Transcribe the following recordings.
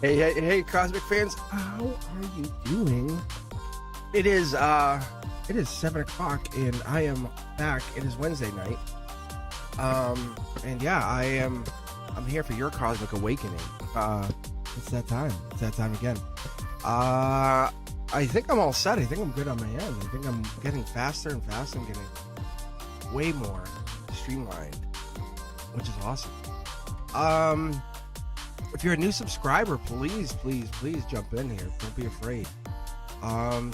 Hey, Cosmic fans, how are you doing? It is 7 o'clock, and I am back. It is Wednesday night. And yeah, I'm here for your Cosmic Awakening. It's that time. It's that time again. I think I'm all set. I think I'm good on my end. I think I'm getting faster and faster. I'm getting way more streamlined, which is awesome. If you're a new subscriber, please jump in here. Don't be afraid.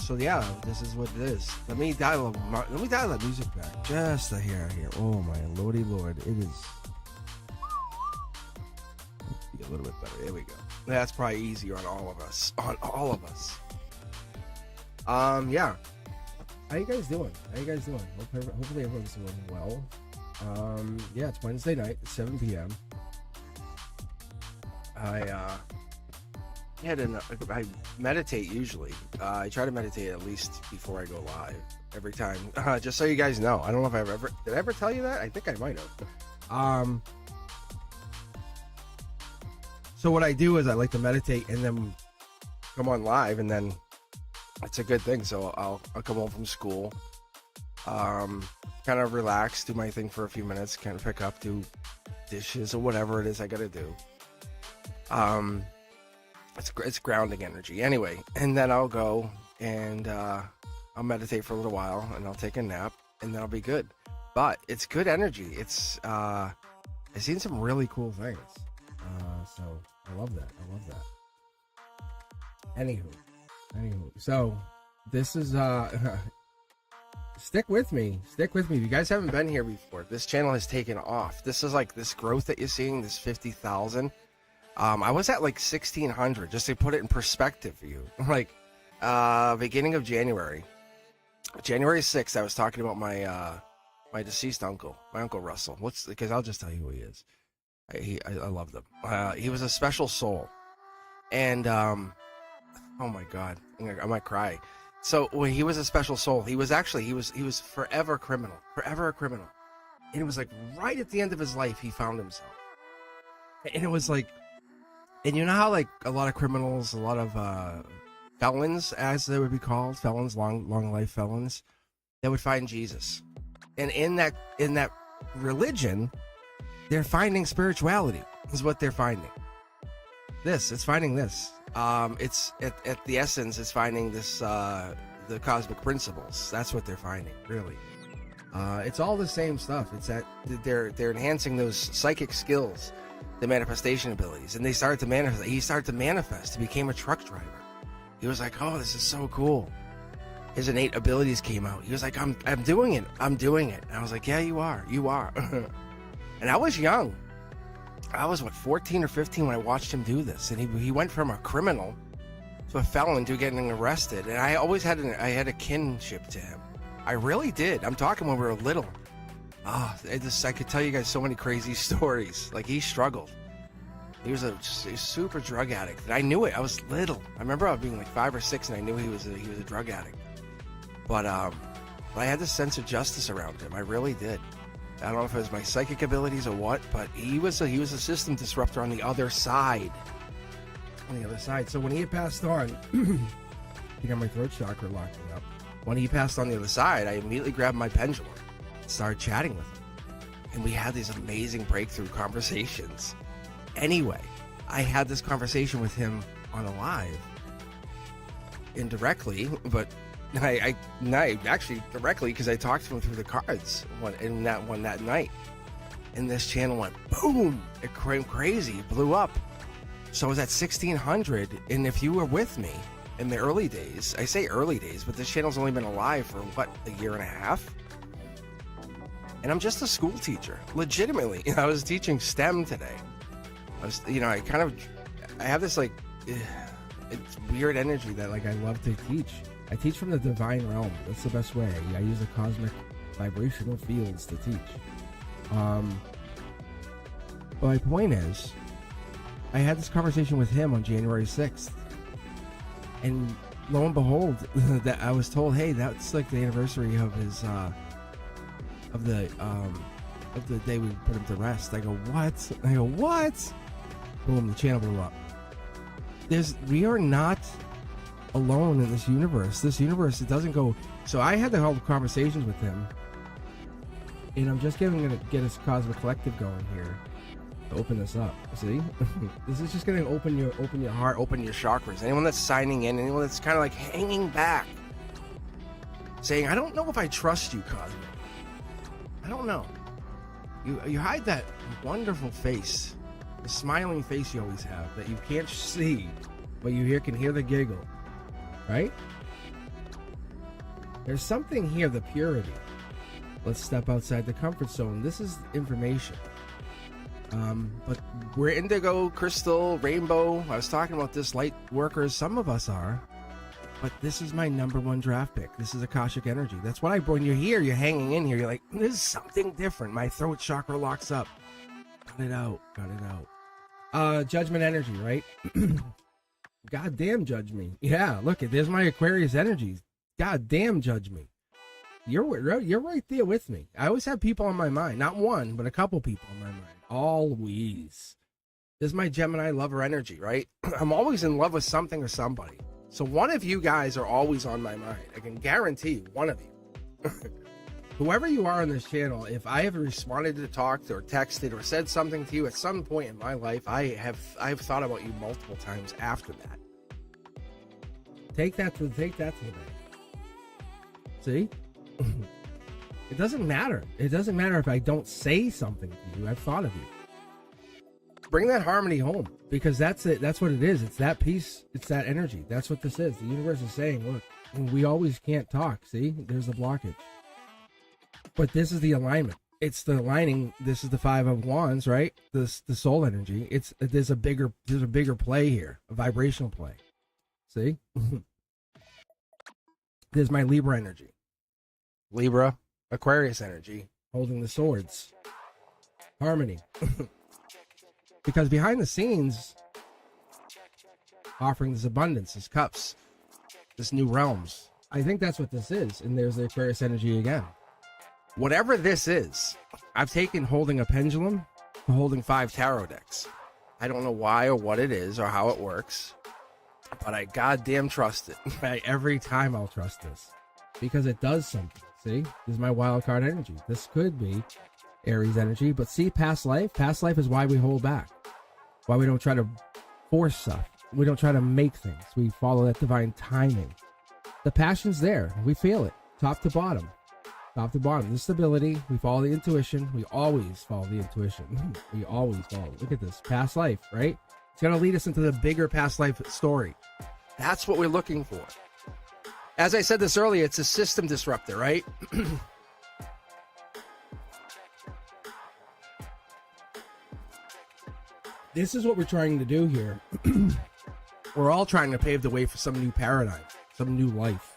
So yeah, this is what it is. Let me dial that music back just a hair here. Oh my lordy lord, it is. Be a little bit better. There we go. That's probably easier on all of us. Yeah. How you guys doing? Hopefully everyone's doing well. Yeah, it's Wednesday night, 7 p.m. I meditate usually. I try to meditate at least before I go live every time. Just so you guys know. I don't know if did I ever tell you that? I think I might have. So what I do is I like to meditate and then come on live, and then it's a good thing. So I'll come home from school, kind of relax, do my thing for a few minutes, kind of pick up, do dishes or whatever it is I gotta do. It's grounding energy anyway, and then I'll go and I'll meditate for a little while, and I'll take a nap, and then I'll be good. But it's good energy. It's I've seen some really cool things, so I love that. Anywho, so this is stick with me. If you guys haven't been here before, this channel has taken off. This is like this growth that you're seeing, this 50,000. I was at like 1,600, just to put it in perspective for you. Like, beginning of January 6th, I was talking about my deceased uncle, my Uncle Russell. Because I'll just tell you who he is. I loved him. He was a special soul. And, oh my God, I might cry. So when he was a special soul, he was forever a criminal. And it was like right at the end of his life, he found himself. And it was like, and you know how like a lot of criminals, a lot of felons, as they would be called, felons, long life felons, they would find Jesus. And in that religion, they're finding spirituality, is what they're finding. It's finding this. It's at the essence, it's finding this, the cosmic principles. That's what they're finding, really. It's all the same stuff. It's that they're enhancing those psychic skills, the manifestation abilities, and they started to manifest. He started to manifest. He became a truck driver. He was like, "Oh, this is so cool." His innate abilities came out. He was like, "I'm doing it. And I was like, "Yeah, you are. And I was young. I was 14 or 15 when I watched him do this, and he went from a criminal to a felon to getting arrested. And I always had a kinship to him. I really did. I'm talking when we were little. I could tell you guys so many crazy stories. Like, he struggled. He was a super drug addict. And I knew it. I was little. I remember I was being like 5 or 6, and I knew he was a drug addict. But I had this sense of justice around him. I really did. I don't know if it was my psychic abilities or what, but he was a system disruptor on the other side. So when he had passed on, I got my throat chakra locking up. When he passed on the other side, I immediately grabbed my pendulum, started chatting with him, and we had these amazing breakthrough conversations. Anyway, I had this conversation with him on a live, indirectly, but I actually directly, because I talked to him through the cards that night, and this channel went boom. It came crazy, it blew up. So I was at 1,600, and if you were with me in the early days, I say early days, but this channel's only been alive for a year and a half. And I'm just a school teacher, legitimately. I was teaching STEM today. I have this like, it's weird energy that like I love to teach. I teach from the divine realm. That's the best way. I use the cosmic vibrational fields to teach. But my point is, I had this conversation with him on January 6th, and lo and behold, that I was told, hey, that's like the anniversary of his of the day we put him to rest. I go, what? Boom, the channel blew up. we are not alone in this universe. This universe, it doesn't go. So I had to hold conversations with him, and I'm just gonna get his Cosmic Collective going here to open this up. See, this is just gonna open your heart, open your chakras. Anyone that's signing in, anyone that's kind of like hanging back, saying, "I don't know if I trust you, Cosmic. I don't know." You hide that wonderful face, the smiling face you always have that you can't see, but you can hear the giggle, right? There's something here, the purity. Let's step outside the comfort zone. This is information. But we're indigo, crystal, rainbow. I was talking about this, light workers. Some of us are. But this is my number one draft pick. This is Akashic energy. That's what when you're here, you're hanging in here. You're like, this is something different. My throat chakra locks up. Got it out. Judgment energy, right? Goddamn judge me. Yeah, look, there's my Aquarius energies. Goddamn judge me. You're right there with me. I always have people on my mind. Not one, but a couple people on my mind. Always. This is my Gemini lover energy, right? I'm always in love with something or somebody. So one of you guys are always on my mind. I can guarantee you, one of you. Whoever you are on this channel, if I ever responded to talk or texted or said something to you at some point in my life, I've thought about you multiple times after that. Take that to the bank. See? It doesn't matter. It doesn't matter if I don't say something to you. I've thought of you. Bring that harmony home, because that's it. That's what it is. It's that peace. It's that energy. That's what this is. The universe is saying, look, we always can't talk. See, there's the blockage. But this is the alignment. It's the aligning. This is the Five of Wands, right? The soul energy. There's a bigger play here, a vibrational play. See? There's my Libra energy. Libra, Aquarius energy, holding the swords. Harmony. Because behind the scenes, offering this abundance, this cups, this new realms. I think that's what this is. And there's the Aquarius energy again. Whatever this is, I've taken holding a pendulum to holding 5 tarot decks. I don't know why or what it is or how it works, but I goddamn trust it. Every time I'll trust this because it does something. See, this is my wild card energy. This could be Aries energy, but see, past life is why we hold back. Why we don't try to force stuff. We don't try to make things. We follow that divine timing. The passion's there. We feel it. Top to bottom. Top to bottom. The stability. We follow the intuition. We always follow the intuition. We always follow. Look at this. Past life, right? It's going to lead us into the bigger past life story. That's what we're looking for. As I said this earlier, it's a system disruptor, right? This is what we're trying to do here. We're all trying to pave the way for some new paradigm, some new life.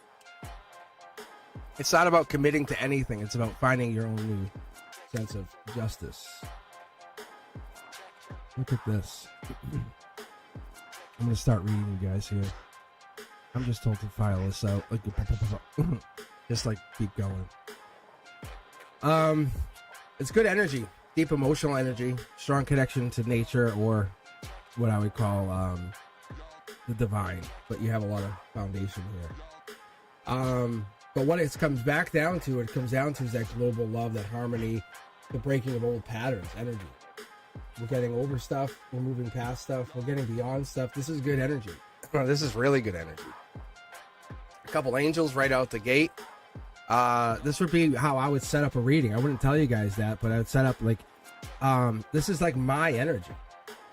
It's not about committing to anything. It's about finding your own new sense of justice. Look at this. I'm going to start reading you guys here. I'm just told to file this out. Just like keep going. It's good energy. Deep emotional energy, strong connection to nature, or what I would call the divine. But you have a lot of foundation here. But what it comes down to is that global love, that harmony, the breaking of old patterns, energy. We're getting over stuff. We're moving past stuff. We're getting beyond stuff. This is good energy. This is really good energy. A couple angels right out the gate. This would be how I would set up a reading. I wouldn't tell you guys that, but I would set up like, this is like my energy.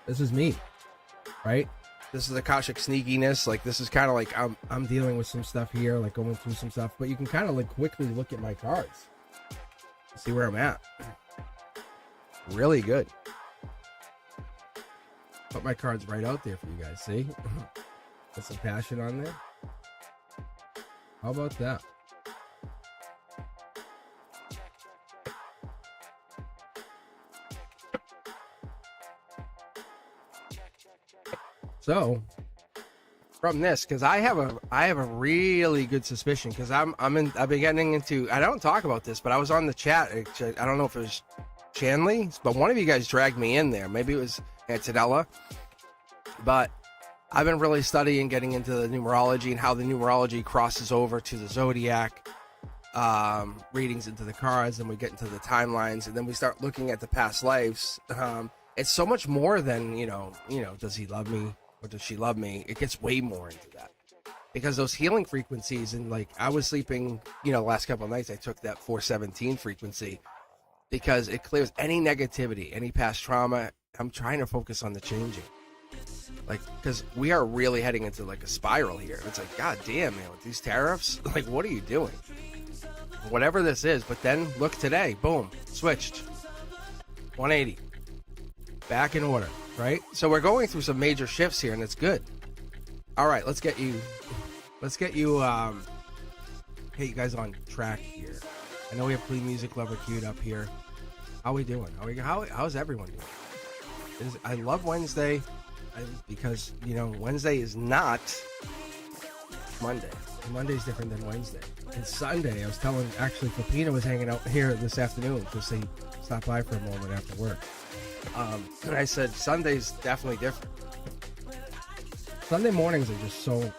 This is me, right? This is Akashic sneakiness. Like, this is kind of like I'm dealing with some stuff here, like going through some stuff, but you can kind of like quickly look at my cards, see where I'm at. Really good. Put my cards right out there for you guys. See, put some passion on there. How about that? So, from this, because I have a really good suspicion, because I've been getting into, I don't talk about this, but I was on the chat. I don't know if it was Chanley, but one of you guys dragged me in there. Maybe it was Antonella. But I've been really studying, getting into the numerology and how the numerology crosses over to the zodiac, readings into the cards, and we get into the timelines, and then we start looking at the past lives. It's so much more than, does he love me or does she love me? It gets way more into that. Because those healing frequencies, and like I was sleeping, the last couple of nights, I took that 417 frequency because it clears any negativity, any past trauma. I'm trying to focus on the changing. Like, because we are really heading into like a spiral here. It's like, God damn, man, with these tariffs, like, what are you doing? Whatever this is. But then look today, boom, switched 180 back in order, right? So we're going through some major shifts here, and it's good. All right, let's get you get you guys on track here. I know we have Clean Music Lover queued up here. How we doing? How's everyone doing? I love Wednesday because Wednesday is not Monday. Monday's different than Wednesday. And Sunday, I was telling, actually, Filipino was hanging out here this afternoon because they stopped by for a moment after work. And I said Sunday's definitely different. Sunday mornings are just so...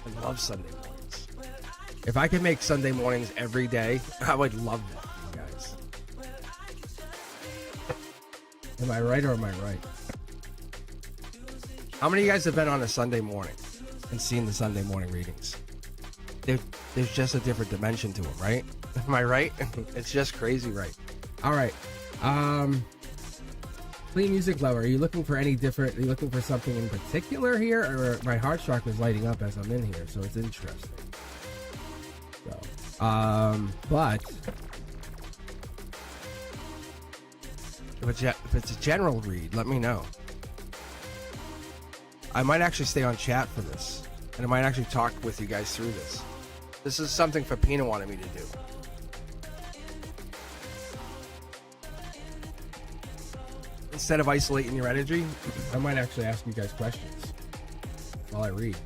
I love Sunday mornings. If I could make Sunday mornings every day, I would love that for you guys. Am I right or am I right? How many of you guys have been on a Sunday morning and seen the Sunday morning readings? There's just a different dimension to them, right? Am I right? It's just crazy, right? All right. Clean Music Lover, are you looking for something in particular here? Or my heart chakra is lighting up as I'm in here, so it's interesting. So, but if it's a general read, let me know. I might actually stay on chat for this, and I might actually talk with you guys through this. This is something Fapina wanted me to do. Instead of isolating your energy, I might actually ask you guys questions while I read.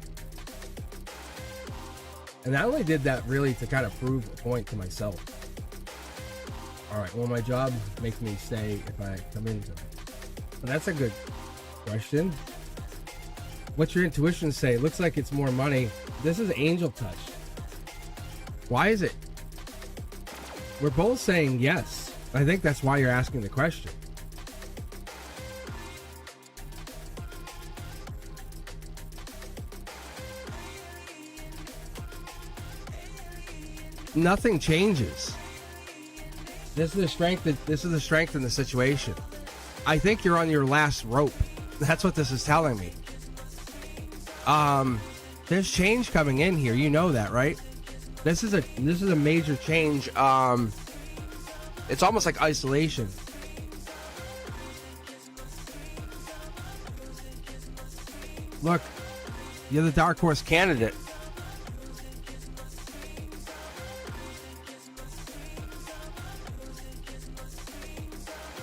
And I only did that really to kind of prove a point to myself. Alright, well, my job makes me stay if I come into it. But that's a good question. What's your intuition say? Looks like it's more money. This is angel touch. Why is it? We're both saying yes. I think that's why you're asking the question. Nothing changes. This is the strength in the situation. I think you're on your last rope. That's what this is telling me. There's change coming in here. You know that, right? This is a major change. It's almost like isolation. Look, you're the dark horse candidate.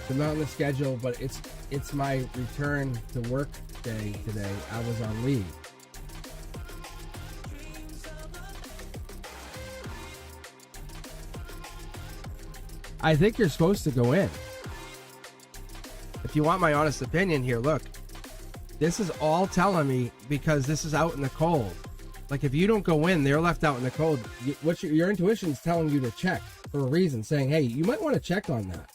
I'm not on the schedule, but it's my return to work day today. I was on leave. I think you're supposed to go in. If you want my honest opinion here, look. This is all telling me because this is out in the cold. Like, if you don't go in, they're left out in the cold. Your intuition's telling you to check for a reason, saying, hey, you might want to check on that.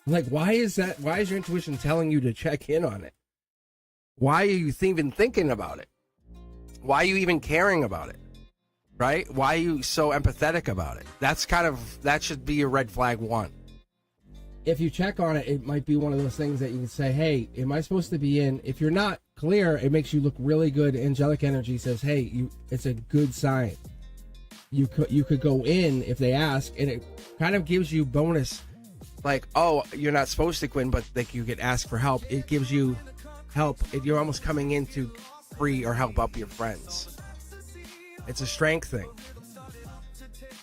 Like, why is that? Why is your intuition telling you to check in on it? Why are you even thinking about it? Why are you even caring about it? Right? Why are you so empathetic about it? That should be your red flag one. If you check on it, it might be one of those things that you can say, hey, am I supposed to be in? If you're not clear, it makes you look really good. Angelic energy says, hey, it's a good sign. You could go in if they ask, and it kind of gives you bonus. Like, oh, you're not supposed to go in, but like you get asked for help. It gives you help. You're almost coming in to free or help up your friends. It's a strength thing.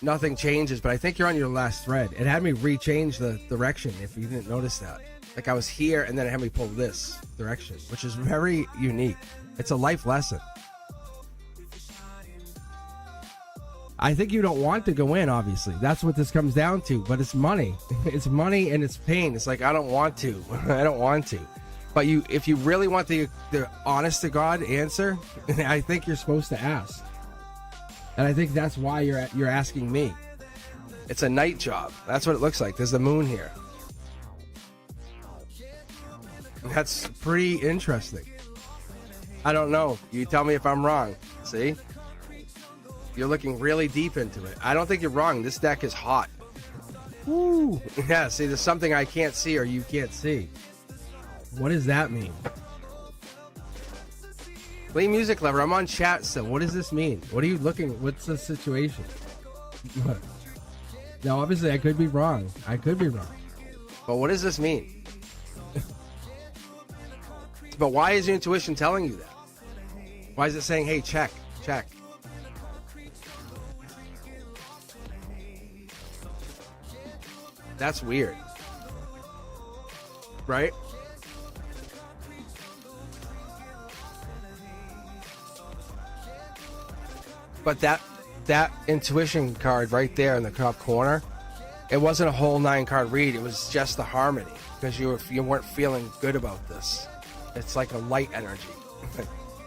Nothing changes, but I think you're on your last thread. It had me rechange the direction, if you didn't notice that. Like, I was here, and then it had me pull this direction, which is very unique. It's a life lesson. I think you don't want to go in, obviously. That's what this comes down to, but it's money. It's money and it's pain. It's like, I don't want to. I don't want to. But if you really want the honest to God answer, I think you're supposed to ask. And I think that's why you're asking me. It's a night job. That's what it looks like. There's the moon here. That's pretty interesting. I don't know. You tell me if I'm wrong. See? You're looking really deep into it. I don't think you're wrong. This deck is hot. Woo! Yeah, see, there's something I can't see or you can't see. What does that mean? Play music lover. I'm on chat still. What does this mean? What are you looking? What's the situation? What? Now, obviously, I could be wrong. I could be wrong. But what does this mean? But why is your intuition telling you that? Why is it saying, hey, check, check? That's weird. Right? But that intuition card right there in the top corner, it wasn't a whole 9-card read. It was just the harmony because you weren't feeling good about this. It's like a light energy.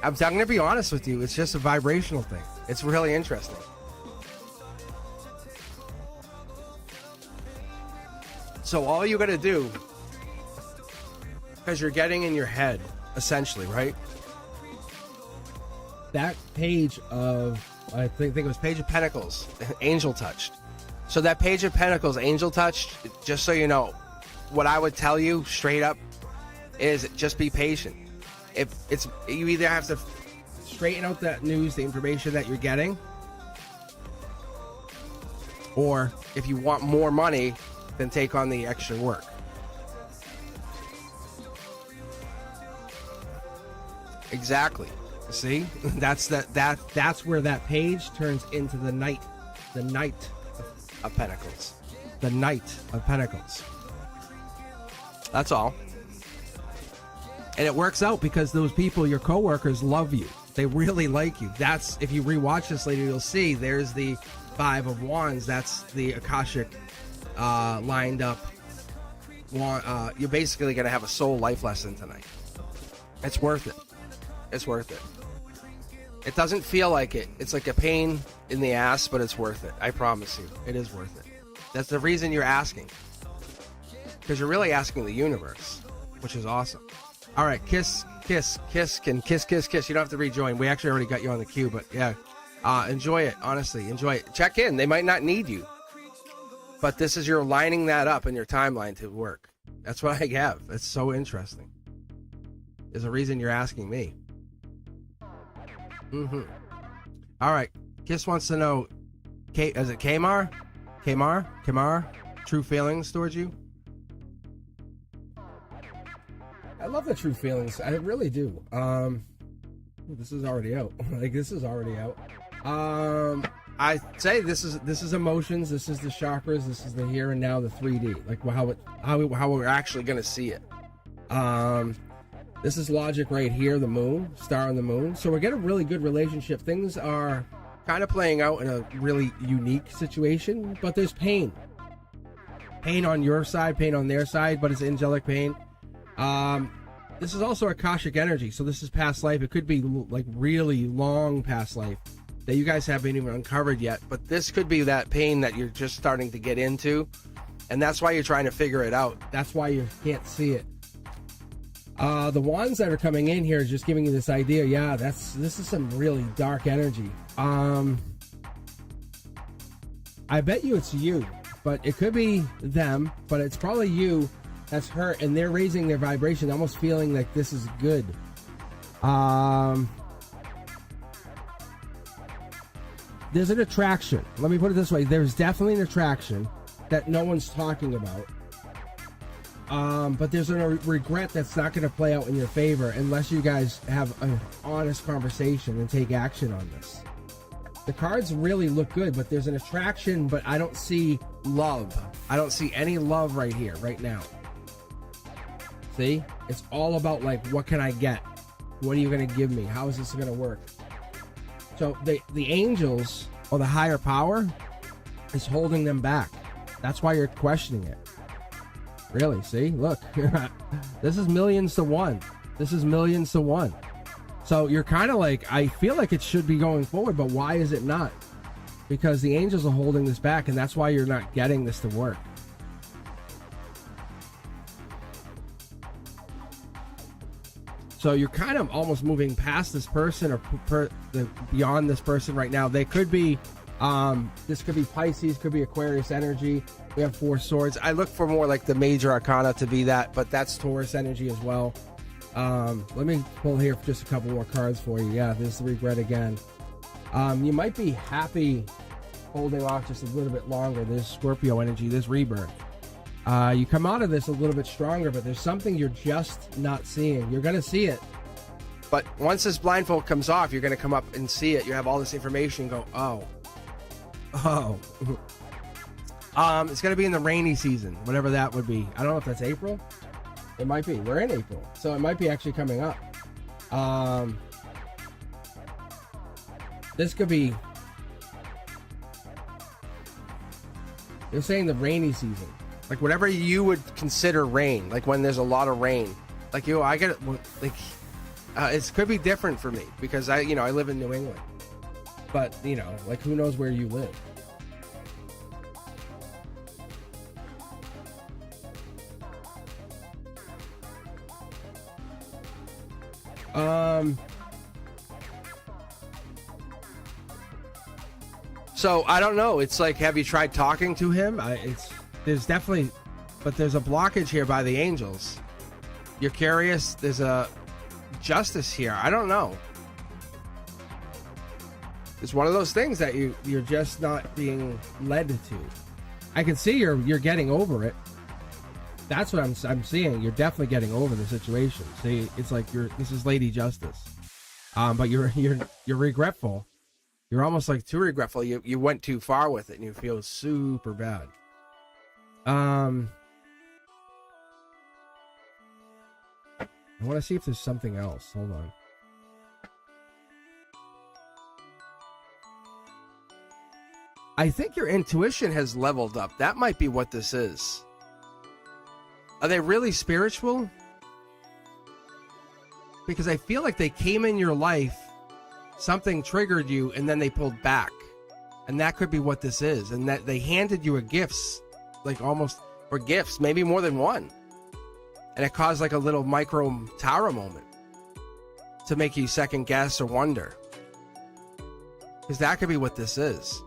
I'm going to be honest with you. It's just a vibrational thing. It's really interesting. So all you got to do, because you're getting in your head, essentially, right? That page of, I think it was Page of Pentacles, Angel Touched. So that Page of Pentacles, Angel Touched, just so you know, what I would tell you straight up is just be patient. If it's, you either have to straighten out that news, the information that you're getting, or if you want more money, then take on the extra work. Exactly. See, that's where that page turns into the Knight of Pentacles, the Knight of Pentacles. That's all. And it works out because those people, your coworkers, love you. They really like you. That's, if you rewatch this later, you'll see there's the 5 of Wands. That's the Akashic lined up. You're basically going to have a soul life lesson tonight. It's worth it. It's worth it. It doesn't feel like it. It's like a pain in the ass, but it's worth it. I promise you. It is worth it. That's the reason you're asking. Because you're really asking the universe, which is awesome. All right, kiss. You don't have to rejoin. We actually already got you on the queue, but yeah. Enjoy it. Honestly, enjoy it. Check in. They might not need you. But this is, you're lining that up in your timeline to work. That's what I have. It's so interesting. There's a reason you're asking me. All right. Kiss wants to know, is it Kamar? Kamar? True feelings towards you? I love the true feelings. I really do. This is already out. This is already out. I say this is emotions. This is the chakras. This is the here and now, the 3D. Like how we're actually going to see it. This is logic right here, the moon, star on the moon. So we're getting a really good relationship. Things are kind of playing out in a really unique situation, but there's pain. Pain on your side, pain on their side, but it's angelic pain. This is also Akashic energy, so this is past life. It could be like really long past life that you guys haven't even uncovered yet, but this could be that pain that you're just starting to get into, and that's why you're trying to figure it out. That's why you can't see it. The wands that are coming in here is just giving you this idea. Yeah, this is some really dark energy. I bet you it's you, but it could be them, but it's probably you that's hurt, and they're raising their vibration, almost feeling like this is good. There's an attraction. Let me put it this way. There's definitely an attraction that no one's talking about. But there's a regret that's not going to play out in your favor unless you guys have an honest conversation and take action on this. The cards really look good, but there's an attraction, but I don't see love. I don't see any love right here, right now. See? It's all about, like, what can I get? What are you going to give me? How is this going to work? So the angels, or the higher power, is holding them back. That's why you're questioning it. Really, see, look. This is millions to one. This is millions to one. So you're kind of like, I feel like it should be going forward, but why is it not? Because the angels are holding this back, and that's why you're not getting this to work. So you're kind of almost moving past this person or beyond this person right now. They could be, this could be Pisces, could be Aquarius energy. We have 4 swords. I look for more like the major arcana to be that, but that's Taurus energy as well. Let me pull here for just a couple more cards for you. Yeah, this is the regret again. You might be happy holding off just a little bit longer. There's Scorpio energy, this rebirth. You come out of this a little bit stronger, but there's something you're just not seeing. You're going to see it. But once this blindfold comes off, you're going to come up and see it. You have all this information and go, oh. It's going to be in the rainy season, whatever that would be. I don't know if that's April. It might be. We're in April, so it might be actually coming up. This could be. They're saying the rainy season, like whatever you would consider rain, like when there's a lot of rain. Like I get it. Like it could be different for me because I live in New England, but like who knows where you live. So I don't know. It's like, have you tried talking to him? There's definitely, but there's a blockage here by the angels. You're curious. There's a justice here. I don't know. It's one of those things that you're just not being led to. I can see you're getting over it. That's what I'm seeing. You're definitely getting over the situation. See, it's like this is Lady Justice. But you're regretful. You're almost like too regretful. You went too far with it and you feel super bad. I want to see if there's something else. Hold on. I think your intuition has leveled up. That might be what this is. Are they really spiritual? Because I feel like they came in your life, something triggered you, and then they pulled back. And that could be what this is. And that they handed you a gifts, like almost, or gifts, maybe more than one. And it caused like a little micro Tara moment to make you second guess or wonder. Because that could be what this is.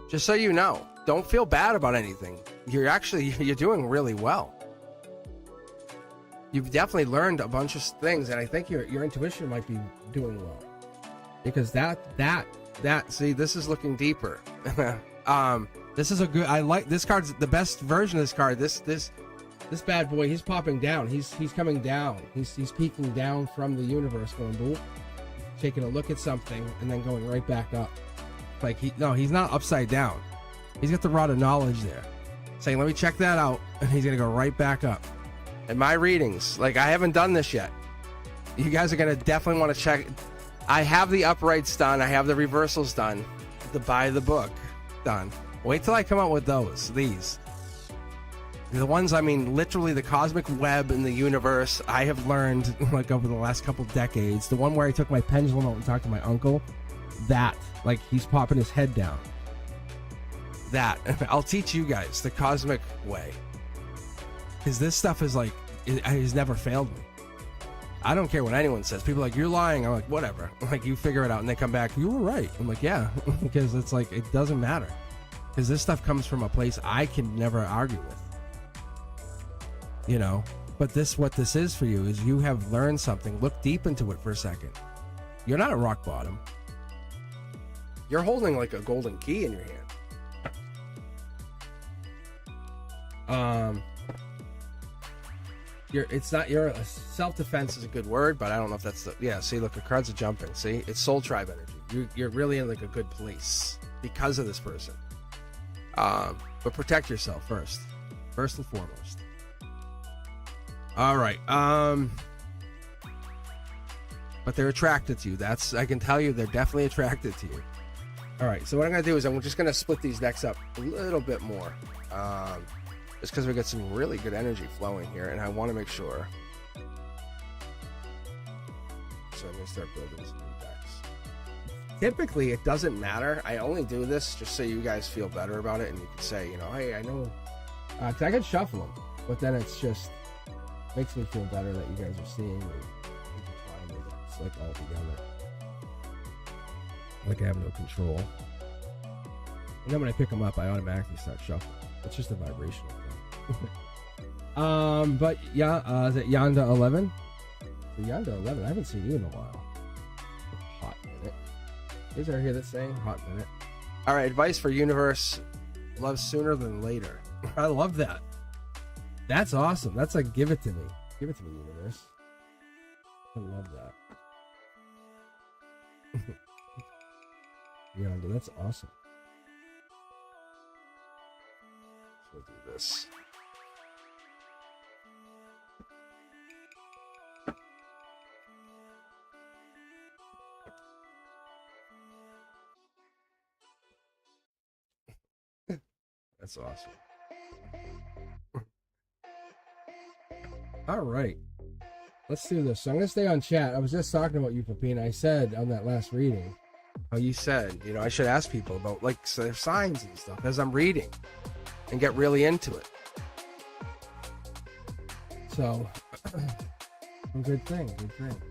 Just so you know, don't feel bad about anything. You're doing really well. You've definitely learned a bunch of things, and I think your intuition might be doing well. Because see, this is looking deeper. This is I like this card's the best version of this card. This bad boy, he's popping down. He's coming down. He's peeking down from the universe, going boop, taking a look at something, and then going right back up. Like he's not upside down. He's got the rod of knowledge there, saying, "Let me check that out," and he's gonna go right back up. And my readings, like I haven't done this yet. You guys are gonna definitely want to check. I have the uprights done. I have the reversals done. The by the book done. Wait till I come out with these. The ones, I mean, literally the cosmic web in the universe. I have learned like over the last couple decades. The one where I took my pendulum out and talked to my uncle. That, like he's popping his head down. That I'll teach you guys the cosmic way. Because this stuff is like, it has never failed me. I don't care what anyone says. People are like, you're lying. I'm like, whatever. Like, you figure it out. And they come back, you were right. I'm like, yeah. Because it's like, it doesn't matter. Because this stuff comes from a place I can never argue with. But what this is for you is you have learned something. Look deep into it for a second. You're not at rock bottom. You're holding like a golden key in your hand. Your self-defense is a good word, but I don't know if that's see, look, the cards are jumping. See, it's soul tribe energy. You're really in like a good place because of this person. But protect yourself first and foremost. All right. But they're attracted to you. I can tell you, they're definitely attracted to you. All right. So what I'm gonna do is I'm just gonna split these decks up a little bit more. just because we got some really good energy flowing here, and I want to make sure. So I'm gonna start building some new decks. Typically, it doesn't matter. I only do this just so you guys feel better about it, and you can say, you know, hey, I know, 'cause I could shuffle them, but then it's just makes me feel better that you guys are seeing me. It's like all together. Like I have no control. And then when I pick them up, I automatically start shuffling. It's just a vibrational thing. But yeah, is it Yanda 11? So Yanda 11, I haven't seen you in a while. Hot minute. Is there here that's saying hot minute? All right, advice for universe: love sooner than later. I love that. That's awesome. That's like, give it to me. Give it to me, universe. I love that. Yanda, that's awesome. So we'll do this. That's awesome. All right, let's do this. So I'm gonna stay on chat. I was just talking about you, Pepina. I said on that last reading how you said, you know, I should ask people about like their signs and stuff as I'm reading and get really into it. So good thing, good thing.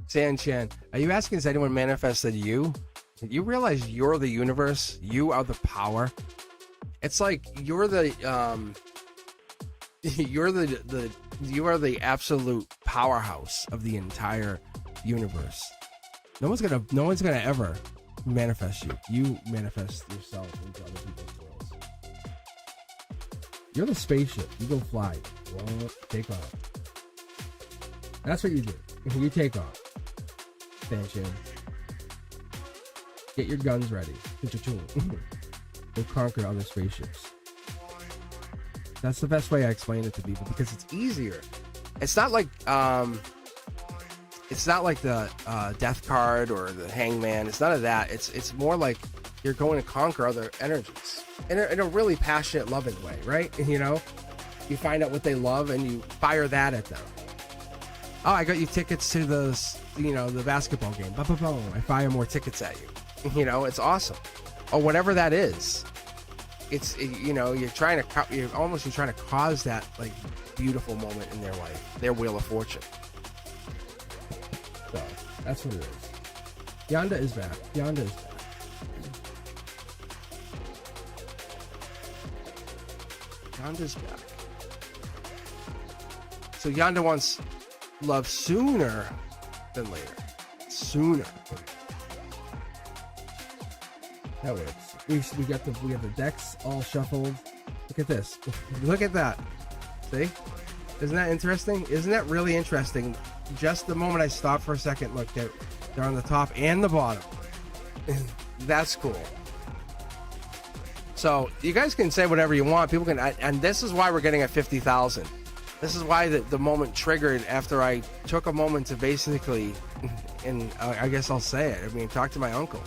Sanchan, are you asking, has anyone manifested you? You realize you're the universe? You are the power? It's like you're the you are the absolute powerhouse of the entire universe. No one's gonna ever manifest you. You manifest yourself into other people's worlds. You're the spaceship. You go fly. Whoa, take off. That's what you do. You take off. Sanchin. Get your guns ready. Go conquer other spaceships. That's the best way I explain it to people because it's easier. It's not like the death card or the hangman. It's none of that. It's more like you're going to conquer other energies in a really passionate, loving way, right? You know, you find out what they love and you fire that at them. Oh, I got you tickets to the basketball game. I fire more tickets at you. You know, it's awesome. Or whatever that is. You're trying to cause that like beautiful moment in their life, their wheel of fortune. So that's what it is. Yanda is back. Yanda is back. Yanda's back. So Yanda wants love sooner than later. Sooner. That works. We have the decks all shuffled. Look at this. Look at that. See? Isn't that interesting? Isn't that really interesting? Just the moment I stop for a second, look, they're on the top and the bottom. That's cool. So you guys can say whatever you want. People can, and this is why we're getting at 50,000. This is why the moment triggered after I took a moment to basically, and I guess I'll say it. I mean, talk to my uncle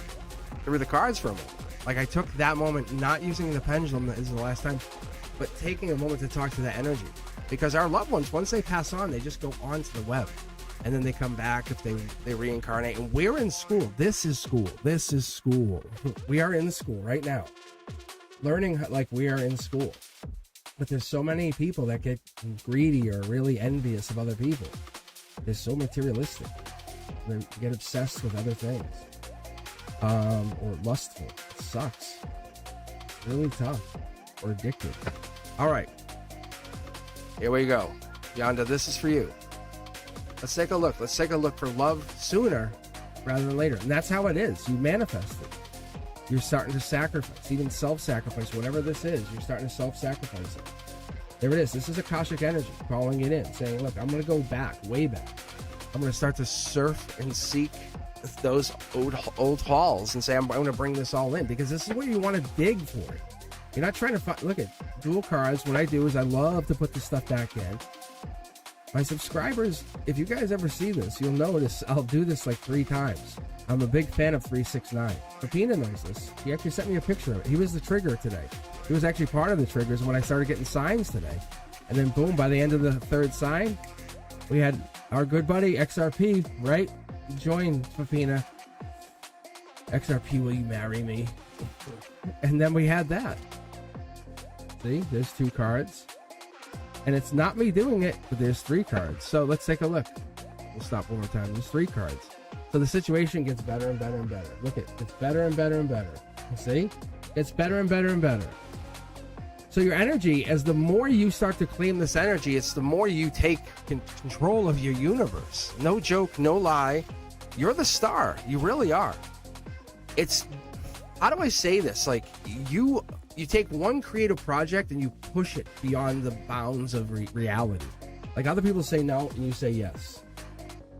through the cards for a moment. Like I took that moment, not using the pendulum, that is the last time, but taking a moment to talk to that energy. Because our loved ones, once they pass on, they just go onto the web. And then they come back if they reincarnate. And we're in school. This is school. This is school. We are in school right now. Learning like we are in school. But there's so many people that get greedy or really envious of other people. They're so materialistic. They get obsessed with other things. Or lustful. It sucks. It's really tough. Or addicted. All right. Here we go. Yanda, this is for you. Let's take a look. Let's take a look for love sooner rather than later. And that's how it is. You manifest it. You're starting to sacrifice, even self-sacrifice, whatever this is, you're starting to self-sacrifice it. There it is. This is Akashic energy, calling it in, saying, look, I'm going to go back, way back. I'm going to start to surf and seek those old halls and say, I'm going to bring this all in, because this is what you want to dig for. You're not trying to find, look at dual cards. What I do is I love to put this stuff back in. My subscribers, if you guys ever see this, you'll notice I'll do this like 3 times. I'm a big fan of 369. Papina knows this. He actually sent me a picture of it. He was the trigger today. He was actually part of the triggers when I started getting signs today. And then boom, by the end of the 3rd sign, we had our good buddy XRP, right? Join Papina. XRP, will you marry me? And then we had that. See, there's 2 cards. And it's not me doing it, but there's 3 cards. So let's take a look. We'll stop one more time. There's 3 cards. So the situation gets better and better and better. Look, it's better and better and better. See? It's better and better and better. So your energy, as the more you start to claim this energy, it's the more you take control of your universe. No joke, no lie. You're the star. You really are. It's, how do I say this? Like, you take one creative project and you push it beyond the bounds of reality. Like, other people say no and you say yes.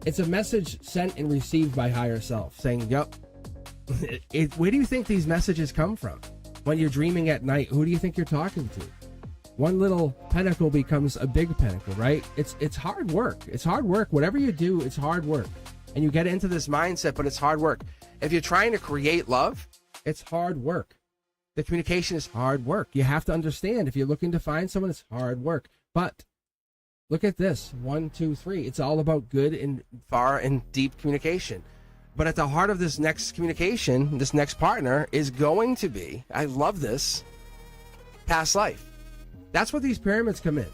It's a message sent and received by higher self saying, yep. Where do you think these messages come from? When you're dreaming at night, who do you think you're talking to? One little pentacle becomes a big pentacle, right? It's hard work. It's hard work. Whatever you do, it's hard work. And you get into this mindset, but it's hard work. If you're trying to create love, it's hard work. The communication is hard work. You have to understand, if you're looking to find someone, it's hard work. But look at this. 1, 2, 3. It's all about good and far and deep communication. But at the heart of this next communication, this next partner is going to be, I love this, past life. That's where these pyramids come in.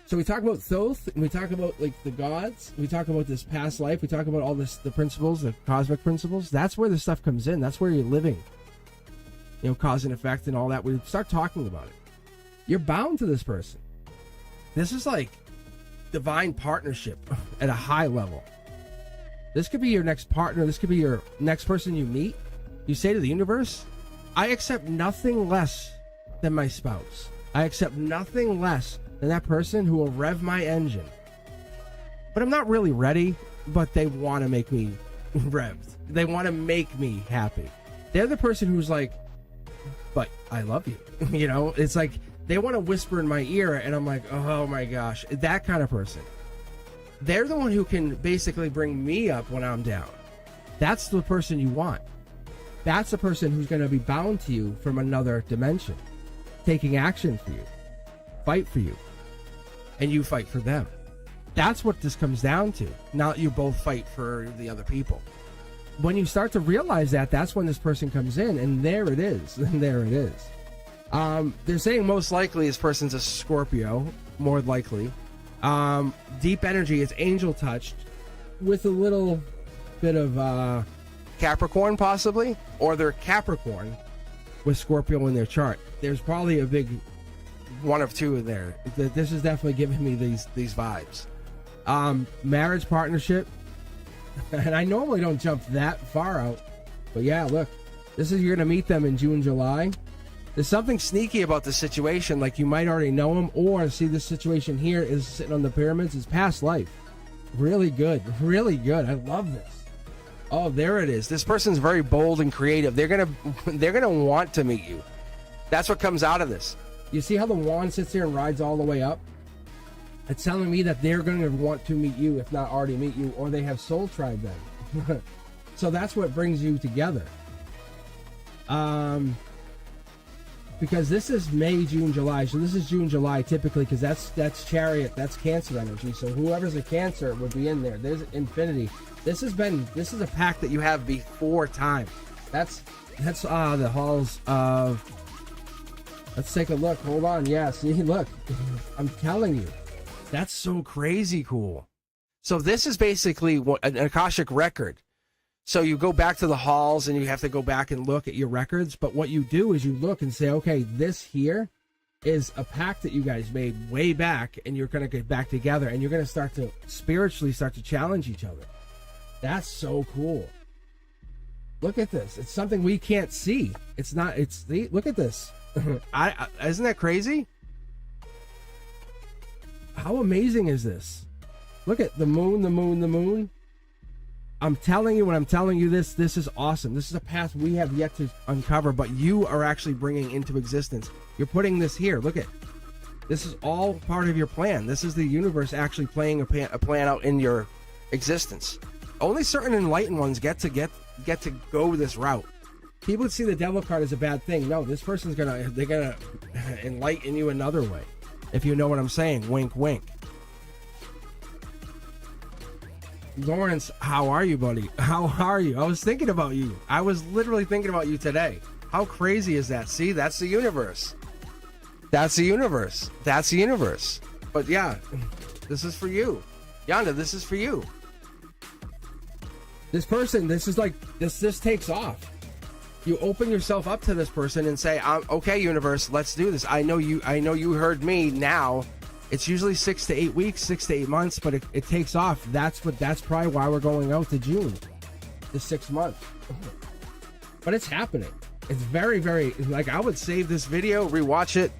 So we talk about Thoth, and we talk about like the gods, we talk about this past life, we talk about all this, the principles, the cosmic principles. That's where this stuff comes in. That's where you're living. You know, cause and effect and all that. We start talking about it. You're bound to this person. This is like divine partnership at a high level. This could be your next partner. This could be your next person you meet. You say to the universe, I accept nothing less than my spouse. I accept nothing less than that person who will rev my engine. But I'm not really ready, but they want to make me revved. They want to make me happy. They're the person who's like, but I love you. You know, it's like they want to whisper in my ear and I'm like, oh my gosh, that kind of person. They're the one who can basically bring me up when I'm down. That's the person you want. That's the person who's going to be bound to you from another dimension, taking action for you, fight for you, and you fight for them. That's what this comes down to. Not you both fight for the other people. When you start to realize that, that's when this person comes in, and there it is. And there it is. They're saying most likely this person's a Scorpio, more likely. Deep energy is angel touched with a little bit of Capricorn possibly, or they're Capricorn with Scorpio in their chart. There's probably a big one of two in there. This is definitely giving me these vibes. Marriage partnership, and I normally don't jump that far out, but yeah, look, this is, you're gonna meet them in June, July. There's something sneaky about this situation, like you might already know him, or see this situation here is sitting on the pyramids, is past life. Really good, really good. I love this. Oh, there it is. This person's very bold and creative. They're gonna want to meet you. That's what comes out of this. You see how the wand sits here and rides all the way up? It's telling me that they're going to want to meet you, if not already meet you, or they have soul tried them. So that's what brings you together. Because this is May, June, July. So this is June, July typically, because that's Chariot, that's Cancer energy. So whoever's a Cancer would be in there. There's Infinity. This is a pact that you have before time. That's the halls of. Let's take a look. Hold on. Yeah, see, look. I'm telling you. That's so crazy cool. So this is basically an Akashic record. So you go back to the halls and you have to go back and look at your records. But what you do is you look and say, okay, this here is a pact that you guys made way back, and you're going to get back together, and you're going to start to spiritually start to challenge each other. That's so cool. Look at this. It's something we can't see. It's not, look at this. Isn't that crazy? How amazing is this? Look at the moon, the moon, the moon. I'm telling you, when I'm telling you this is awesome. This is a path we have yet to uncover, but you are actually bringing into existence. You're putting this here. Look at This is all part of your plan. This is the universe actually playing a plan out in your existence. Only certain enlightened ones get to go this route. People see the devil card as a bad thing. No, this person's they're gonna enlighten you another way. If you know what I'm saying. Wink, wink. Lawrence, how are you, buddy? How are you? I was thinking about you. I was literally thinking about you today. How crazy is that? See, that's the universe. That's the universe. That's the universe. But yeah, this is for you. Yonda, this is for you. This person, this is like, this takes off. You open yourself up to this person and say, okay, universe, let's do this. I know you heard me now. It's usually 6 to 8 weeks, 6 to 8 months, but it takes off. That's probably why we're going out to June, the 6 months. But it's happening. It's very, very, like, I would save this video, rewatch it,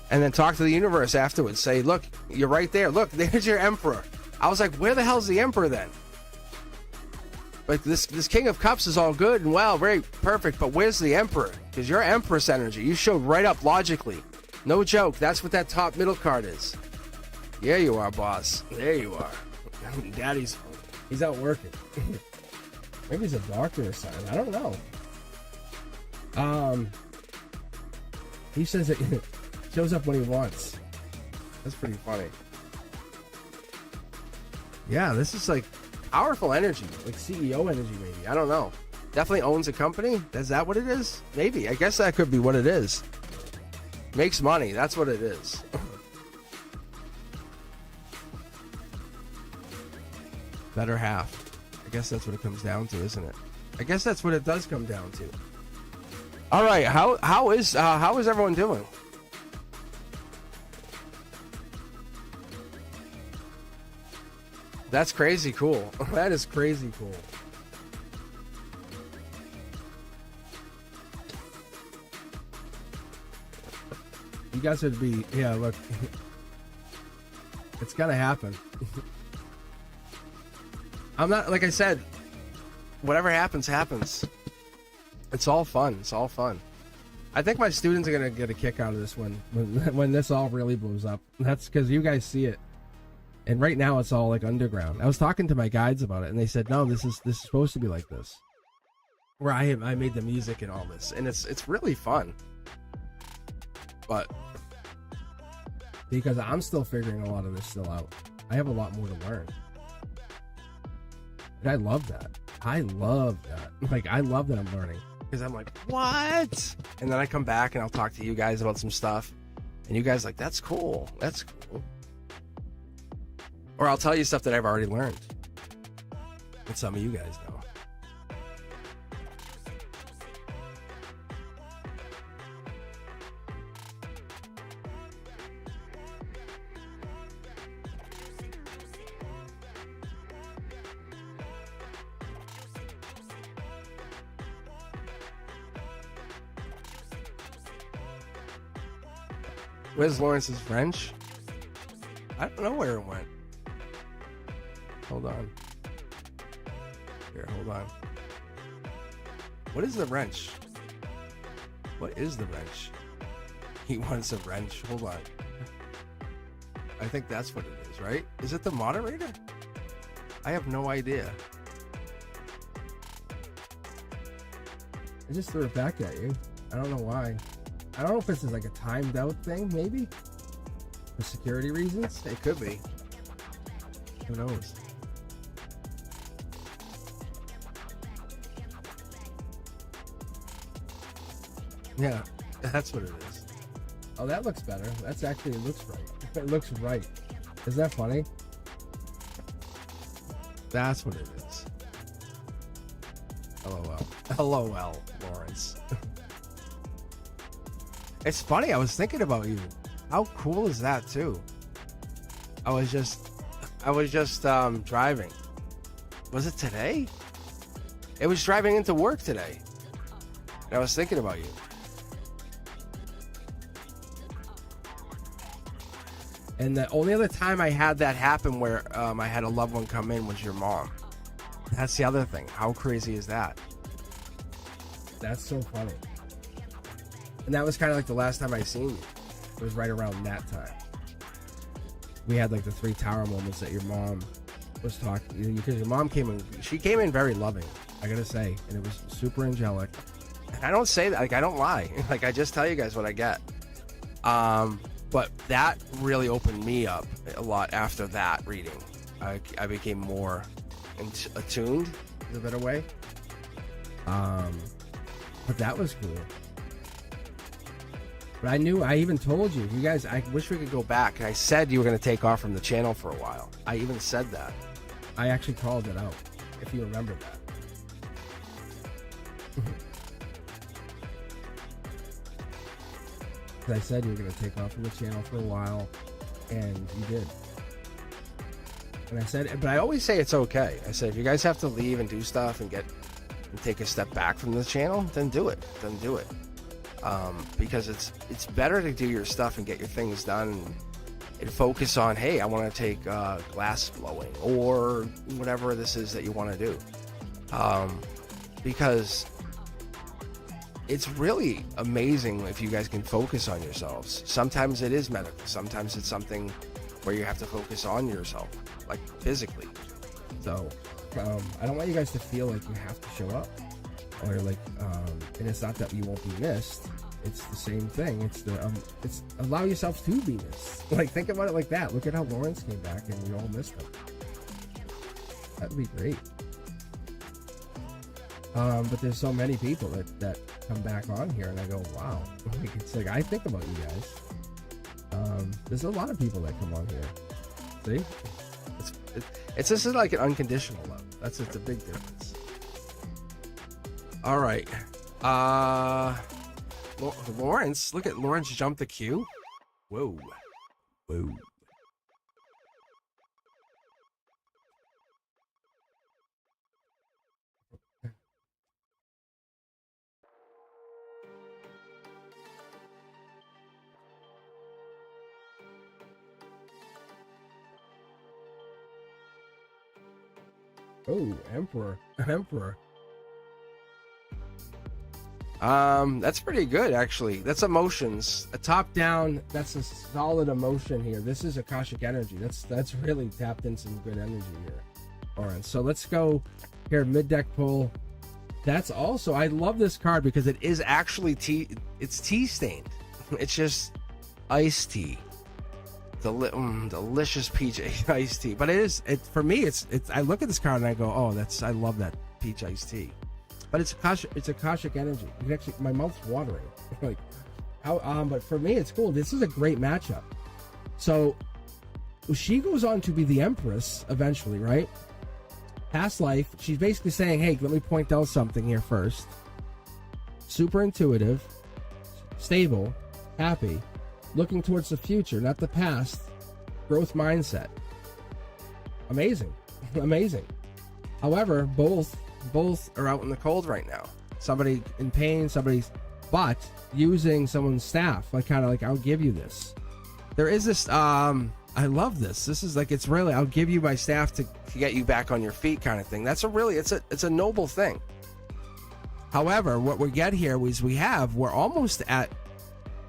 and then talk to the universe afterwards. Say, look, you're right there. Look, there's your emperor. I was like, where the hell's the emperor then? Like, this King of Cups is all good and well, very perfect, but where's the emperor? Because you're empress energy. You showed right up logically. No joke. That's what that top middle card is. Yeah, you are, boss. There you are. Daddy's, he's out working. Maybe he's a doctor or something. I don't know. He says it shows up when he wants. That's pretty funny. Yeah, this is like powerful energy, like CEO energy, maybe. I don't know. Definitely owns a company. Is that what it is? Maybe. I guess that could be what it is. Makes money. That's what it is. Better half. I guess that's what it comes down to, isn't it? I guess that's what it does come down to. All right. How is everyone doing? That's crazy cool. That is crazy cool. You guys would be, yeah, look. It's gonna happen. I'm not, like I said, whatever happens, happens. It's all fun. It's all fun. I think my students are gonna get a kick out of this one when this all really blows up. That's because you guys see it. And right now it's all like underground. I was talking to my guides about it, and they said, "No, this is supposed to be like this." Where I made the music and all this, and it's really fun. But because I'm still figuring a lot of this still out, I have a lot more to learn. And I love that. I love that. Like, I love that I'm learning, because I'm like, what? And then I come back and I'll talk to you guys about some stuff, and you guys like, that's cool. That's cool. Or I'll tell you stuff that I've already learned. And some of you guys know. Where's Lawrence's French? I don't know where it went. Hold on. Here, hold on. What is the wrench? What is the wrench? He wants a wrench. Hold on. I think that's what it is, right? Is it the moderator? I have no idea. I just threw it back at you. I don't know why. I don't know if this is like a timed out thing, maybe? For security reasons? It could be. Who knows? Yeah, that's what it is. Oh, that looks better. That's actually, it looks right. It looks right. Isn't that funny? That's what it is. LOL. LOL, Lawrence. It's funny, I was thinking about you. How cool is that, too? I was just driving. Was it today? It was driving into work today. And I was thinking about you. And the only other time I had that happen where I had a loved one come in was your mom. That's the other thing. How crazy is that? That's so funny. And that was kind of like the last time I seen you. It was right around that time. We had like the 3 tower moments that your mom was talking, because your mom came in, she came in very loving, I gotta say, and it was super angelic. I don't say that, like, I don't lie. Like, I just tell you guys what I get. But that really opened me up a lot after that reading. I became more attuned, is a better way. But that was cool. But I even told you guys, I wish we could go back. And I said you were going to take off from the channel for a while. I even said that. I actually called it out, if you remember that. I said you were going to take off from the channel for a while, and you did. And I said, but I always say it's okay. I said, if you guys have to leave and do stuff and take a step back from the channel, then do it. Then do it. Because it's better to do your stuff and get your things done and focus on, hey, I want to take glass blowing or whatever this is that you want to do. Because it's really amazing if you guys can focus on yourselves. Sometimes it is medical. Sometimes it's something where you have to focus on yourself, like physically. So I don't want you guys to feel like you have to show up, or like, and it's not that you won't be missed. It's the same thing. It's allow yourself to be missed. Like, think about it like that. Look at how Lawrence came back and we all missed him. That'd be great. But there's so many people that come back on here, and I go, wow. Like, it's like, I think about you guys. There's a lot of people that come on here. See? It's just like an unconditional love. It's a big difference. All right. Lawrence, look at Lawrence jump the queue. Whoa. Whoa. Oh, Emperor. Emperor. That's pretty good, actually. That's emotions. A top down, that's a solid emotion here. This is Akashic energy. That's really tapped in some good energy here. Alright, so let's go here, mid deck pull. That's also, I love this card because it is actually tea. It's tea stained. It's just iced tea. Delicious peach iced tea. But for me, it's I look at this card and I go, oh, I love that peach iced tea. But it's Akashic energy. You can actually, my mouth's watering. Like, but for me, it's cool. This is a great matchup. So she goes on to be the Empress eventually, right? Past life, she's basically saying, hey, let me point out something here first. Super intuitive, stable, happy, looking towards the future, not the past. Growth mindset. Amazing. Amazing. However, both are out in the cold right now. Somebody in pain, but using someone's staff, like, kind of like, I'll give you this. There is this, I love this. This is like, it's really, I'll give you my staff to get you back on your feet kind of thing. That's it's a noble thing. However, what we get here is we're almost at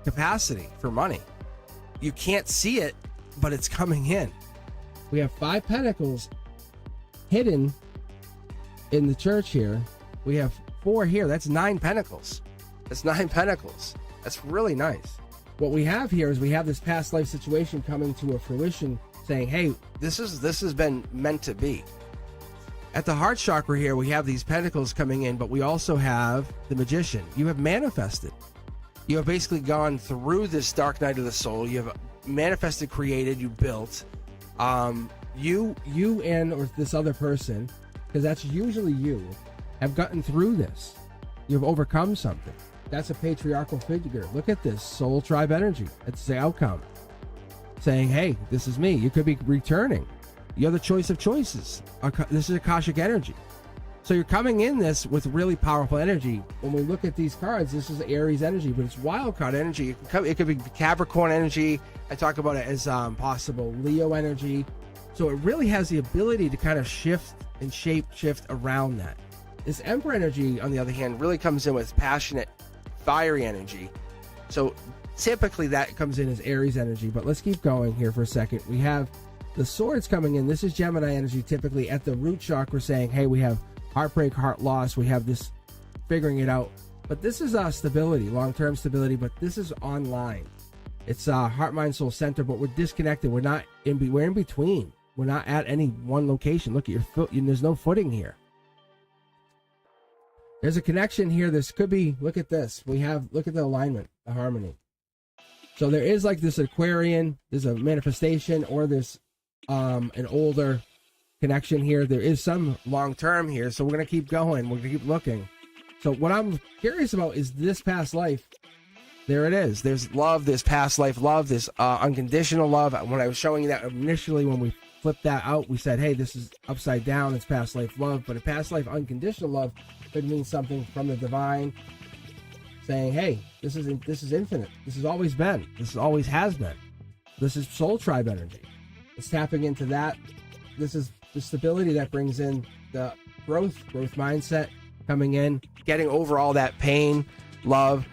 capacity for money. You can't see it, but it's coming in. We have 5 pentacles hidden in the church here. We have 4 here. That's 9 pentacles. That's 9 pentacles. That's really nice. What we have here is we have this past life situation coming to a fruition, saying, hey, this has been meant to be. At the heart chakra here, we have these pentacles coming in, but we also have the Magician. You have manifested. You have basically gone through this dark night of the soul. You have manifested, created, you built. You and or this other person, because that's usually you, have gotten through this. You've overcome something. That's a patriarchal figure. Look at this soul tribe energy. It's the outcome. Saying, hey, this is me. You could be returning. You're the choice of choices. This is Akashic energy. So you're coming in this with really powerful energy. When we look at these cards, this is Aries energy, but it's wild card energy. It could be Capricorn energy. I talk about it as possible Leo energy. So it really has the ability to kind of shift around that. This Emperor energy, on the other hand, really comes in with passionate, fiery energy. So typically that comes in as Aries energy, but let's keep going here for a second. We have the swords coming in. This is Gemini energy, typically at the root chakra, saying, hey, we have heartbreak, heart loss, we have this figuring it out. But this is stability, long-term stability, but this is online. It's heart, mind, soul center, but we're disconnected. We're not we're in between. We're not at any one location. Look at your foot. There's no footing here. There's a connection here. This could be, look at this. Look at the alignment, the harmony. So there is like this Aquarian, there's a manifestation, or this an older connection here. There is some long-term here. So we're going to keep going. We're going to keep looking. So what I'm curious about is this past life. There it is. There's love, this past life love, this unconditional love. When I was showing you that initially, when we flipped that out, we said, hey, this is upside down. It's past life love. But a past life unconditional love could mean something from the divine saying, hey, this is infinite. This has always been. This always has been. This is soul tribe energy. It's tapping into that. This is the stability that brings in the growth mindset coming in, getting over all that pain, love.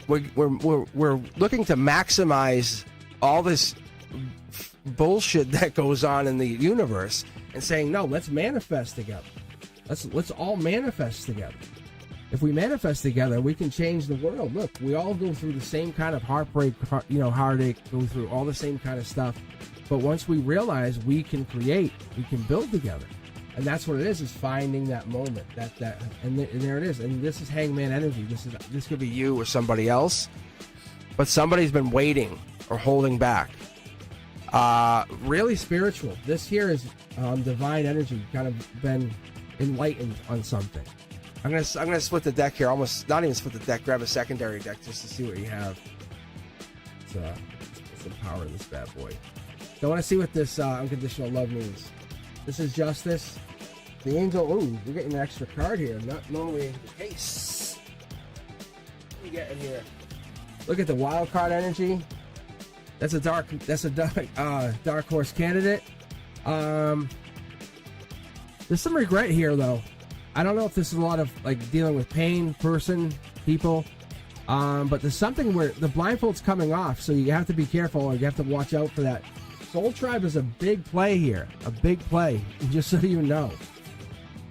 We're looking to maximize all this bullshit that goes on in the universe and saying, no, let's manifest together. Let's all manifest together. If we manifest together, we can change the world. Look, we all go through the same kind of heartbreak, heartache, go through all the same kind of stuff. But once we realize we can create, we can build together. And that's what it is finding that moment, and there it is. And this is Hangman energy. This could be you or somebody else, but somebody's been waiting or holding back. Really spiritual. This here is divine energy, kind of been enlightened on something. I'm gonna split the deck here. Almost not even split the deck. Grab a secondary deck just to see what you have. Let's empower this bad boy. So I want to see what this unconditional love means. This is justice. The angel. Ooh, you're getting an extra card here. Not normally the case. What are you getting here? Look at the wild card energy. That's a dark horse candidate. There's some regret here though. I don't know if this is a lot of like dealing with pain, people. But there's something where the blindfold's coming off, so you have to be careful, or you have to watch out for that. Soul Tribe is a big play here, a big play, just so you know.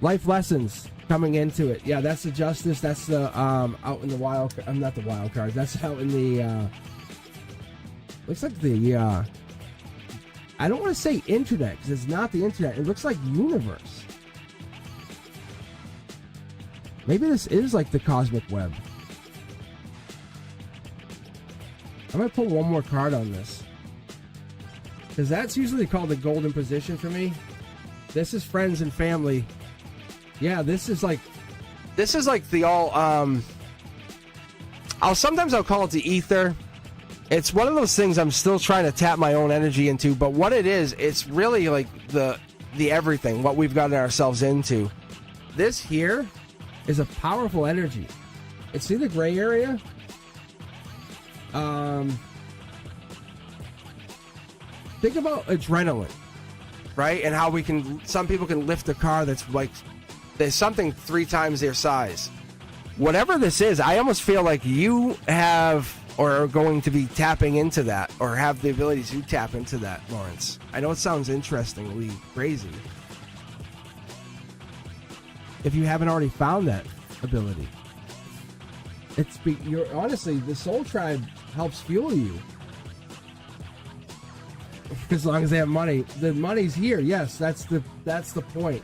Life lessons coming into it. Yeah, that's the justice. That's the out in the wild. Not the wild cards. That's out in the. Looks like the. I don't want to say internet because it's not the internet. It looks like universe. Maybe this is like the cosmic web. I'm gonna pull one more card on this. Because that's usually called the golden position for me. This is friends and family. Yeah, this is like the all sometimes I'll call it the ether. It's one of those things I'm still trying to tap my own energy into, but what it is, it's really like the everything, what we've gotten ourselves into. This here is a powerful energy. It's see the gray area? Think about adrenaline, right? And how some people can lift a car that's like, there's something 3 times their size. Whatever this is, I almost feel like you have, or are going to be tapping into that, or have the ability to tap into that, Lawrence. I know it sounds interestingly crazy. If you haven't already found that ability. Honestly, the Soul Tribe helps fuel you. As long as they have money. The money's here, yes, that's the point.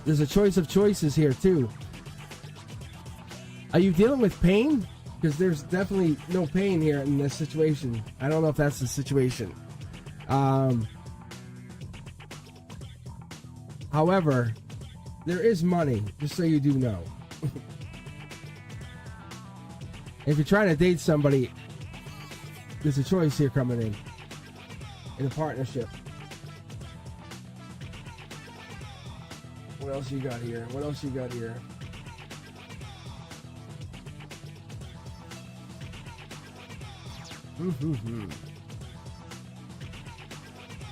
There's a choice of choices here too. Are you dealing with pain? Because there's definitely no pain here in this situation. I don't know if that's the situation. However, there is money, just so you do know. If you're trying to date somebody, there's a choice here coming in a partnership. What else you got here?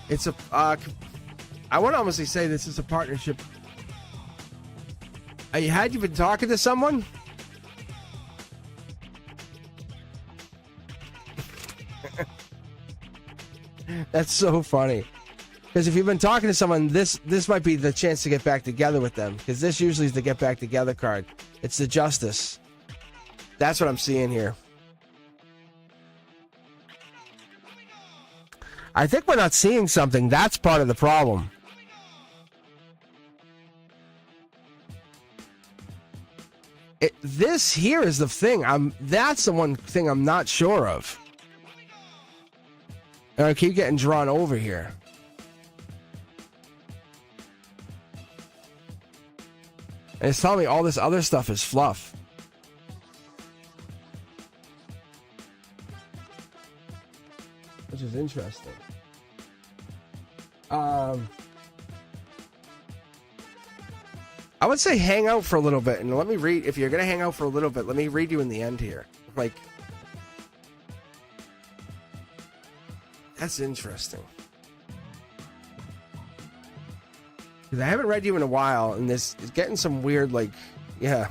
It's a I want to honestly say this is a partnership. Had you been talking to someone? That's so funny. Because if you've been talking to someone, this might be the chance to get back together with them. Because this usually is the get back together card. It's the justice. That's what I'm seeing here. I think we're not seeing something. That's part of the problem. This here is the thing. That's the one thing I'm not sure of. And I keep getting drawn over here. And it's telling me all this other stuff is fluff. Which is interesting. I would say hang out for a little bit and let me read. If you're going to hang out for a little bit, let me read you in the end here. Like, that's interesting. Because I haven't read you in a while, and this is getting some weird, like, yeah.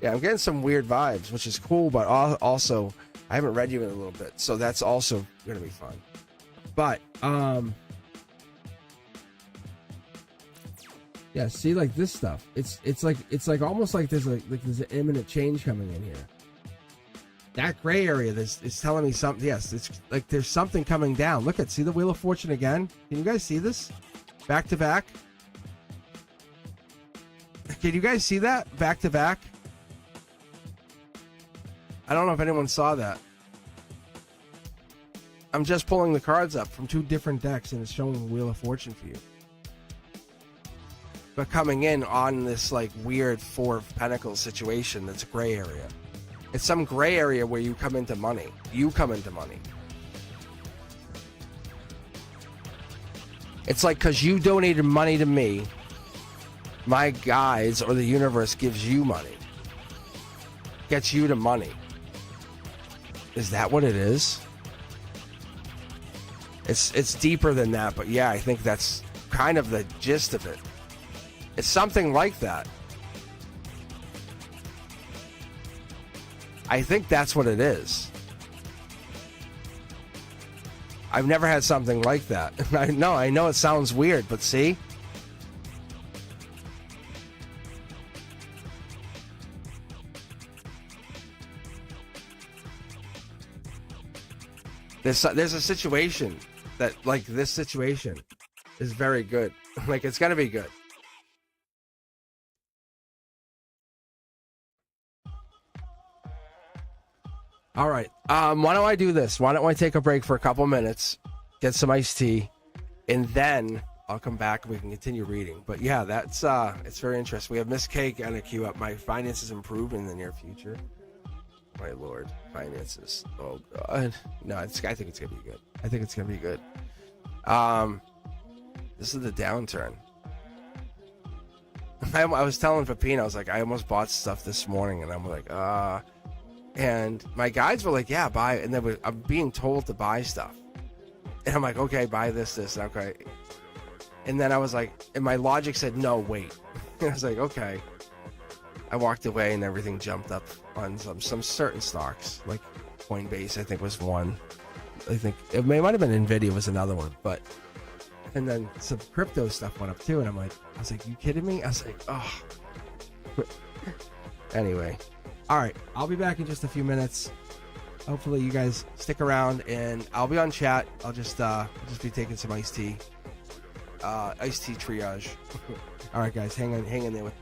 Yeah, I'm getting some weird vibes, which is cool, but also, I haven't read you in a little bit, so that's also going to be fun. But, yeah, see, like this stuff. It's like almost like there's an imminent change coming in here. That gray area is telling me something. Yes, it's like there's something coming down. Look at, see the Wheel of Fortune again? Can you guys see this? Back to back. Can you guys see that? Back to back. I don't know if anyone saw that. I'm just pulling the cards up from two different decks and it's showing the Wheel of Fortune for you. But coming in on this like weird Four of Pentacles situation that's a gray area. It's some gray area where you come into money. You come into money. It's like because you donated money to me, my guides or the universe gives you money. Gets you to money. Is that what it is? It's deeper than that, but yeah, I think that's kind of the gist of it. It's something like that. I think that's what it is. I've never had something like that. I know it sounds weird, but see? There's a situation that, like, this situation is very good. Like, it's gonna be good. All right. Why don't I do this? Why don't I take a break for a couple minutes, get some iced tea, and then I'll come back and we can continue reading. But yeah, that's it's very interesting. We have Miss Cake on a queue up. My finances improve in the near future. My lord, finances. Oh god. No, I think it's gonna be good. I think it's gonna be good. This is the downturn. I was telling Pepino, I was like, I almost bought stuff this morning, and I'm like, and my guides were like, yeah, buy, and then I'm being told to buy stuff, and I'm like, okay, buy this, okay, and then I was like, and my logic said, no, wait. And I was like, okay. I walked away, and everything jumped up on some certain stocks, like Coinbase, I think was one. I think it might have been Nvidia was another one, but and then some crypto stuff went up too, and I was like, you kidding me? I was like, oh. Anyway. All right, I'll be back in just a few minutes. Hopefully you guys stick around, and I'll be on chat. I'll just be taking some iced tea triage. All right, guys, hang in there with.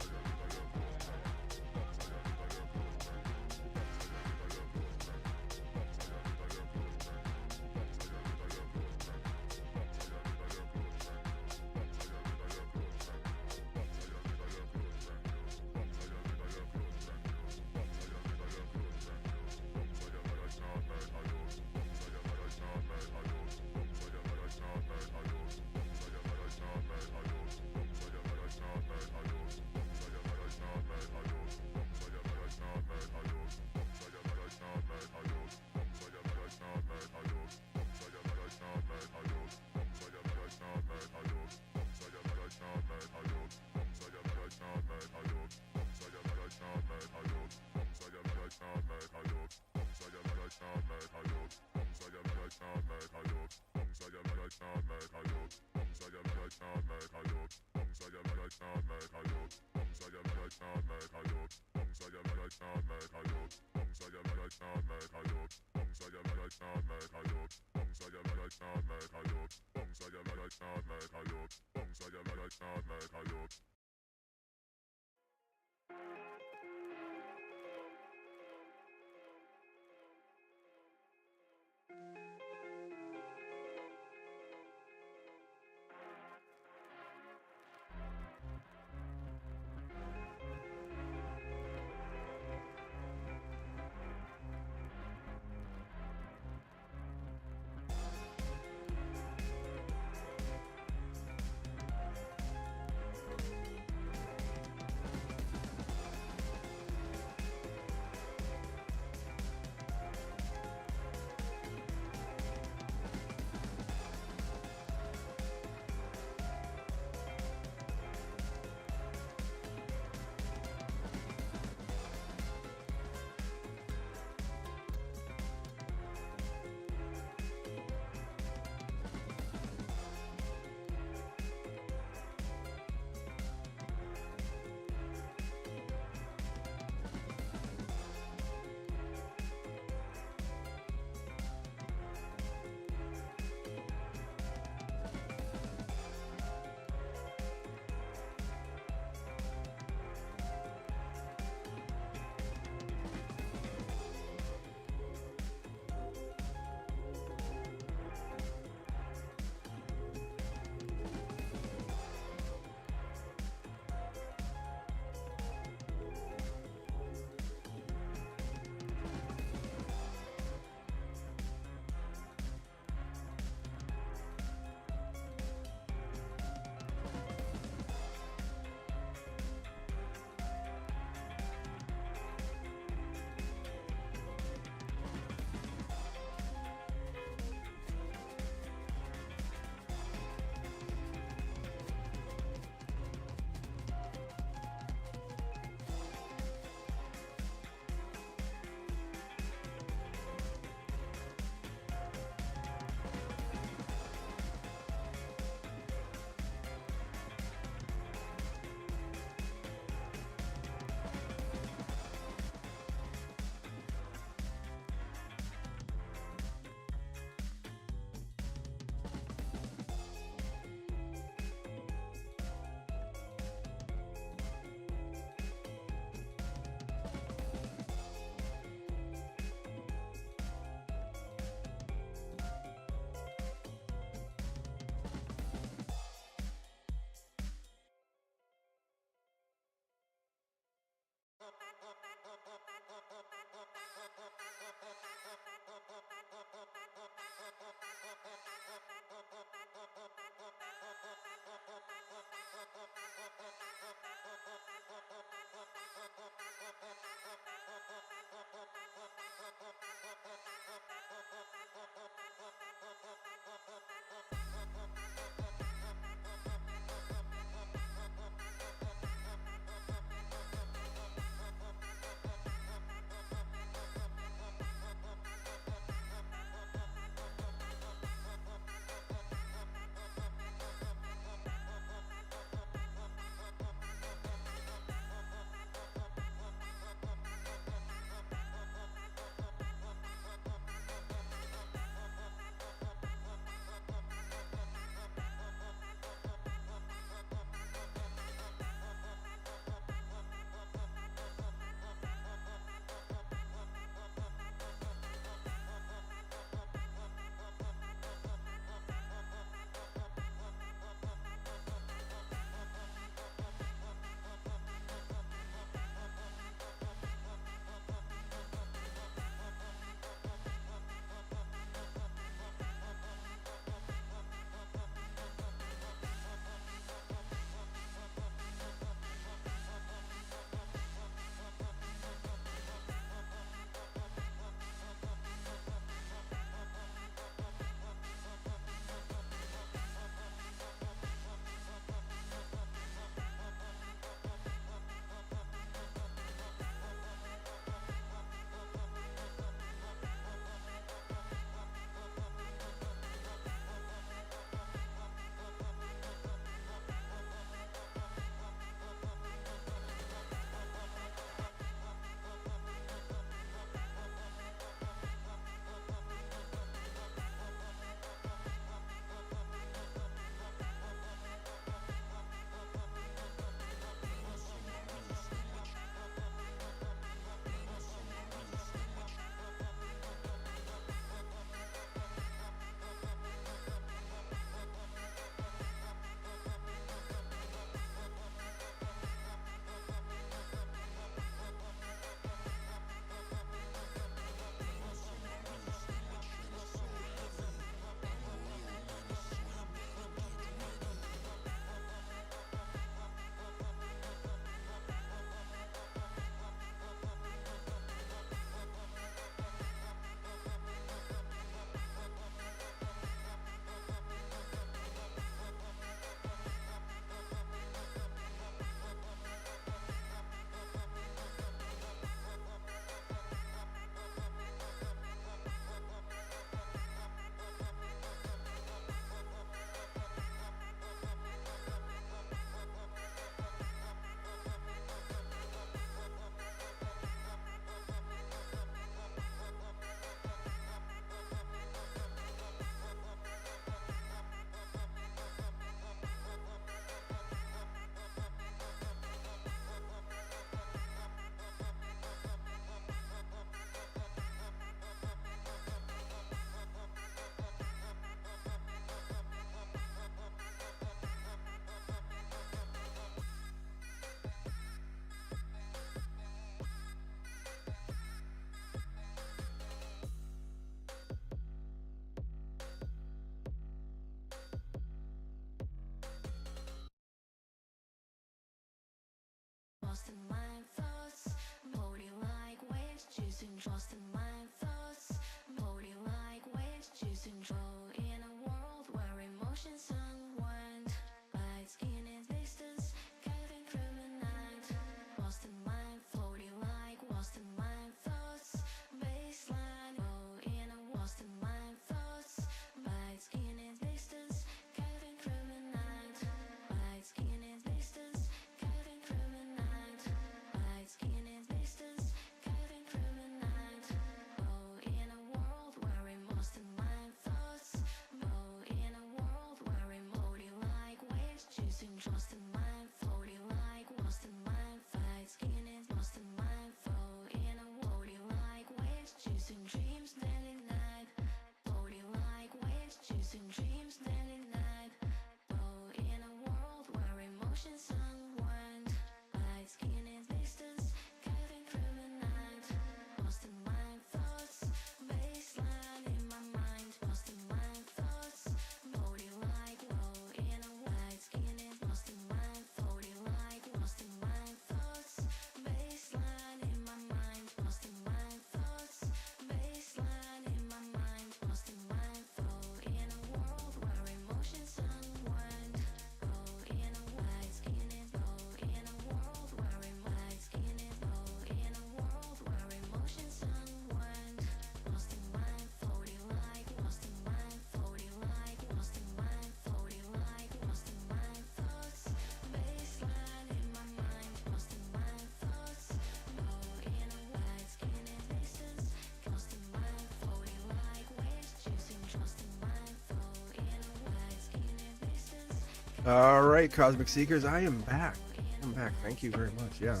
All right, Cosmic Seekers, I am back. I'm back. Thank you very much. Yeah.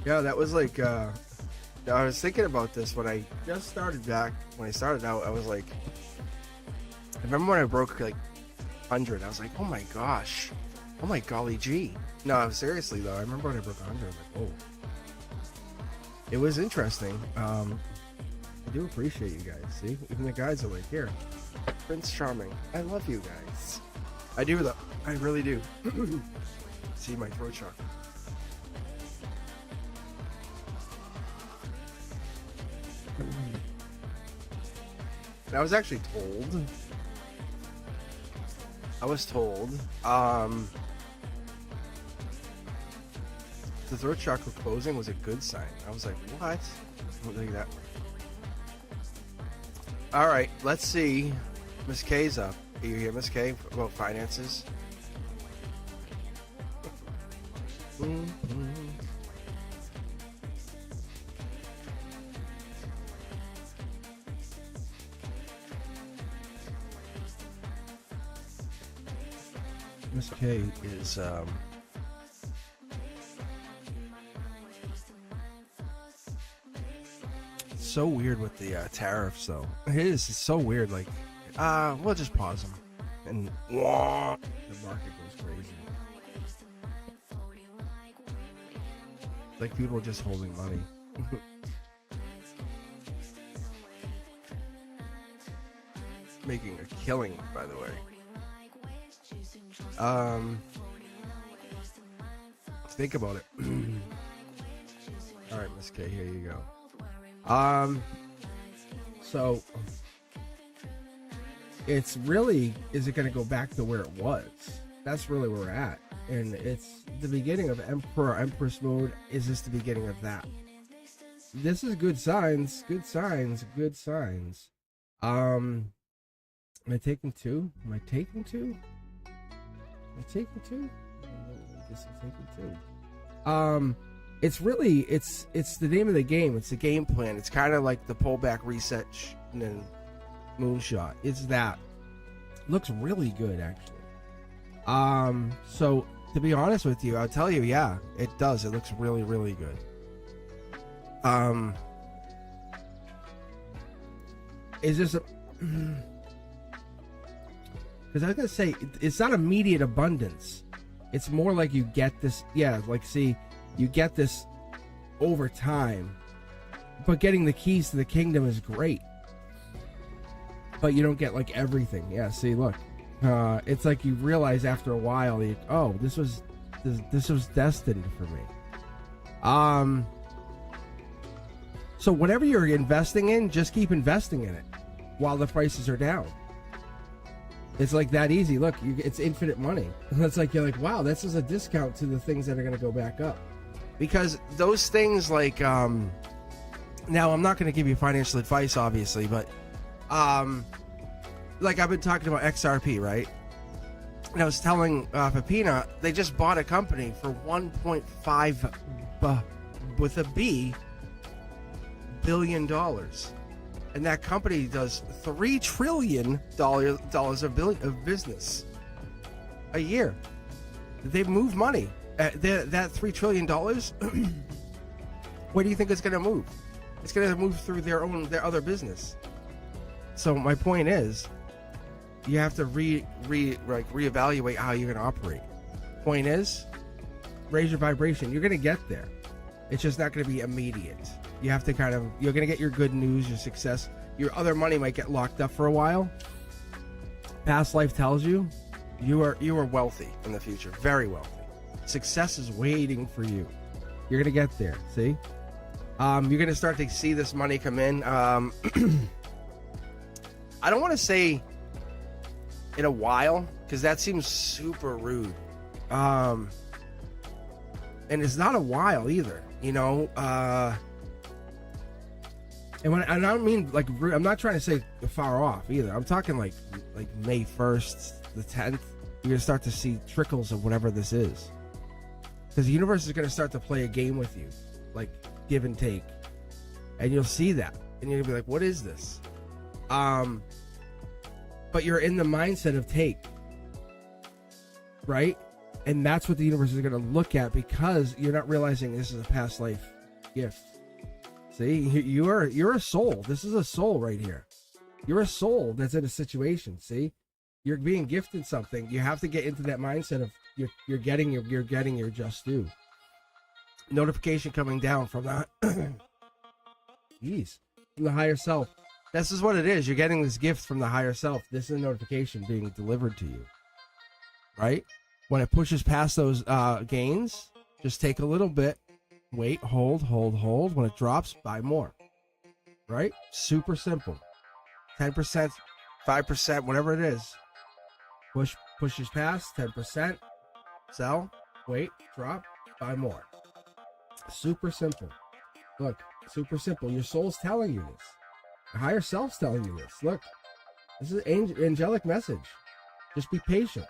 Yeah, that was like, I was thinking about this when I just started back. When I started out, I was like, I remember when I broke like 100, I was like, oh my gosh. Oh my golly gee. No, seriously though, I remember when I broke 100, I was like, oh. It was interesting. I do appreciate you guys. See, even the guys are like, here, Prince Charming, I love you guys. I do though. I really do. See my throat chakra. I was actually told. The throat chakra closing was a good sign. I was like, what? Look at that. All right, let's see. Miss K's up. Are you here, Miss K, about finances? Miss K is so weird with the tariffs, though. It is. It's so weird. Like, we'll just pause them, and the market goes crazy. Like people just holding money. Making a killing, by the way. Think about it. All right, Miss K, here you go. So it's really, is it going to go back to where it was? That's really where we're at, and it's the beginning of Emperor Empress mode. Is this the beginning of that? This is good signs. Good signs. Good signs. Am I taking two? Am I taking two? Am I taking two? I guess I'm taking two. It's really, it's the name of the game. It's the game plan. It's kind of like the pullback, reset, and then moonshot. It's that. Looks really good, actually. So to be honest with you, I'll tell you, yeah, it does. It looks really, really good. Is this a? Because I was gonna say, it's not immediate abundance. It's more like you get this. Yeah, like see. You get this over time, but getting the keys to the kingdom is great, but you don't get like everything. Yeah, see, look, it's like you realize after a while, oh, this was destined for me. So whatever you're investing in, just keep investing in it while the prices are down. It's like that easy. Look, it's infinite money. It's like you're like, wow, this is a discount to the things that are going to go back up. Because those things like, now I'm not going to give you financial advice, obviously, but like I've been talking about XRP, right? And I was telling Pepina, they just bought a company for 1.5 with a B $billion, and that company does $3 trillion of business a year. They move money. That $3 trillion, where do you think it's going to move? It's going to move through their other business. So my point is, you have to reevaluate how you're going to operate. Point is, raise your vibration. You're going to get there. It's just not going to be immediate. You have to you're going to get your good news, your success. Your other money might get locked up for a while. Past life tells you, you are wealthy in the future, very wealthy. Success is waiting for you. You're gonna get there. See, you're gonna start to see this money come in. I don't want to say in a while, because that seems super rude. And it's not a while either, you know. And I don't mean like I'm not trying to say far off either. I'm talking like May 1st, the 10th. You're gonna start to see trickles of whatever this is. Because the universe is going to start to play a game with you, like give and take, and you'll see that, and you're gonna be like, "What is this?" But but you're in the mindset of take, right? And that's what the universe is going to look at, because you're not realizing this is a past life gift. See, you're a soul. This is a soul right here. You're a soul that's in a situation. See, you're being gifted something. You have to get into that mindset of you're getting your just due. Notification coming down from that. Jeez, from the higher self. This is what it is. You're getting this gift from the higher self. This is a notification being delivered to you, right? When it pushes past those gains, just take a little bit, wait, hold. When it drops, buy more, right? Super simple. 10%, 5%, whatever it is. Pushes past 10%, sell, wait, drop, buy more. Super simple. Look, super simple. Your soul's telling you this. The higher self's telling you this. Look, this is an angelic message. Just be patient.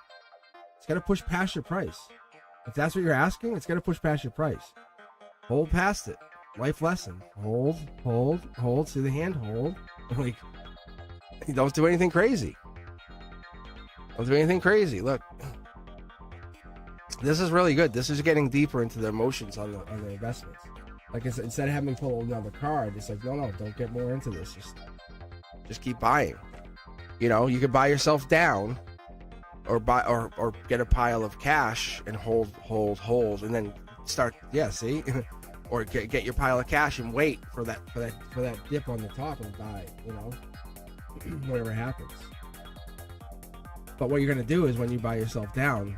It's got to push past your price. If that's what you're asking, it's got to push past your price. Hold past it. Life lesson. Hold. See the hand? Hold. Like, don't do anything crazy. Look. This is really good. This is getting deeper into the emotions on the investments. Like I said, instead of having me pull another card, it's like, no, don't get more into this. Just keep buying. You know, you could buy yourself down, or get a pile of cash and hold, and then start. Yeah, see, or get your pile of cash and wait for that dip on the top and buy. You know, whatever happens. But what you're gonna do is when you buy yourself down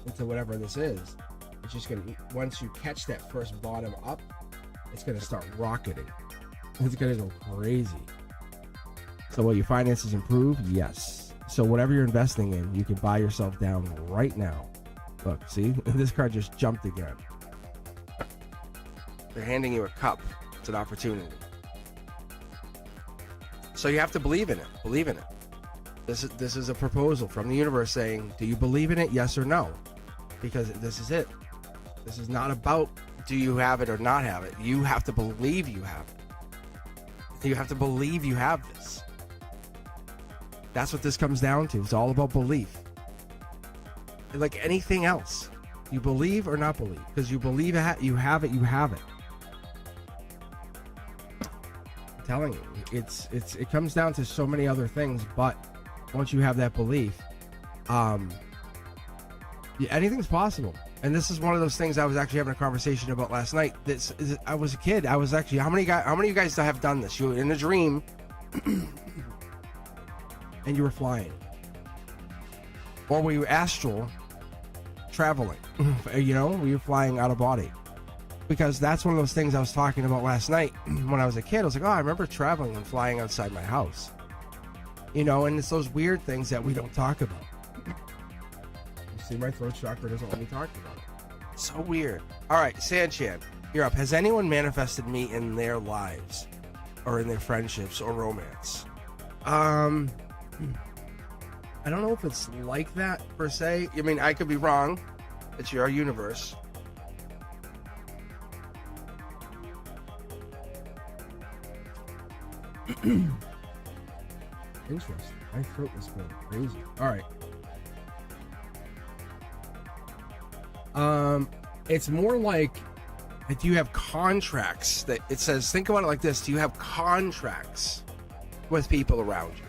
into whatever this is, it's just gonna, once you catch that first bottom up, it's gonna start rocketing. It's gonna go crazy. So will your finances improve? Yes. So whatever you're investing in, you can buy yourself down right now. Look, see, this card just jumped again. They're handing you a cup. It's an opportunity. So you have to believe in it. This is a proposal from the universe saying, do you believe in it? Yes or no? Because this is it. This is not about do you have it or not have it. You have to believe you have it. You have to believe you have this. That's what this comes down to. It's all about belief. Like anything else, you believe or not believe. Because you believe you have it. I'm telling you, it comes down to so many other things, but once you have that belief, anything's possible. And this is one of those things I was actually having a conversation about last night. I was a kid. I was actually, how many of you guys have done this? You were in a dream and you were flying, or were you astral traveling? You know, were you flying out of body? Because that's one of those things I was talking about last night when I was a kid. I was like, oh, I remember traveling and flying outside my house. You know, and it's those weird things that we don't talk about. You see, my throat chakra doesn't let me talk about it. So weird. All right, Sanchan, you're up. Has anyone manifested me in their lives or in their friendships or romance? I don't know if it's like that per se. I mean, I could be wrong. It's your universe. Interesting. My throat is going crazy. All right. It's more like, do you have contracts that it says? Think about it like this: do you have contracts with people around you?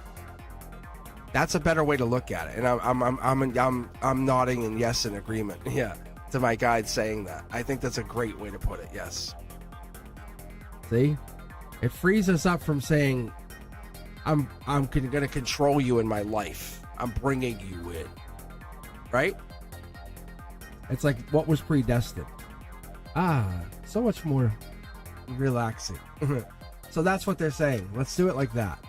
That's a better way to look at it. And I'm nodding in yes in agreement. Yeah, to my guide saying that. I think that's a great way to put it. Yes. See, it frees us up from saying, I'm going to control you in my life. I'm bringing you in. Right? It's like what was predestined. So much more relaxing. So that's what they're saying. Let's do it like that.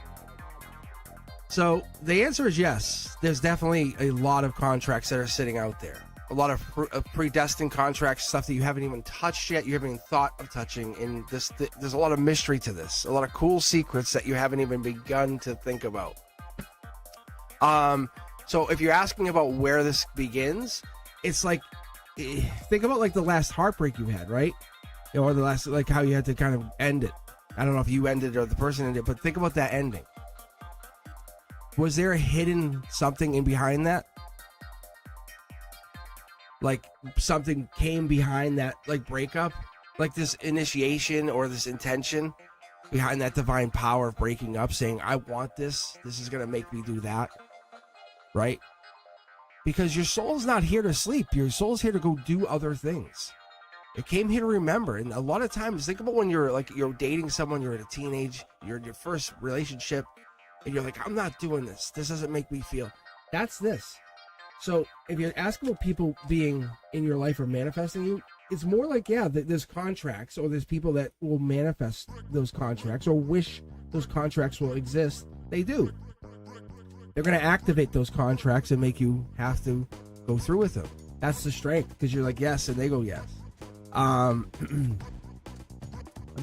So the answer is yes. There's definitely a lot of contracts that are sitting out there. A lot of predestined contracts, stuff that you haven't even touched yet, you haven't even thought of touching. And there's a lot of mystery to this. A lot of cool secrets that you haven't even begun to think about. So if you're asking about where this begins, it's like, think about like the last heartbreak you had, right? You know, or the last, like how you had to kind of end it. I don't know if you ended or the person ended, but think about that ending. Was there a hidden something in behind that? Like something came behind that, like breakup, like this initiation or this intention behind that divine power of breaking up, saying, I want this. This is going to make me do that. Right? Because your soul's not here to sleep. Your soul's here to go do other things. It came here to remember. And a lot of times, think about when you're dating someone, you're in a teenage, you're in your first relationship, and you're like, I'm not doing this. This doesn't make me feel. That's this. So if you're asking about people being in your life or manifesting you, it's more like, yeah, there's contracts, or there's people that will manifest those contracts or wish those contracts will exist. They do. They're going to activate those contracts and make you have to go through with them. That's the strength, because you're like, yes, and they go, yes. I'm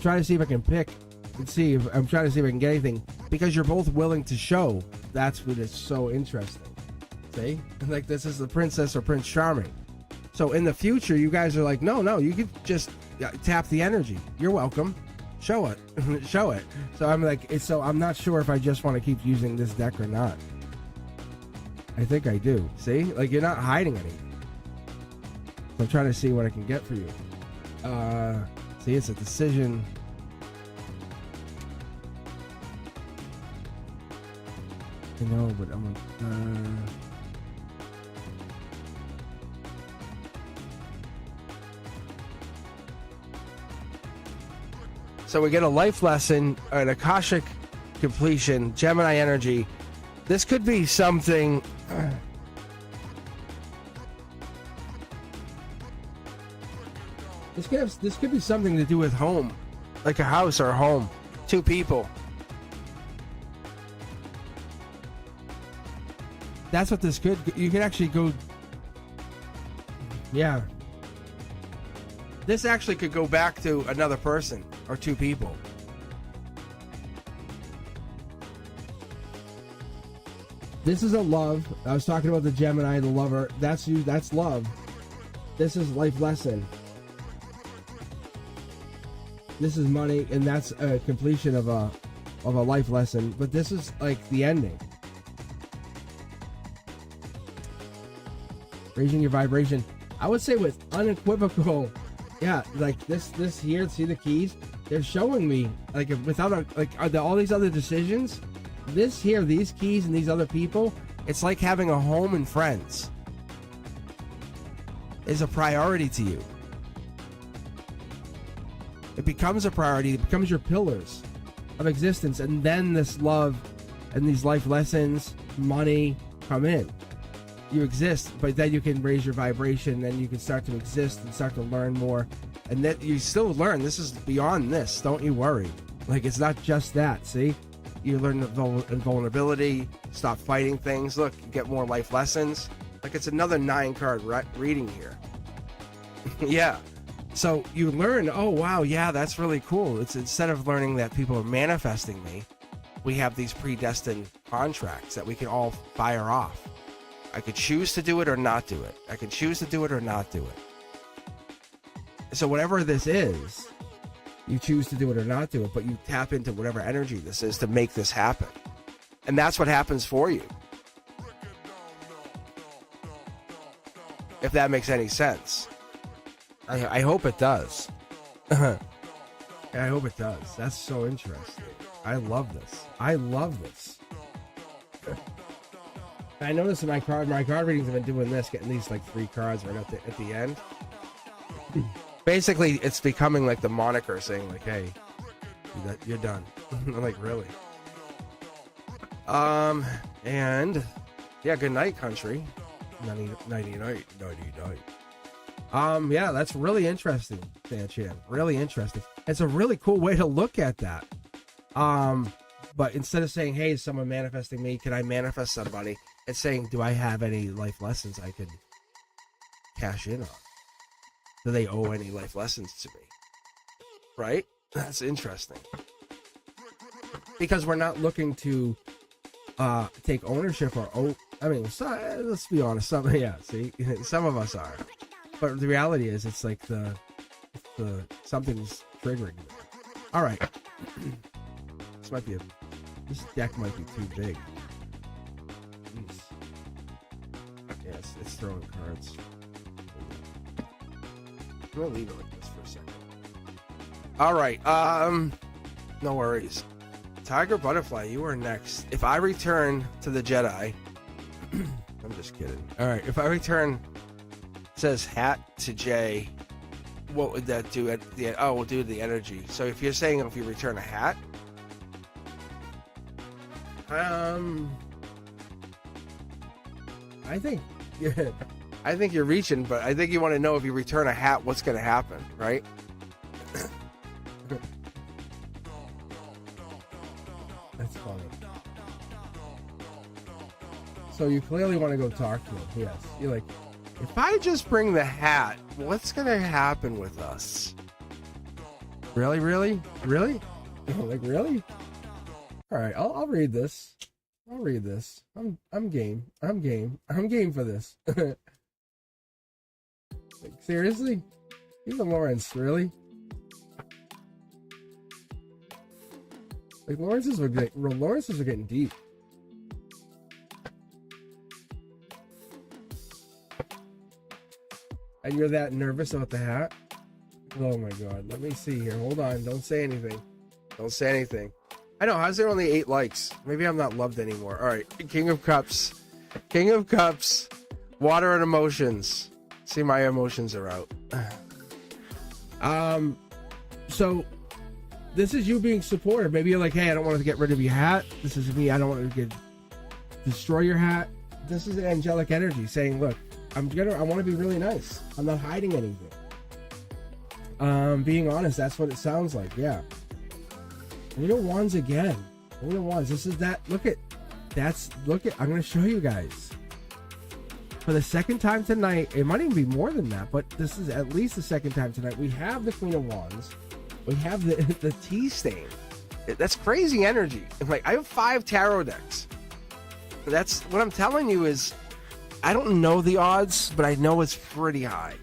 trying to see if I can pick and see if I'm trying to see if I can get anything, because you're both willing to show. That's what is so interesting. See? Like, this is the princess or Prince Charming. So in the future, you guys are like, no, you could just tap the energy. You're welcome. Show it. Show it. So I'm like, so I'm not sure if I just want to keep using this deck or not. I think I do. See? Like, you're not hiding anything. So I'm trying to see what I can get for you. See, it's a decision. I know, but I'm So we get a life lesson, an Akashic completion, Gemini energy. This could be something. This could be something to do with home, like a house or a home. Two people. That's what this could. You could actually go. Yeah. This actually could go back to another person or two people. This is a love. I was talking about the Gemini, the lover. That's you. That's love. This is life lesson. This is money, and that's a completion of a life lesson. But this is like the ending. Raising your vibration. I would say with unequivocal. Yeah, like this here. See the keys? They're showing me like without all these other decisions. This here, these keys and these other people, it's like having a home and friends is a priority to you. It becomes a priority. It becomes your pillars of existence, and then this love and these life lessons, money come in. You exist, but then you can raise your vibration, and you can start to exist and start to learn more. And that you still learn. This is beyond this. Don't you worry. Like, it's not just that. See, you learn the invulnerability, stop fighting things. Look, you get more life lessons. Like, it's another 9-card reading here. Yeah. So you learn, oh wow, yeah, that's really cool. It's instead of learning that people are manifesting me, we have these predestined contracts that we can all fire off. I could choose to do it or not do it. I can choose to do it or not do it. So whatever this is, you choose to do it or not do it, but you tap into whatever energy this is to make this happen. And that's what happens for you. If that makes any sense. I hope it does. I hope it does. That's so interesting. I love this. I love this. I noticed in my card readings have been doing this, getting these like 3 cards right at the end. Basically, it's becoming like the moniker saying like, hey, you're done. I'm like, really? And yeah, good night, country. Nighty night. Yeah, that's really interesting, Sanchan. Really interesting. It's a really cool way to look at that. But instead of saying, hey, is someone manifesting me? Can I manifest somebody? It's saying, do I have any life lessons I could cash in on? Do they owe any life lessons to me? Right? That's interesting. Because we're not looking to take ownership or let's be honest. Some of us are. But the reality is, it's like the something's triggering me. All right. This deck might be too big. it's throwing cards. I'm gonna leave it like this for a second. All right. No worries. Tiger Butterfly, you are next. If I return to the Jedi, I'm just kidding. All right. If I return, it says hat to J. What would that do? We'll do the energy. So if you're saying if you return a hat, I think you're reaching, but I think you want to know if you return a hat, what's going to happen, right? That's funny. So you clearly want to go talk to him. Yes. You're like, if I just bring the hat, what's going to happen with us? Really? Like, really? All right, I'll read this. I'm game for this. Like, seriously? Even Lawrence, really? Like, Lawrence's are getting deep. And you're that nervous about the hat? Oh my god. Let me see here. Hold on. Don't say anything. I know. How's there only 8 likes? Maybe I'm not loved anymore. All right. King of Cups. Water and emotions. See, my emotions are out. So this is you being supportive. Maybe you're like, hey, I don't want to get rid of your hat. This is me. I don't want to destroy your hat. This is an angelic energy saying, look, I want to be really nice. I'm not hiding anything. Being honest, that's what it sounds like. Yeah. Queen of Wands again. Queen of Wands. This is that. I'm going to show you guys. For the second time tonight, it might even be more than that, but this is at least the second time tonight. We have the Queen of Wands. We have the tea stain. That's crazy energy. Like, I have 5 tarot decks. That's what I'm telling you is, I don't know the odds, but I know it's pretty high.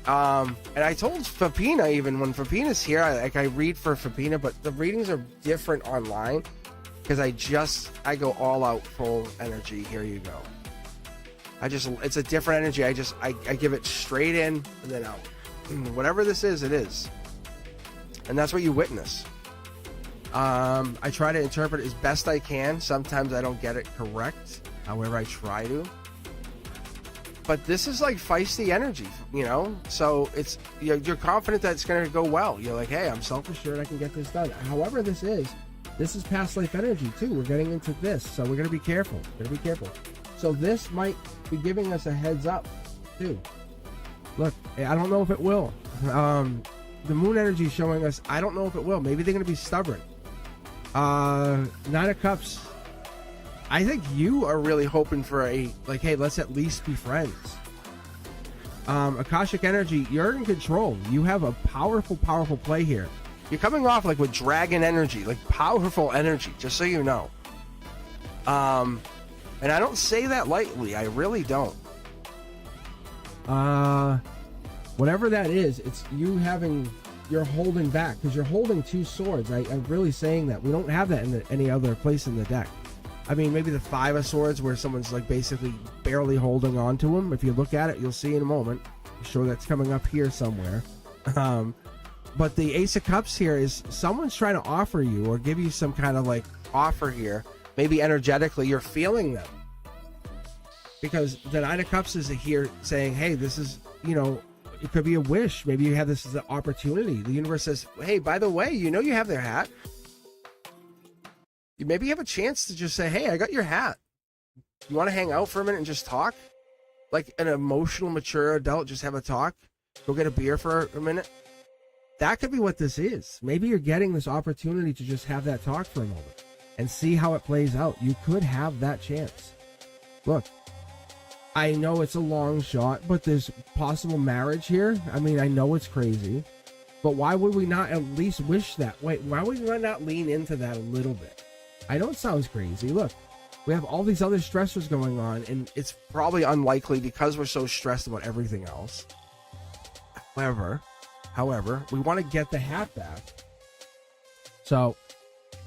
And I told Fapina, even when Fapina's here, I read for Fapina, but the readings are different online because I go all out full energy. Here you go. It's a different energy. I give it straight in and then out. Whatever this is, it is. And that's what you witness. I try to interpret it as best I can. Sometimes I don't get it correct. However, I try to. But this is like feisty energy, so it's you're confident that it's going to go well. You're like, hey, I'm self-assured I can get this done. However, this is past life energy too. We're getting into this, so we're going to be careful. So this might be giving us a heads up too. Look, I don't know if it will. The moon energy is showing us, I don't know if it will. Maybe they're going to be stubborn. 9 of Cups. I think you are really hoping for hey, let's at least be friends. Akashic energy, you're in control. You have a powerful play here. You're coming off like with dragon energy, like powerful energy, just so you know. And I don't say that lightly. I really don't. Whatever that is, it's you you're holding back because you're holding 2 swords. I'm really saying that. We don't have that in any other place in the deck. I mean, maybe the 5 of Swords where someone's like basically barely holding on to him. If you look at it, you'll see in a moment. I'm sure that's coming up here somewhere. But the Ace of Cups here is someone's trying to offer you or give you some kind of like offer here. Maybe energetically you're feeling them. Because the 9 of Cups is here saying, hey, this is, it could be a wish. Maybe you have this as an opportunity. The universe says, hey, by the way, you have their hat. You maybe have a chance to just say, hey, I got your hat. You want to hang out for a minute and just talk? Like an emotional, mature adult, just have a talk? Go get a beer for a minute? That could be what this is. Maybe you're getting this opportunity to just have that talk for a moment and see how it plays out. You could have that chance. Look, I know it's a long shot, but there's possible marriage here. I mean, I know it's crazy, but why would we not at least wish that? Wait, why would we not lean into that a little bit? I know it sounds crazy. Look, we have all these other stressors going on, and it's probably unlikely because we're so stressed about everything else. However, we want to get the hat back. So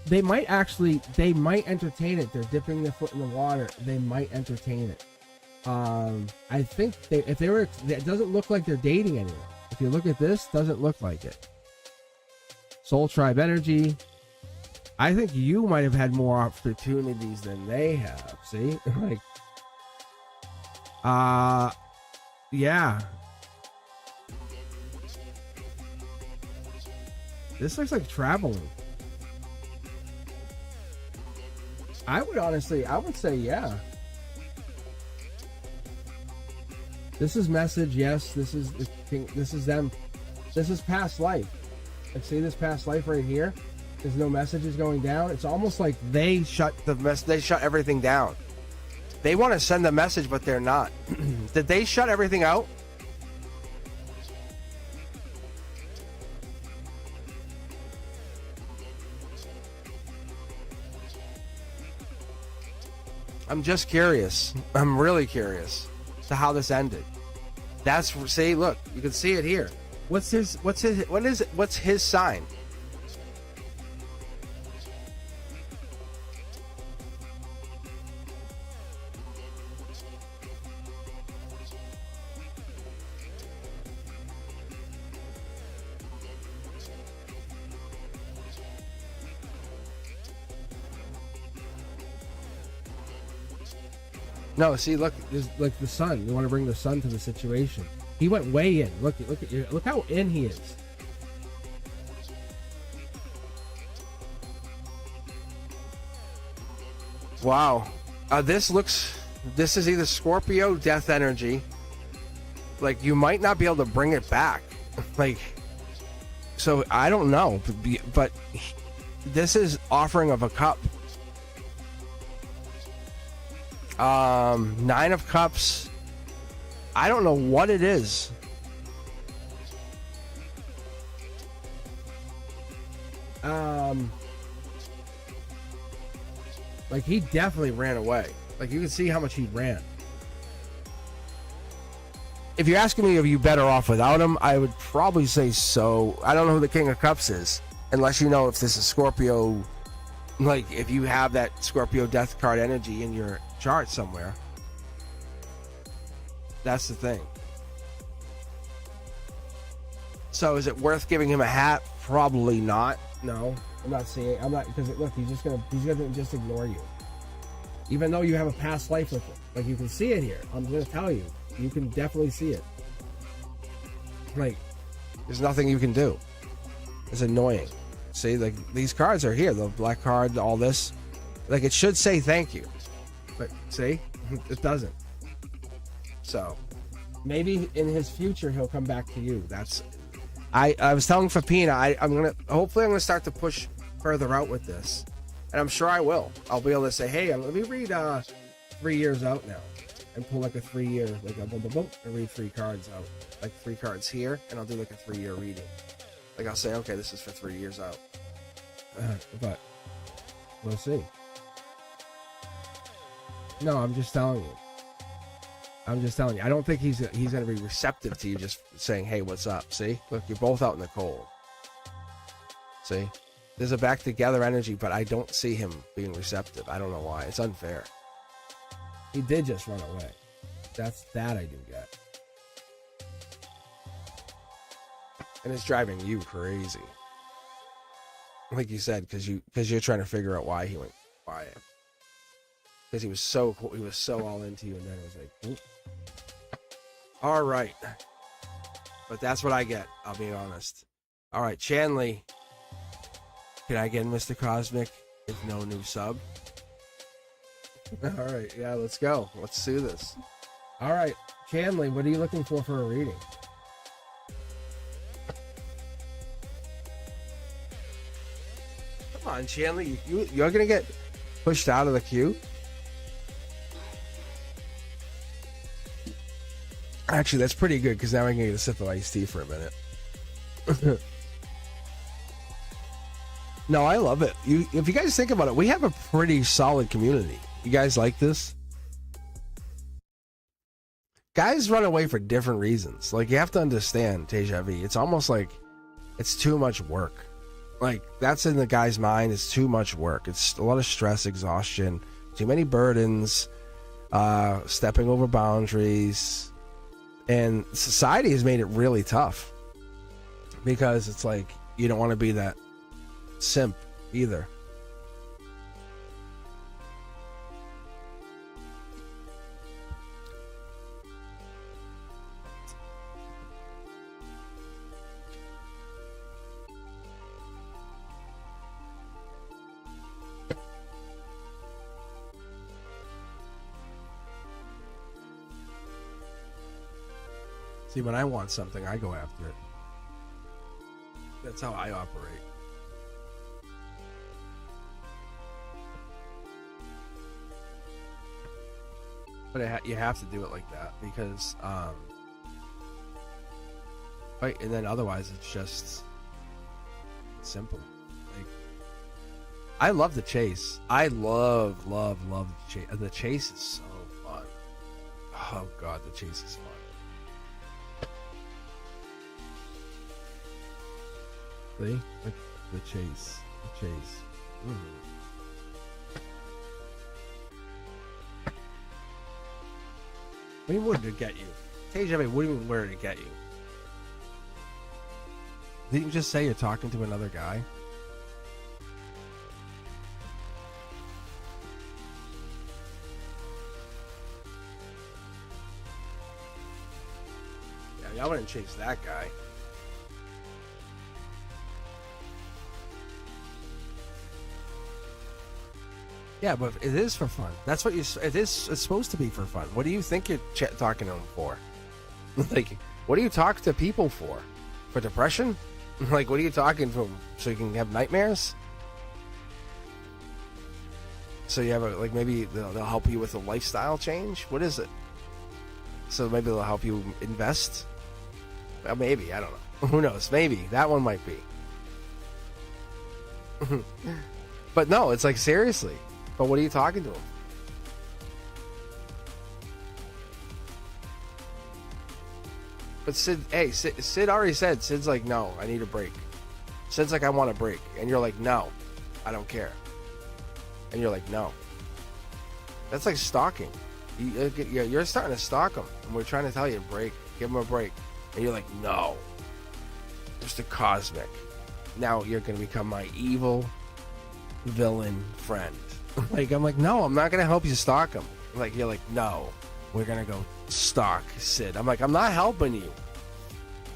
they might entertain it. They're dipping their foot in the water. They might entertain it. I think if they were, it doesn't look like they're dating anyone. If you look at this, doesn't look like it. Soul Tribe energy. I think you might have had more opportunities than they have. See, like, yeah. This looks like traveling. I would say yeah. This is message, yes. This is the king, this is them. This is past life. Like, see this past life right here? There's no messages going down. It's almost like they shut everything down. They want to send a message, but they're not. Did they shut everything out? I'm just curious. I'm really curious to how this ended. That's, see, look, you can see it here. What's his sign? No, see, look, there's like the sun. You want to bring the sun to the situation. He went way in. Look how in he is. Wow. This is either Scorpio death energy. Like, you might not be able to bring it back. Like, so I don't know, but this is offering of a cup. 9 of Cups. I don't know what it is. Like, he definitely ran away. Like, you can see how much he ran. If you're asking me if you better off without him, I would probably say so. I don't know who the King of Cups is, unless you know if this is Scorpio. Like, if you have that Scorpio death card energy in your chart somewhere. That's the thing. So is it worth giving him a hat? Probably not. No, I'm not seeing. I'm not, because look, he's gonna just ignore you. Even though you have a past life with him, like, you can see it here. I'm gonna tell you, you can definitely see it. Like, there's nothing you can do. It's annoying. See, like, these cards are here. The black card, all this. Like, it should say thank you. But see, it doesn't. So maybe in his future he'll come back to you. That's, I was telling Fapina, hopefully I'm gonna start to push further out with this, and I'm sure I will. I'll be able to say, hey, let me read 3 years out now, and pull like a 3 year, like a boom, boom, boom, and read 3 cards out, like 3 cards here, and I'll do like a 3 year reading. Like, I'll say, okay, this is for 3 years out. But we'll see. No, I'm just telling you. I don't think he's going to be receptive to you just saying, hey, what's up? See? Look, you're both out in the cold. See? There's a back together energy, but I don't see him being receptive. I don't know why. It's unfair. He did just run away. That I do get. And it's driving you crazy. Like you said, because you're trying to figure out why he went quiet. Because he was so all into you, and then it was like, oop. All right. But that's what I get, I'll be honest. All right, Chanley. Can I get Mr. Cosmic with no new sub? All right, yeah, let's go. Let's do this. All right, Chanley, what are you looking for a reading? Come on, Chanley, you're gonna get pushed out of the queue. Actually, that's pretty good, because now I can get a sip of iced tea for a minute. No, I love it. If you guys think about it, we have a pretty solid community. You guys like this? Guys run away for different reasons. Like, you have to understand, Teja V, it's almost like it's too much work. Like, that's in the guy's mind. It's too much work. It's a lot of stress, exhaustion, too many burdens. stepping over boundaries, and society has made it really tough because it's like you don't want to be that simp either. See, when I want something, I go after it. That's how I operate. But you have to do it like that because, right? And then otherwise, it's just simple. Like, I love the chase. I love the chase. The chase is so fun. Oh God, the chase is fun. See? Look, the chase. The chase. What do you mean, where did it get you? TJ, what do you mean, where did it get you? Didn't you just say you're talking to another guy? Yeah, I wouldn't chase that guy. Yeah, but it is for fun. That's what it is. It's supposed to be for fun. What do you think you're talking to them for? Like, what do you talk to people for? For depression? Like, what are you talking to them? So you can have nightmares? So you have like maybe they'll help you with a lifestyle change? What is it? So maybe they'll help you invest? Well, maybe. I don't know. Who knows? Maybe. That one might be. But no, it's like, seriously. But what are you talking to him? But Sid already said, Sid's like, no, I need a break. Sid's like, I want a break. And you're like, no, I don't care. And you're like, no. That's like stalking. You're starting to stalk him. And we're trying to tell you, break. Give him a break. And you're like, no. Mr. Cosmic. Now you're going to become my evil villain friend. Like, I'm like, no, I'm not going to help you stalk him. Like, you're like, no, we're going to go stalk Sid. I'm like, I'm not helping you.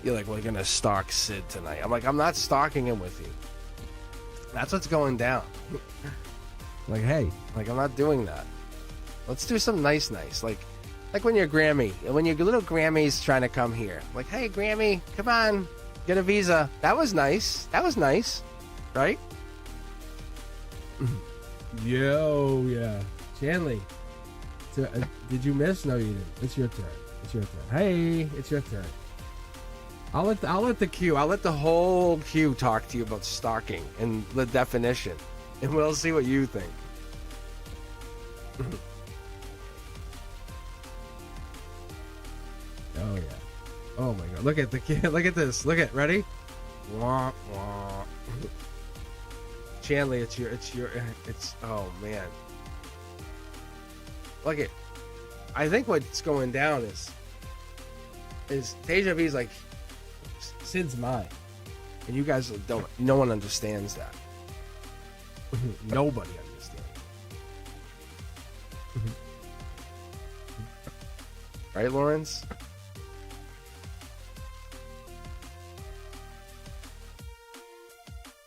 You're like, we're going to stalk Sid tonight. I'm like, I'm not stalking him with you. That's what's going down. Like, hey, like, I'm not doing that. Let's do some nice. Like when your Grammy, when your little Grammy's trying to come here. Like, hey, Grammy, come on, get a visa. That was nice. That was nice. Right? Yo, yeah. Shanley, did you miss? No, you didn't. It's your turn. It's your turn. Hey, it's your turn. I'll let the whole queue talk to you about stalking and the definition, and we'll see what you think. Oh yeah. Oh my God. Look at the kid. Look at this. Look at. Ready? Wah, wah. Chandler, it's oh man. Look at, I think what's going down is Deja V's like, Sid's mine. And you guys don't, no one understands that. Nobody understands. Right, Lawrence?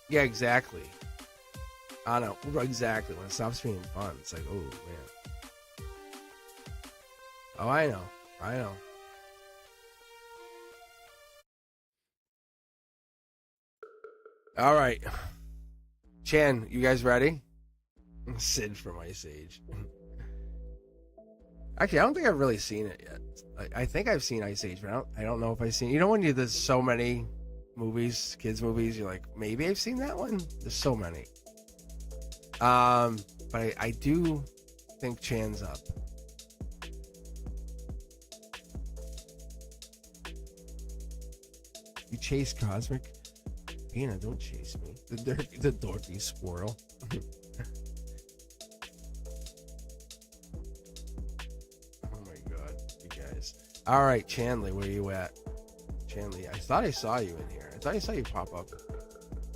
Yeah, exactly. I know, exactly. When it stops being fun, it's like, oh man. Oh, I know. All right, Chan, you guys ready? Sid from Ice Age. Actually, I don't think I've really seen it yet. I think I've seen Ice Age, but I don't know if I've seen. You know when there's so many movies, kids movies, you're like, maybe I've seen that one. There's so many. But I do think Chan's up. You chase Cosmic? Anna, don't chase me. The dorky squirrel. All right, Chandler, where you at? Chandler, I thought I saw you in here. I thought I saw you pop up.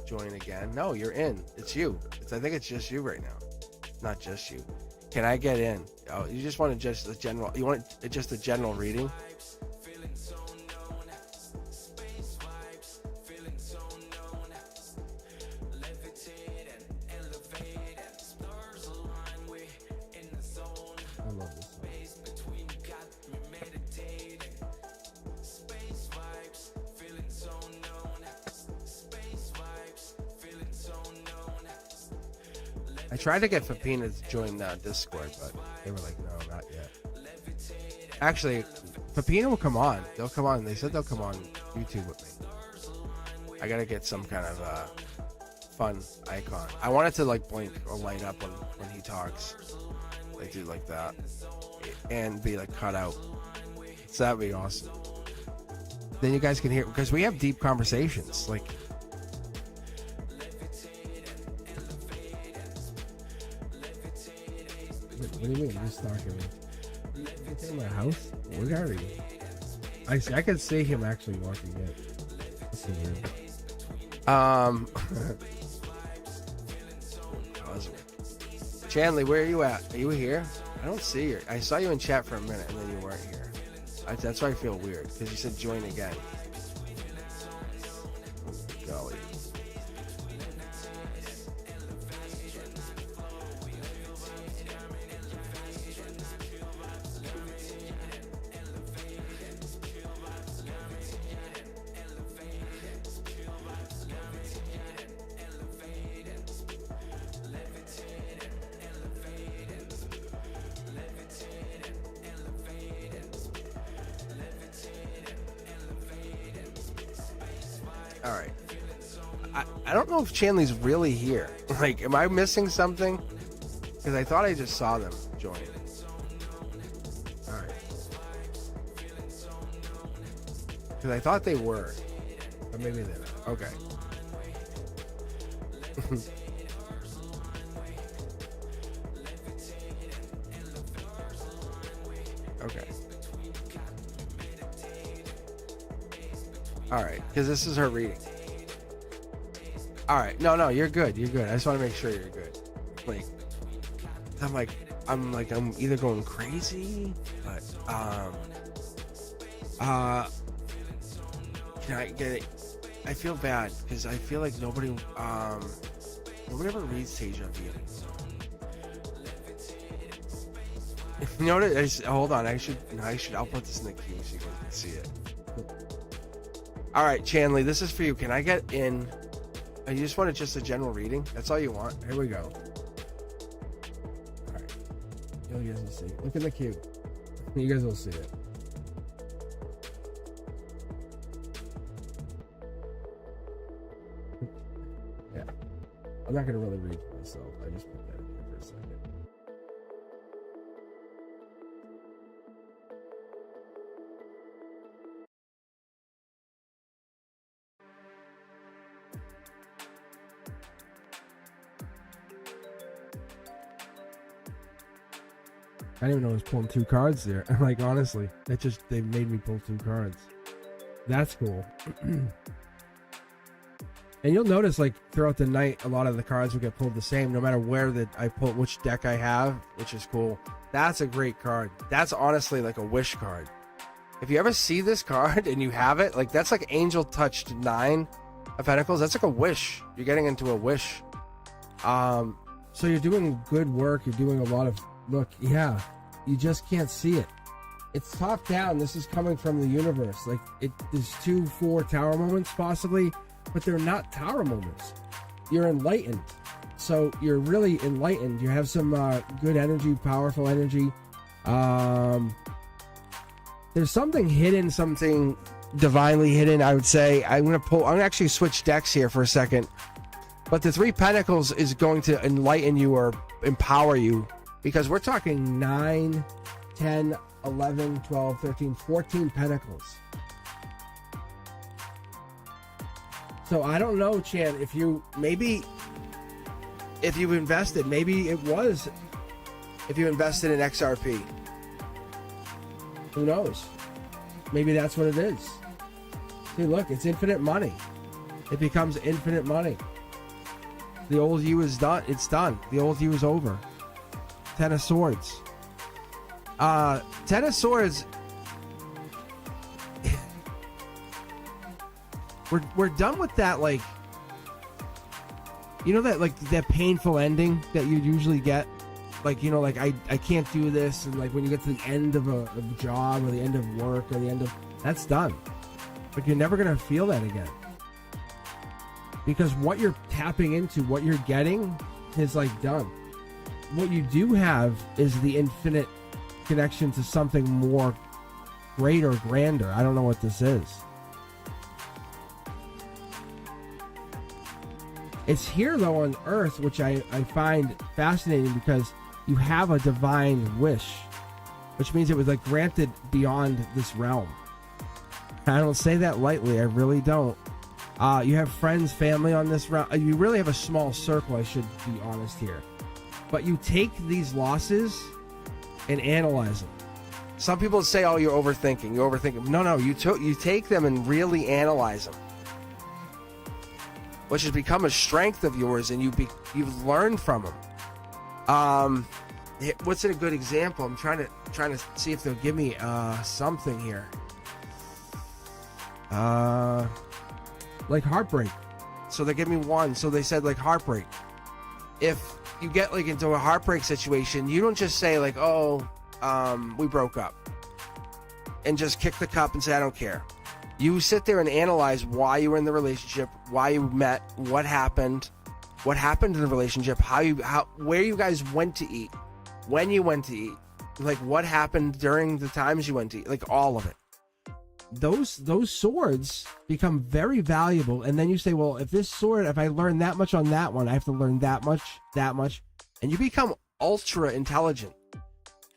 Join again. No, you're in. It's you. I think it's just you right now. Not just you. Can I get in? Oh, you just want to just the general. You want just a general reading? I love this song. I tried to get Fapina to join Discord, but they were like, no, not yet. Actually, Fapina will come on. They'll come on. They said they'll come on YouTube with me. I gotta get some kind of fun icon. I want it to like blink or light up when he talks. Like do like that. And be like cut out. So that'd be awesome. Then you guys can hear, because we have deep conversations. Like, what do you mean? You're stalking me? You're in my house? Where are you? I can see him actually walking in. That's so weird. Chandler, where are you at? Are you here? I don't see you. I saw you in chat for a minute and then you weren't here. That's why I feel weird, because you said join again. Golly. All right. I don't know if Chandler's really here. Like, am I missing something? Because I thought I just saw them join. All right. Because I thought they were. But maybe they're not. Okay. Okay. All right, because this is her reading. All right, no, you're good. You're good. I just want to make sure you're good. Like, I'm either going crazy, but can I get it? I feel bad because I feel like nobody ever reads Tasia view. You know what? Hold on. I'll put this in the queue so you guys can see it. All right, Chandler, this is for you. Can I get in? You just want just a general reading? That's all you want? Here we go. All right. You guys will see. Look in the queue. You guys will see it. Yeah. I'm not going to really read for myself. I just put that in here for a second. I didn't even know I was pulling two cards there. Like, honestly, they made me pull two cards. That's cool. And you'll notice, like, throughout the night, a lot of the cards will get pulled the same, no matter I pull, which deck I have, which is cool. That's a great card. That's honestly like a wish card. If you ever see this card and you have it, like, that's like Angel Touched 9 of Pentacles. That's like a wish. You're getting into a wish. So you're doing good work. You're doing a lot of... Look, yeah, you just can't see it. It's top down. This is coming from the universe. Like, there's 4 tower moments possibly, but they're not tower moments. You're enlightened. So you're really enlightened. You have some good energy, powerful energy. There's something hidden, something divinely hidden, I would say. I'm going to actually switch decks here for a second. But the 3 Pentacles is going to enlighten you or empower you. Because we're talking 9, 10, 11, 12, 13, 14 Pentacles. So I don't know, Chan, if you've invested, maybe it was if you invested in XRP. Who knows? maybe that's what it is. See, look, it's infinite money. It becomes infinite money. The old you is done. It's done. The old you is over. Ten of Swords. Ten of Swords. We're done with that, like, you know, that, like, that painful ending that you usually get, like, you know, like, I can't do this, and like when you get to the end of a job or the end of work or the end of, that's done. But you're never gonna feel that again, because what you're tapping into, what you're getting, is like done. What you do have is the infinite connection to something more great or grander. I don't know what this is. It's here, though, on Earth, which I find fascinating, because you have a divine wish, which means it was, like, granted beyond this realm. I don't say that lightly. I really don't. You have friends, family on this realm. You really have a small circle, I should be honest here. But you take these losses and analyze them. Some people say, oh, you're overthinking. You're overthinking. No, you take them and really analyze them, which has become a strength of yours, and you've learned from them. What's a good example? I'm trying to see if they'll give me something here. Like heartbreak. So they give me one. So they said, like, heartbreak. If you get, like, into a heartbreak situation, you don't just say, like, oh, we broke up, and just kick the cup and say, I don't care. You sit there and analyze why you were in the relationship, why you met, what happened in the relationship, where you guys went to eat, when you went to eat, like what happened during the times you went to eat, like all of it. Those swords become very valuable, and then you say, well, if I learn that much on that one, I have to learn that much, and you become ultra intelligent.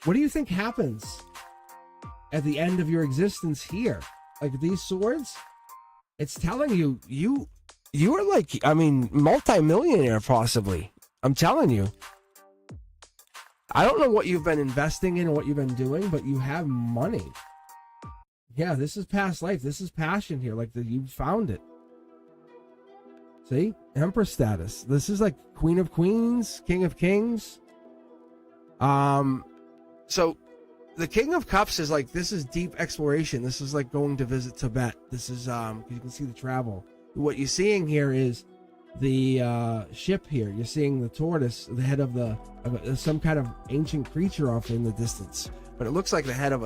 What do you think happens at the end of your existence here? Like these swords, it's telling you are like, I mean, multi-millionaire possibly. I'm telling you. I don't know what you've been investing in and what you've been doing, but you have money. Yeah, this is past life. This is passion here. Like you found it. See? Empress status. This is like Queen of Queens, King of Kings. So the King of Cups is like, this is deep exploration. This is like going to visit Tibet. This is, you can see the travel. What you're seeing here is the ship here. You're seeing the tortoise, the head of some kind of ancient creature off in the distance. But it looks like the head of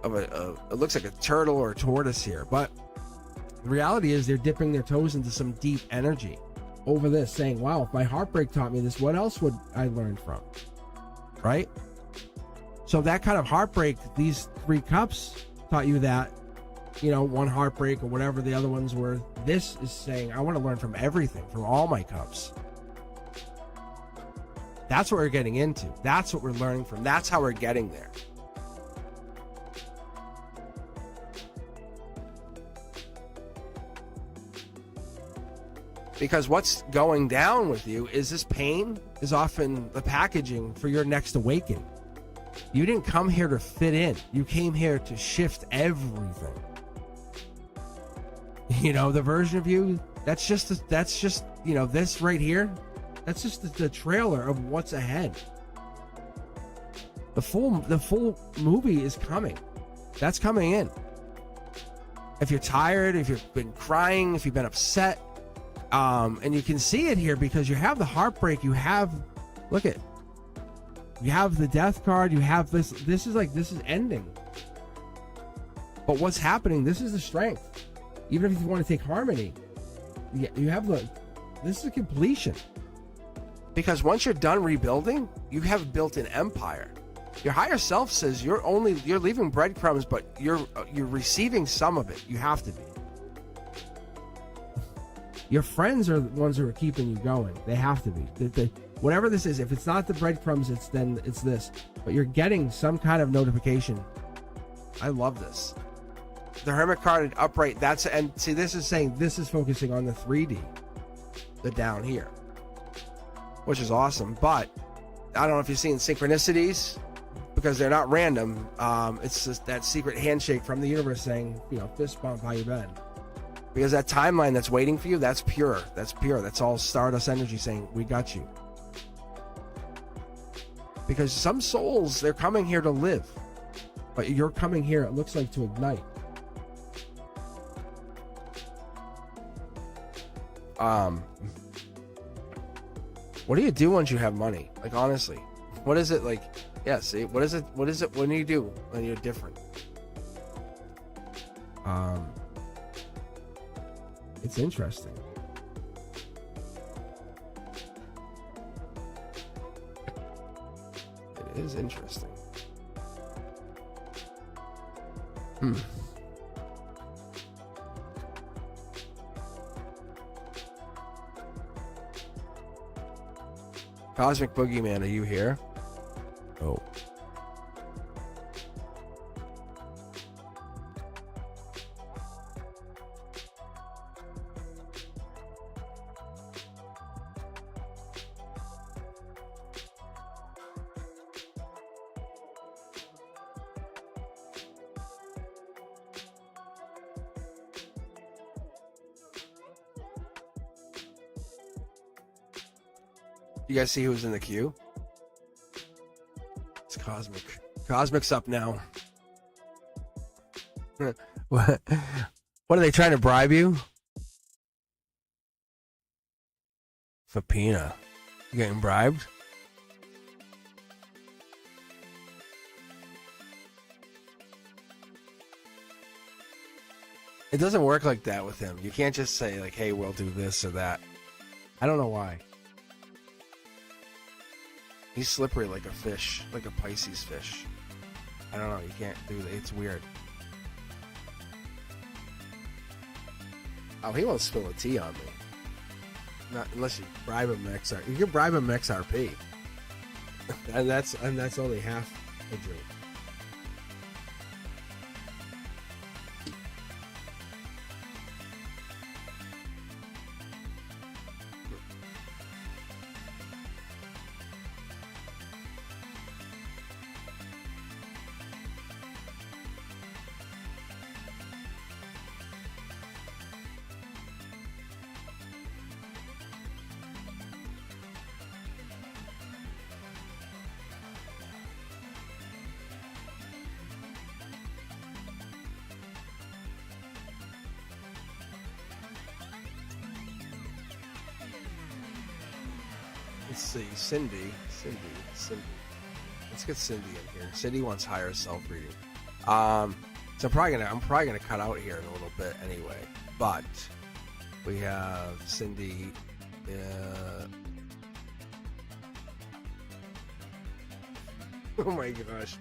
it looks like a turtle or a tortoise here. But the reality is they're dipping their toes into some deep energy over this, saying, wow, if my heartbreak taught me this, what else would I learn from? Right? So that kind of heartbreak, these 3 cups taught you that, you know, one heartbreak or whatever the other ones were. This is saying, I want to learn from everything, from all my cups. That's what we're getting into. That's what we're learning from. That's how we're getting there. Because what's going down with you is this pain is often the packaging for your next awakening. You didn't come here to fit in. You came here to shift everything. You know, the version of you, that's just, you know, this right here, that's just the trailer of what's ahead. The full movie is coming. That's coming in. If you're tired, if you've been crying, if you've been upset, and you can see it here because you have the heartbreak, you have, look at, you have the death card, you have this is ending. But what's happening, this is the strength. Even if you want to take harmony, you have this is completion. Because once you're done rebuilding, you have built an empire. Your higher self says you're leaving breadcrumbs, but you're receiving some of it. You have to be. Your friends are the ones who are keeping you going. They have to be. Whatever this is, if it's not the breadcrumbs, it's this. But you're getting some kind of notification. I love this. The Hermit card upright. And see, this is saying this is focusing on the 3D, the down here, which is awesome. But I don't know if you've seen synchronicities because they're not random. It's just that secret handshake from the universe saying, you know, fist bump, how you been? Because that timeline that's waiting for you, that's pure. That's pure. That's all Stardust energy saying, we got you. Because some souls, they're coming here to live. But you're coming here, it looks like, to ignite. What do you do once you have money? Like, honestly, what is it like? Yeah, see, what is it? What do you do when you're different? It's interesting. It is interesting. Cosmic Boogeyman, are you here? Oh. You guys see who's in the queue? It's Cosmic. Cosmic's up now. What are they trying to bribe you? Fapina. You getting bribed? It doesn't work like that with him. You can't just say, like, hey, we'll do this or that. I don't know why. He's slippery like a fish, like a Pisces fish. I don't know, you can't do that. It's weird. Oh, he won't spill a tea on me. Not unless you bribe him XR. You can bribe him XRP. and that's only half a joke. Let's see, Cindy. Let's get Cindy in here. Cindy wants higher self reading. So I'm probably gonna cut out here in a little bit anyway. But we have Cindy. Oh my gosh,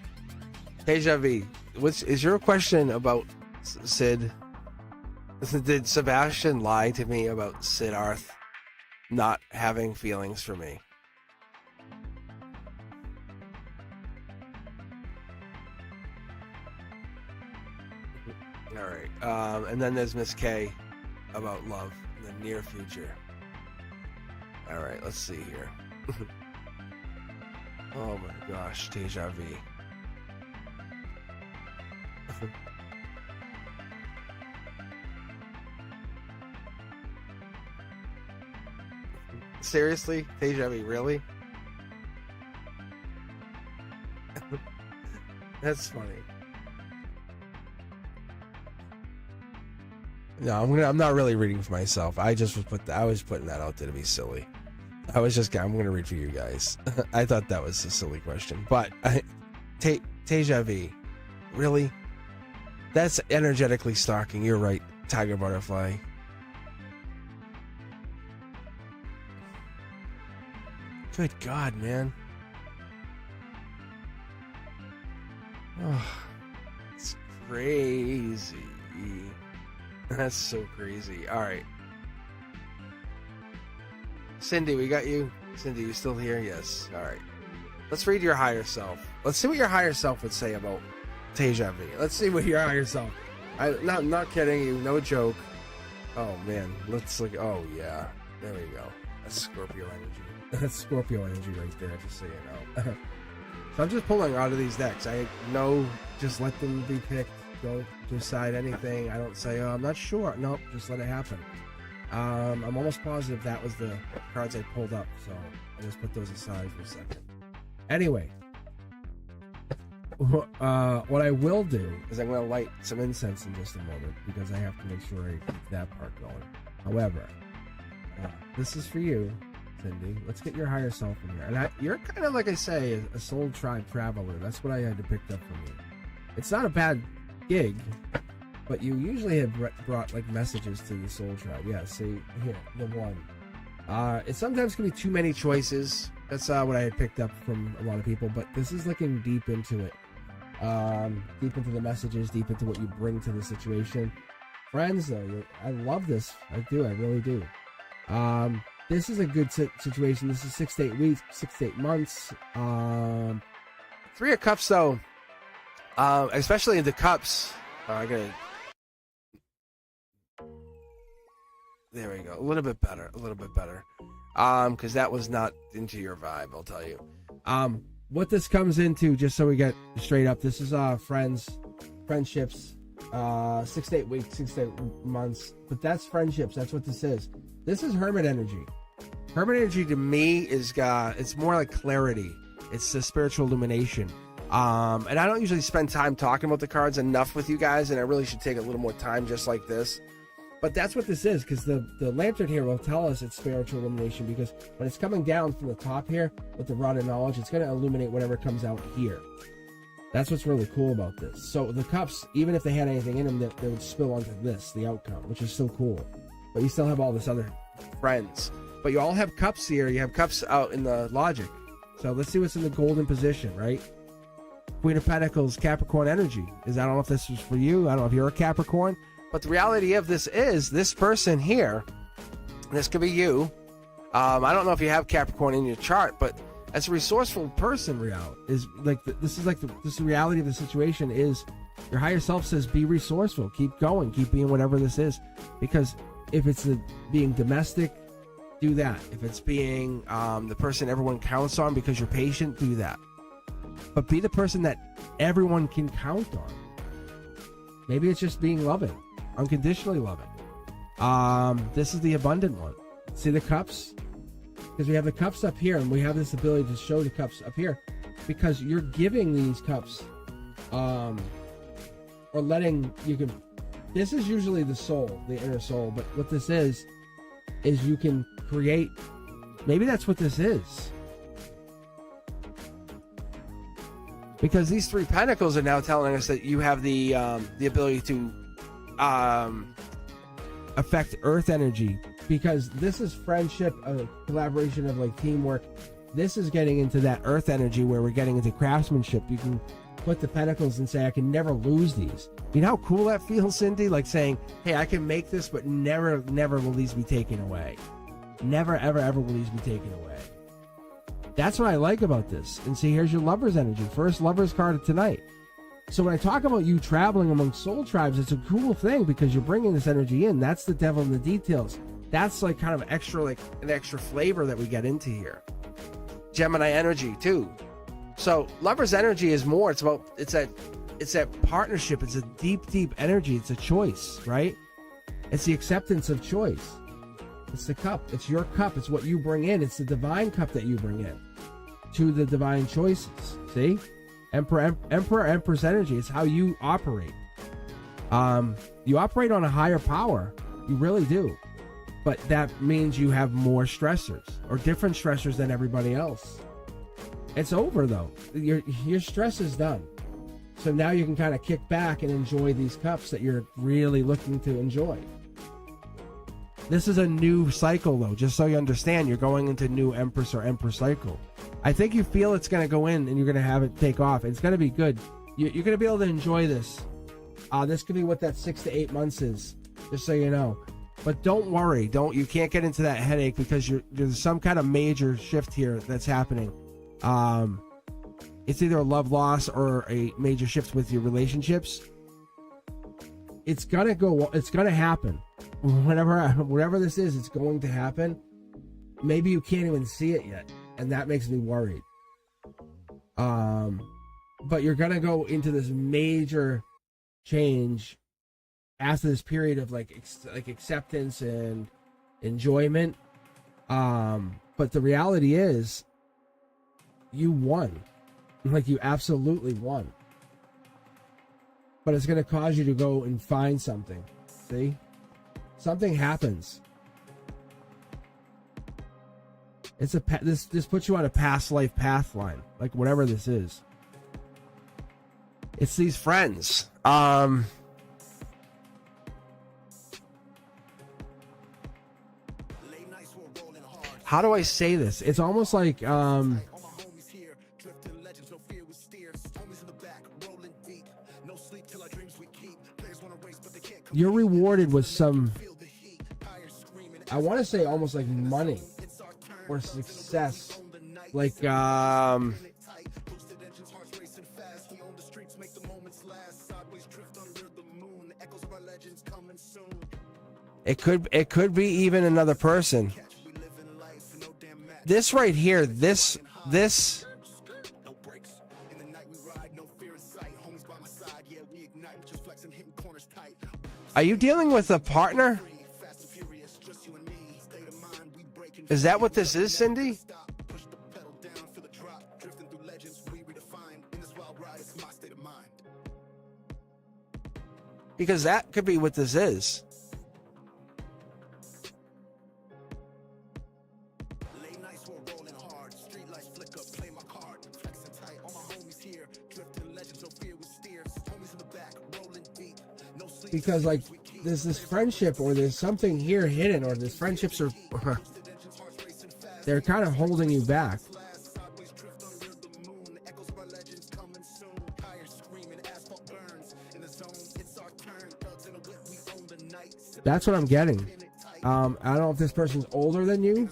Deja V. Is your question about Sid? Did Sebastian lie to me about Sid Arth not having feelings for me? All right. And then there's Miss K about love in the near future. All right, let's see here. Oh my gosh, Deja V. Seriously? Deja V, really? That's funny. No, I'm not really reading for myself. I was putting that out there to be silly. I'm gonna read for you guys. I thought that was a silly question. But Deja V, really? That's energetically stalking. You're right, Tiger Butterfly. Good God, man. Oh, it's crazy. That's so crazy. All right. Cindy, we got you. Cindy, you still here? Yes. All right. Let's read your higher self. Let's see what your higher self would say about Deja V. Let's see what your higher self. I'm not kidding you. No joke. Oh, man. Let's look. Oh, yeah. There we go. That's Scorpio energy. That's Scorpio energy right there, just so you know. So I'm just pulling out of these decks. I know, just let them be picked. Don't decide anything. I don't say, oh, I'm not sure. Nope, just let it happen. I'm almost positive that was the cards I pulled up, so I just put those aside for a second. Anyway, what I will do is I'm going to light some incense in just a moment because I have to make sure I keep that part going. However, this is for you, Cindy. Let's get your higher self in here. And you're kind of, like I say, a soul tribe traveler. That's what I had to pick up from you. It's not a bad gig, but you usually have brought like messages to the soul tribe. Yeah, see here, the one. It sometimes can be too many choices. That's what I had picked up from a lot of people, but this is looking deep into it. Deep into the messages, deep into what you bring to the situation. Friends, though, I love this. I do, I really do. This is a good situation. This is 6 to 8 weeks, 6 to 8 months. 3 of Cups, though, especially in the Cups. I gotta. There we go. A little bit better. Because that was not into your vibe, I'll tell you. What this comes into, just so we get straight up, this is friendships, 6 to 8 weeks, 6 to 8 months. But that's friendships. That's what this is. This is hermit energy. Hermit energy to me is it's more like clarity. It's the spiritual illumination. And I don't usually spend time talking about the cards enough with you guys, and I really should take a little more time just like this. But that's what this is, because the lantern here will tell us it's spiritual illumination, because when it's coming down from the top here with the rod of knowledge, it's going to illuminate whatever comes out here. That's what's really cool about this. So the cups, even if they had anything in them, they would spill onto this, the outcome, which is so cool. But you still have all this other friends. But you all have cups here. You have cups out in the logic. So let's see what's in the golden position, right? Queen of Pentacles, Capricorn energy. I don't know if this was for you. I don't know if you're a Capricorn. But the reality of this is, this person here, this could be you. I don't know if you have Capricorn in your chart, but as a resourceful person, this is the reality of the situation is your higher self says, be resourceful, keep going, keep being whatever this is. Because if it's being domestic, do that. If it's being the person everyone counts on because you're patient, do that. But be the person that everyone can count on. Maybe it's just being loving, unconditionally loving. This is the abundant one. See the cups? Because we have the cups up here, and we have this ability to show the cups up here, because you're giving these cups, or letting, this is usually the soul, the inner soul, but what this is you can create, maybe that's what this is. Because these 3 pentacles are now telling us that you have the ability to affect earth energy, because this is friendship, a collaboration of like teamwork. This is getting into that earth energy where we're getting into craftsmanship. You can put the pentacles and say, I can never lose these. You know how cool that feels, Cindy? Like saying, hey, I can make this, but never will these be taken away. Never, ever will these be taken away. That's what I like about this. And see, here's your lover's energy. First lover's card of tonight. So when I talk about you traveling among soul tribes, it's a cool thing because you're bringing this energy in. That's the devil in the details. That's like kind of extra, like an extra flavor that we get into here. Gemini energy too. So lover's energy is more. It's that partnership. It's a deep energy. It's a choice, right? It's the acceptance of choice. It's the cup. It's your cup. It's what you bring in. It's the divine cup that you bring in to the divine choices. See? Empress energy. It's how you operate. You operate on a higher power. You really do. But that means you have more stressors or different stressors than everybody else. It's over though. Your stress is done. So now you can kind of kick back and enjoy these cups that you're really looking to enjoy. This is a new cycle though, just so you understand. You're going into new Empress or Emperor cycle. I think you feel it's going to go in and you're going to have it take off. It's going to be good. You're going to be able to enjoy this. This could be what that 6 to 8 months is, just so you know. But don't worry. You can't get into that headache because there's some kind of major shift here that's happening. It's either a love loss or a major shift with your relationships. It's going to happen. Whatever this is, it's going to happen. Maybe you can't even see it yet, and that makes me worried. But you're gonna go into this major change after this period of like acceptance and enjoyment. But the reality is, you won. Like, you absolutely won. But it's gonna cause you to go and find something. See, something happens. It's this puts you on a past life path line, like whatever this is. It's these friends. How do I say this? It's almost like you're rewarded with some, I want to say almost like money or success. Like it could be even another person. This right here, this are you dealing with a partner? Is that what this is, Cindy? Because that could be what this is. Because like there's this friendship, or there's something here hidden, or these friendships are they're kind of holding you back. That's what I'm getting. I don't know if this person's older than you.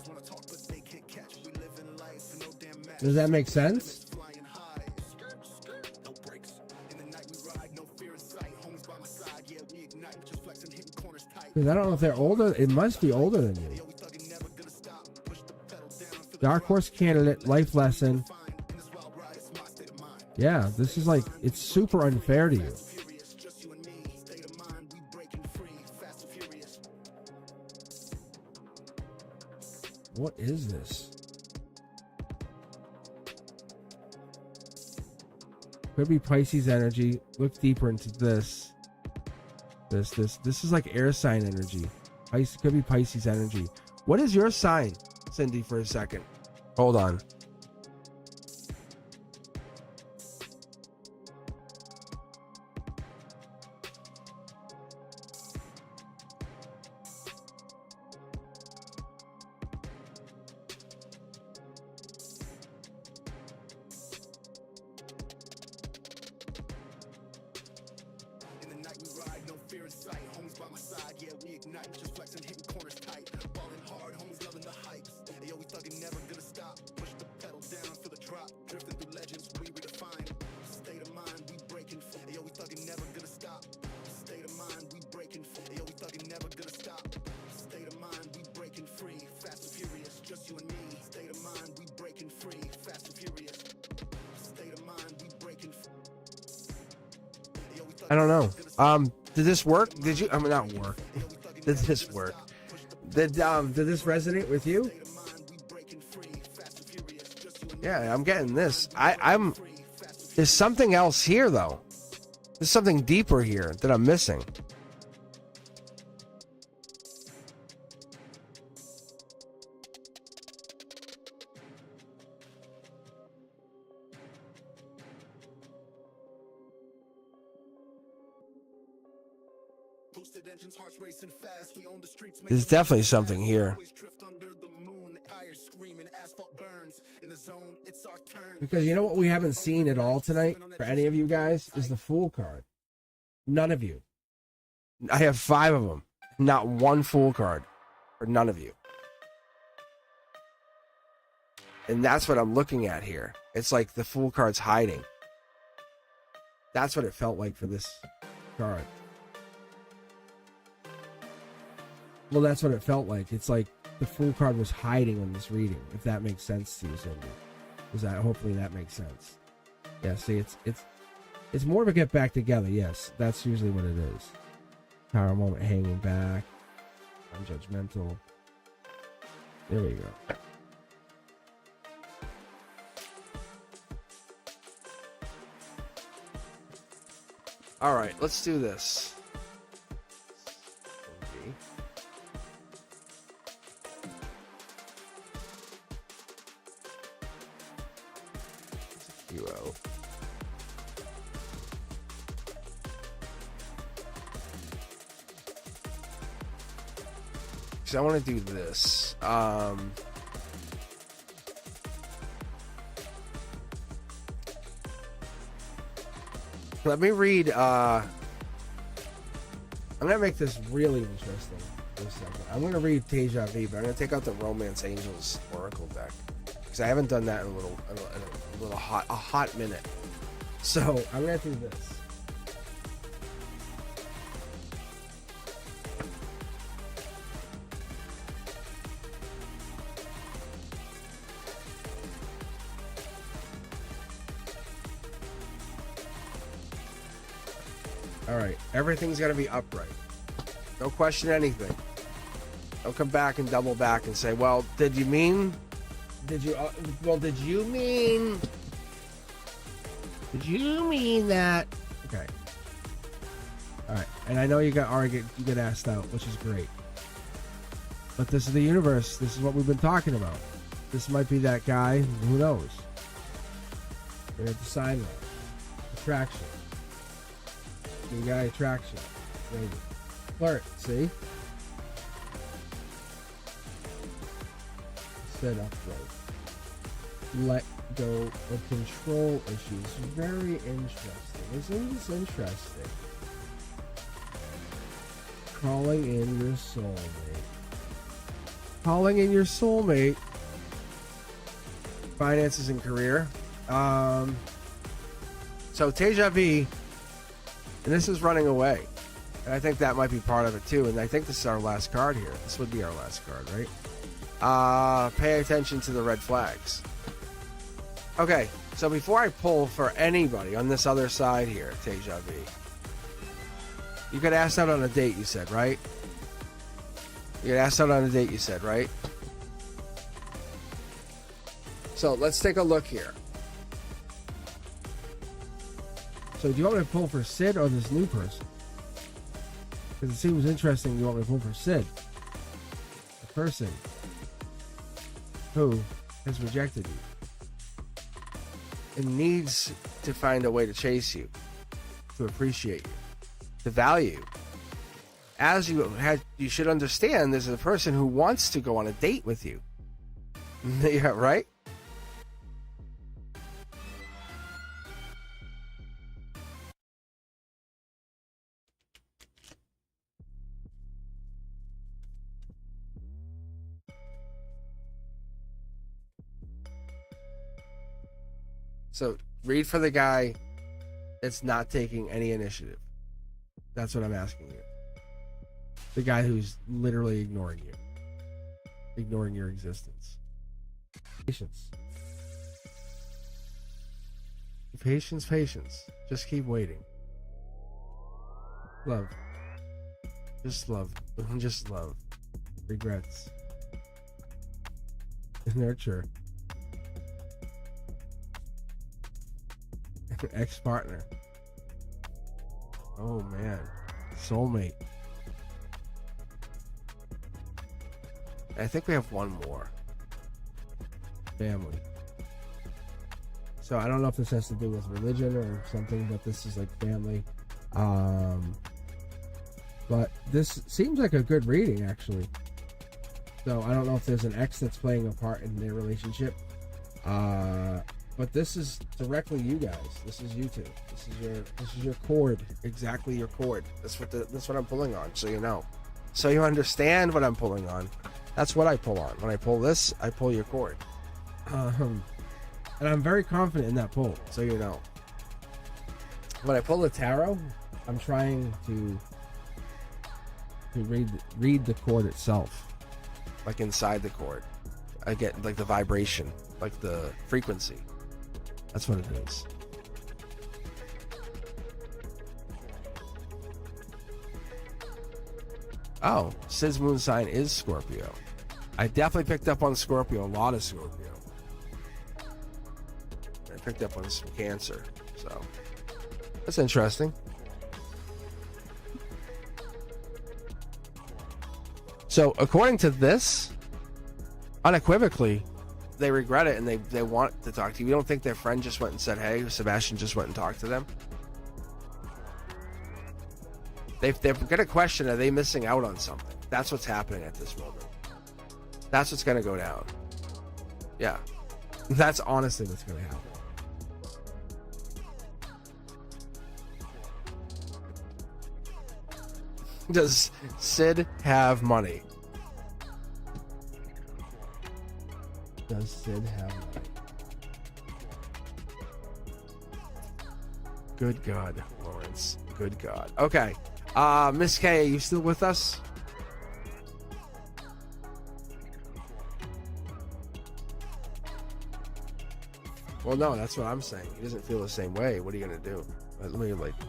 Does that make sense? Because I don't know if they're older. It must be older than you. Dark horse candidate, life lesson. Yeah, this is like, it's super unfair to you. What is this? Could be Pisces energy. Look deeper into this. This is like air sign energy. Could be Pisces energy. What is your sign, Cindy, for a second? Hold on. I don't know. Did this work? Did you? I mean, not work. Did this work? Did this resonate with you? Yeah, I'm getting this. I'm. There's something else here, though. There's something deeper here that I'm missing. There's definitely something here. Because you know what we haven't seen at all tonight for any of you guys is the Fool card. None of you. I have 5 of them. Not one Fool card for none of you. And that's what I'm looking at here. It's like the Fool card's hiding. That's what it felt like for this card. Well, that's what it felt like. It's like the Fool card was hiding in this reading, if that makes sense to you, Cindy. Hopefully that makes sense. Yeah, see, it's more of a get back together. Yes, that's usually what it is. Power moment, hanging back, unjudgmental. There we go. All right, let's do this. UO. So I want to do this. Let me read. I'm gonna make this really interesting for a second. I'm gonna read Deja Vu, but I'm gonna take out the Romance Angels Oracle deck because I haven't done that in a hot minute. So I'm gonna do this. All right, everything's got to be upright. Don't question anything. Don't come back and double back and say, "Well, did you mean? Did you? Did you mean? Did you mean that?" Okay. All right, and I know you get asked out, which is great. But this is the universe. This is what we've been talking about. This might be that guy. Who knows? We have the sign right. Attraction. New guy attraction. Maybe. Flirt, see? Set upright. Let go of control issues. Very interesting. Isn't this interesting? Calling in your soulmate. Calling in your soulmate. Finances and career. So Deja Vu. And this is running away. And I think that might be part of it too. And I think this is our last card here. This would be our last card, right? Pay attention to the red flags. Okay, so before I pull for anybody on this other side here, Deja Vu, you got asked out on a date, you said, right? You got asked out on a date, you said, right? So let's take a look here. So do you want me to pull for Sid or this new person? Because it seems interesting you want me to pull for Sid. The person who has rejected you. It needs to find a way to chase you, to appreciate you, to value you. As you should understand, there's a person who wants to go on a date with you. Yeah, right? So read for the guy that's not taking any initiative. That's what I'm asking you. The guy who's literally ignoring you. Ignoring your existence. Patience. Patience, patience. Just keep waiting. Love. Just love. Just love. Regrets. Nurture. Ex-partner. Oh man. Soulmate. I think we have one more. Family. So I don't know if this has to do with religion or something, but this is like family. But this seems like a good reading, actually. So I don't know if there's an ex that's playing a part in their relationship. But this is directly you guys. This is you two. This is your cord. Exactly your cord. That's what I'm pulling on, so you know. So you understand what I'm pulling on. That's what I pull on. When I pull this, I pull your cord. And I'm very confident in that pull, so you know. When I pull the tarot, I'm trying to read the cord itself. Like inside the cord. I get like the vibration, like the frequency. That's what it is. Oh, Sid's moon sign is Scorpio. I definitely picked up on Scorpio, a lot of Scorpio. I picked up on some Cancer, so that's interesting. So according to this, unequivocally, they regret it and they want to talk to you. You don't think their friend just went and said, hey, Sebastian just went and talked to them? They're going to question, are they missing out on something? That's what's happening at this moment. That's what's going to go down. Yeah. That's honestly what's going to happen. Does Sid have money? Does Sid have money? Good God, Lawrence. Good God. Okay. Miss K, are you still with us? Well, no, that's what I'm saying. He doesn't feel the same way. What are you going to do? Let me like the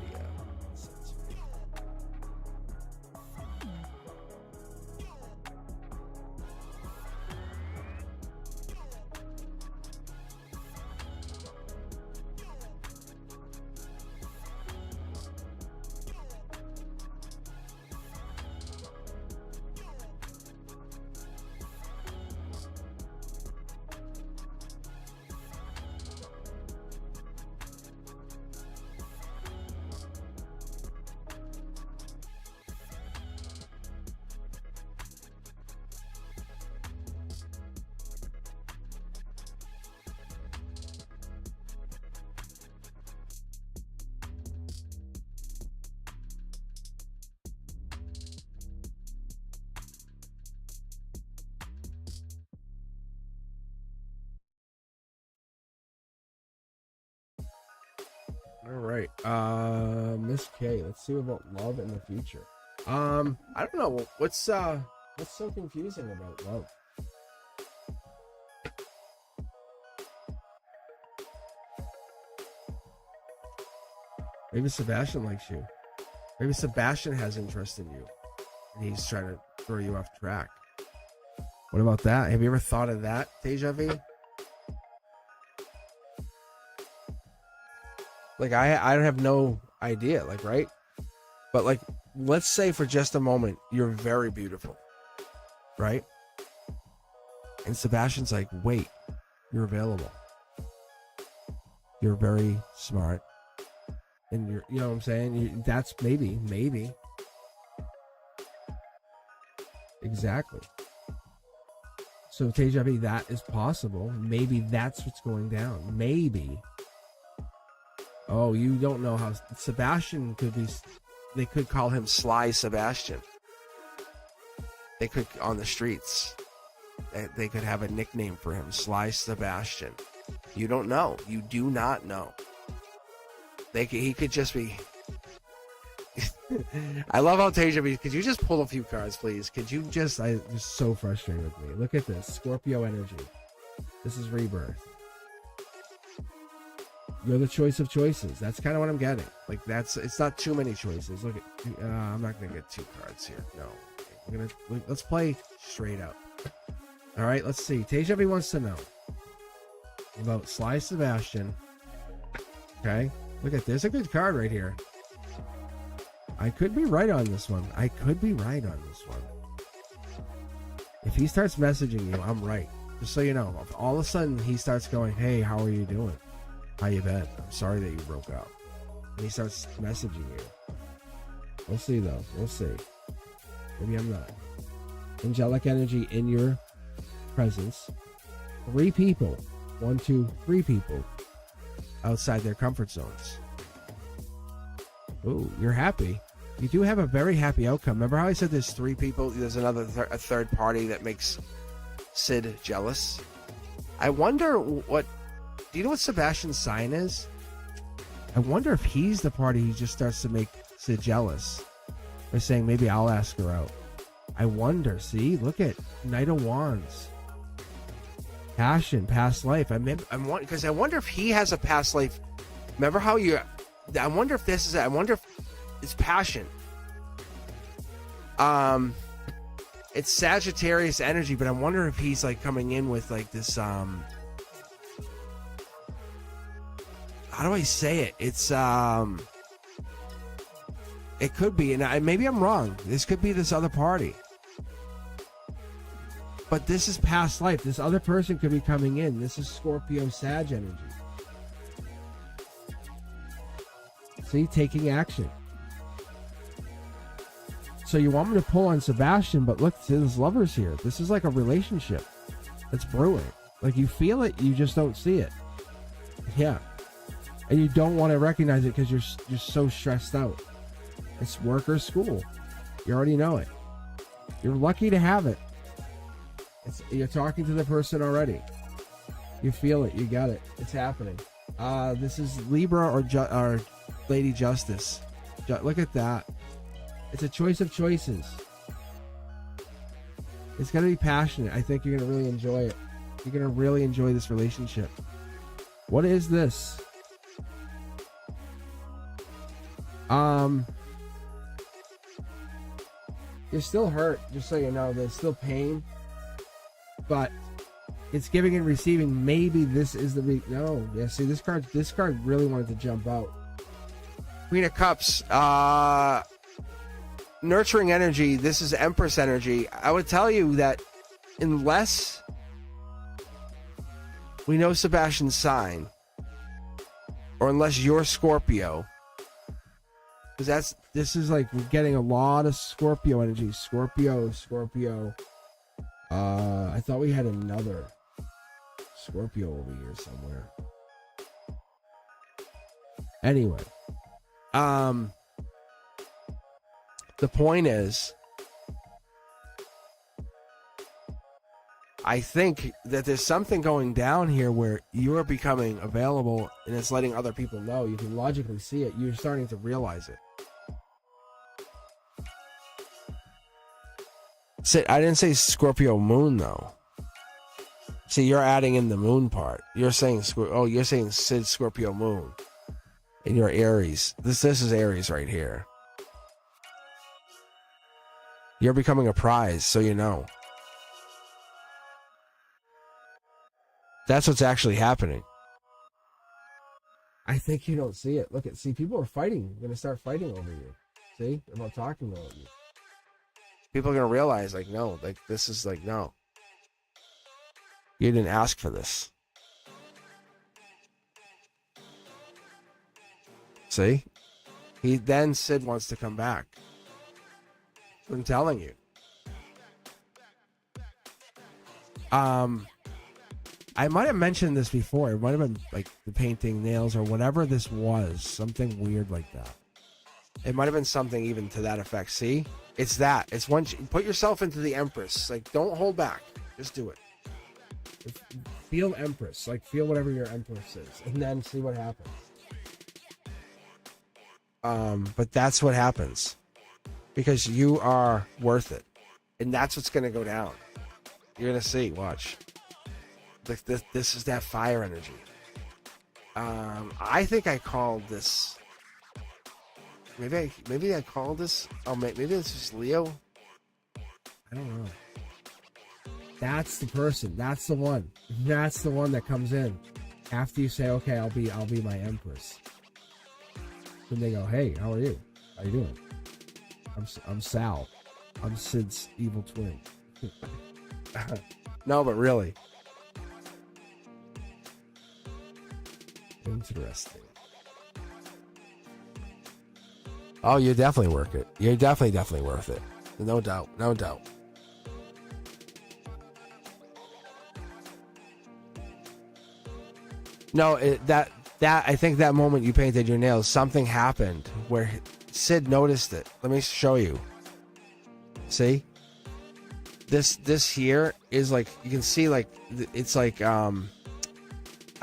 All right. Miss K, let's see about love in the future. I don't know. What's so confusing about love? Maybe Sebastian likes you. Maybe Sebastian has interest in you. And he's trying to throw you off track. What about that? Have you ever thought of that, Deja Vu? Like, I have no idea, like, right? But, like, let's say for just a moment, you're very beautiful, right? And Sebastian's like, wait, you're available. You're very smart. And you're, you know what I'm saying? That's maybe. Exactly. So, Deja Vu, that is possible. Maybe that's what's going down. Maybe. Oh, you don't know how Sebastian could be. They could call him Sly Sebastian. They could, on the streets, they could have a nickname for him, Sly Sebastian. You don't know. You do not know. He could just be. I love how Deja Vu. Could you just pull a few cards, please? Could you just? I'm just so frustrated with me. Look at this Scorpio energy. This is rebirth. You're the choice of choices. That's kind of what I'm getting. Like, it's not too many choices. Look at, I'm not gonna get two cards here. No, let's play straight up. All right, let's see. Deja Vu wants to know about Sly Sebastian. Okay, look at this. A good card right here. I could be right on this one. If he starts messaging you, I'm right. Just so you know. If all of a sudden he starts going, "Hey, how are you doing? How you been? I'm sorry that you broke up." And he starts messaging you. We'll see, though. We'll see. Maybe I'm not. Angelic energy in your presence. 3 people. 1, 2, 3 people outside their comfort zones. Ooh, you're happy. You do have a very happy outcome. Remember how I said there's 3 people? There's another a third party that makes Sid jealous. I wonder what. Do you know what Sebastian's sign is? I wonder if he's the party who just starts to make Sid jealous by saying, maybe I'll ask her out. I wonder. See, look at Knight of Wands. Passion, past life. I'm because I wonder if he has a past life. Remember how you? I wonder if this is. I wonder if it's passion. It's Sagittarius energy, but I wonder if he's like coming in with like this how do I say it? It's it could be, and maybe I'm wrong. This could be this other party. But this is past life. This other person could be coming in. This is Scorpio Sag energy. See, taking action. So you want me to pull on Sebastian, but look, there's lovers here. This is like a relationship that's brewing. Like you feel it, you just don't see it. Yeah. And you don't want to recognize it because you're so stressed out. It's work or school. You already know it. You're lucky to have it. You're talking to the person already. You feel it. You got it. It's happening. This is Libra or Lady Justice. Look at that. It's a choice of choices. It's going to be passionate. I think you're going to really enjoy it. You're going to really enjoy this relationship. What is this? You're still hurt, just so you know. There's still pain. But it's giving and receiving. Maybe this is the no. Yeah, see, this card really wanted to jump out. Queen of Cups. Nurturing energy. This is Empress energy. I would tell you that unless we know Sebastian's sign, or unless you're Scorpio, because this is like we're getting a lot of Scorpio energy. Scorpio. I thought we had another Scorpio over here somewhere. Anyway, the point is, I think that there's something going down here where you're becoming available and it's letting other people know. You can logically see it. You're starting to realize it. I didn't say Scorpio moon though. See, you're adding in the moon part. You're saying you're saying Sid Scorpio moon, and you're Aries. This is Aries right here. You're becoming a prize, so you know. That's what's actually happening. I think you don't see it. See, people are fighting. They're going to start fighting over you. See? About talking about you. People are going to realize, like, no, like, this is like, no. You didn't ask for this. See? Sid wants to come back. I'm telling you. I might have mentioned this before. It might have been like the painting nails or whatever this was. Something weird like that. It might have been something even to that effect. See? It's that. It's once you put yourself into the Empress. Like, don't hold back. Just do it. Feel Empress. Like, feel whatever your Empress is. And then see what happens. But that's what happens. Because you are worth it. And that's what's going to go down. You're going to see. Watch. This is that fire energy. I think I called this. Maybe I called this. Oh, maybe this is Leo. I don't know. That's the person. That's the one. That's the one that comes in after you say, "Okay, I'll be my Empress." Then they go, "Hey, how are you? How you doing? I'm Sal. I'm Sid's evil twin." No, but really. Interesting. Oh, you're definitely worth it. You're definitely worth it. No doubt. No doubt. No, that I think that moment you painted your nails, something happened where Sid noticed it. Let me show you. See? This here is like, you can see like, it's like, I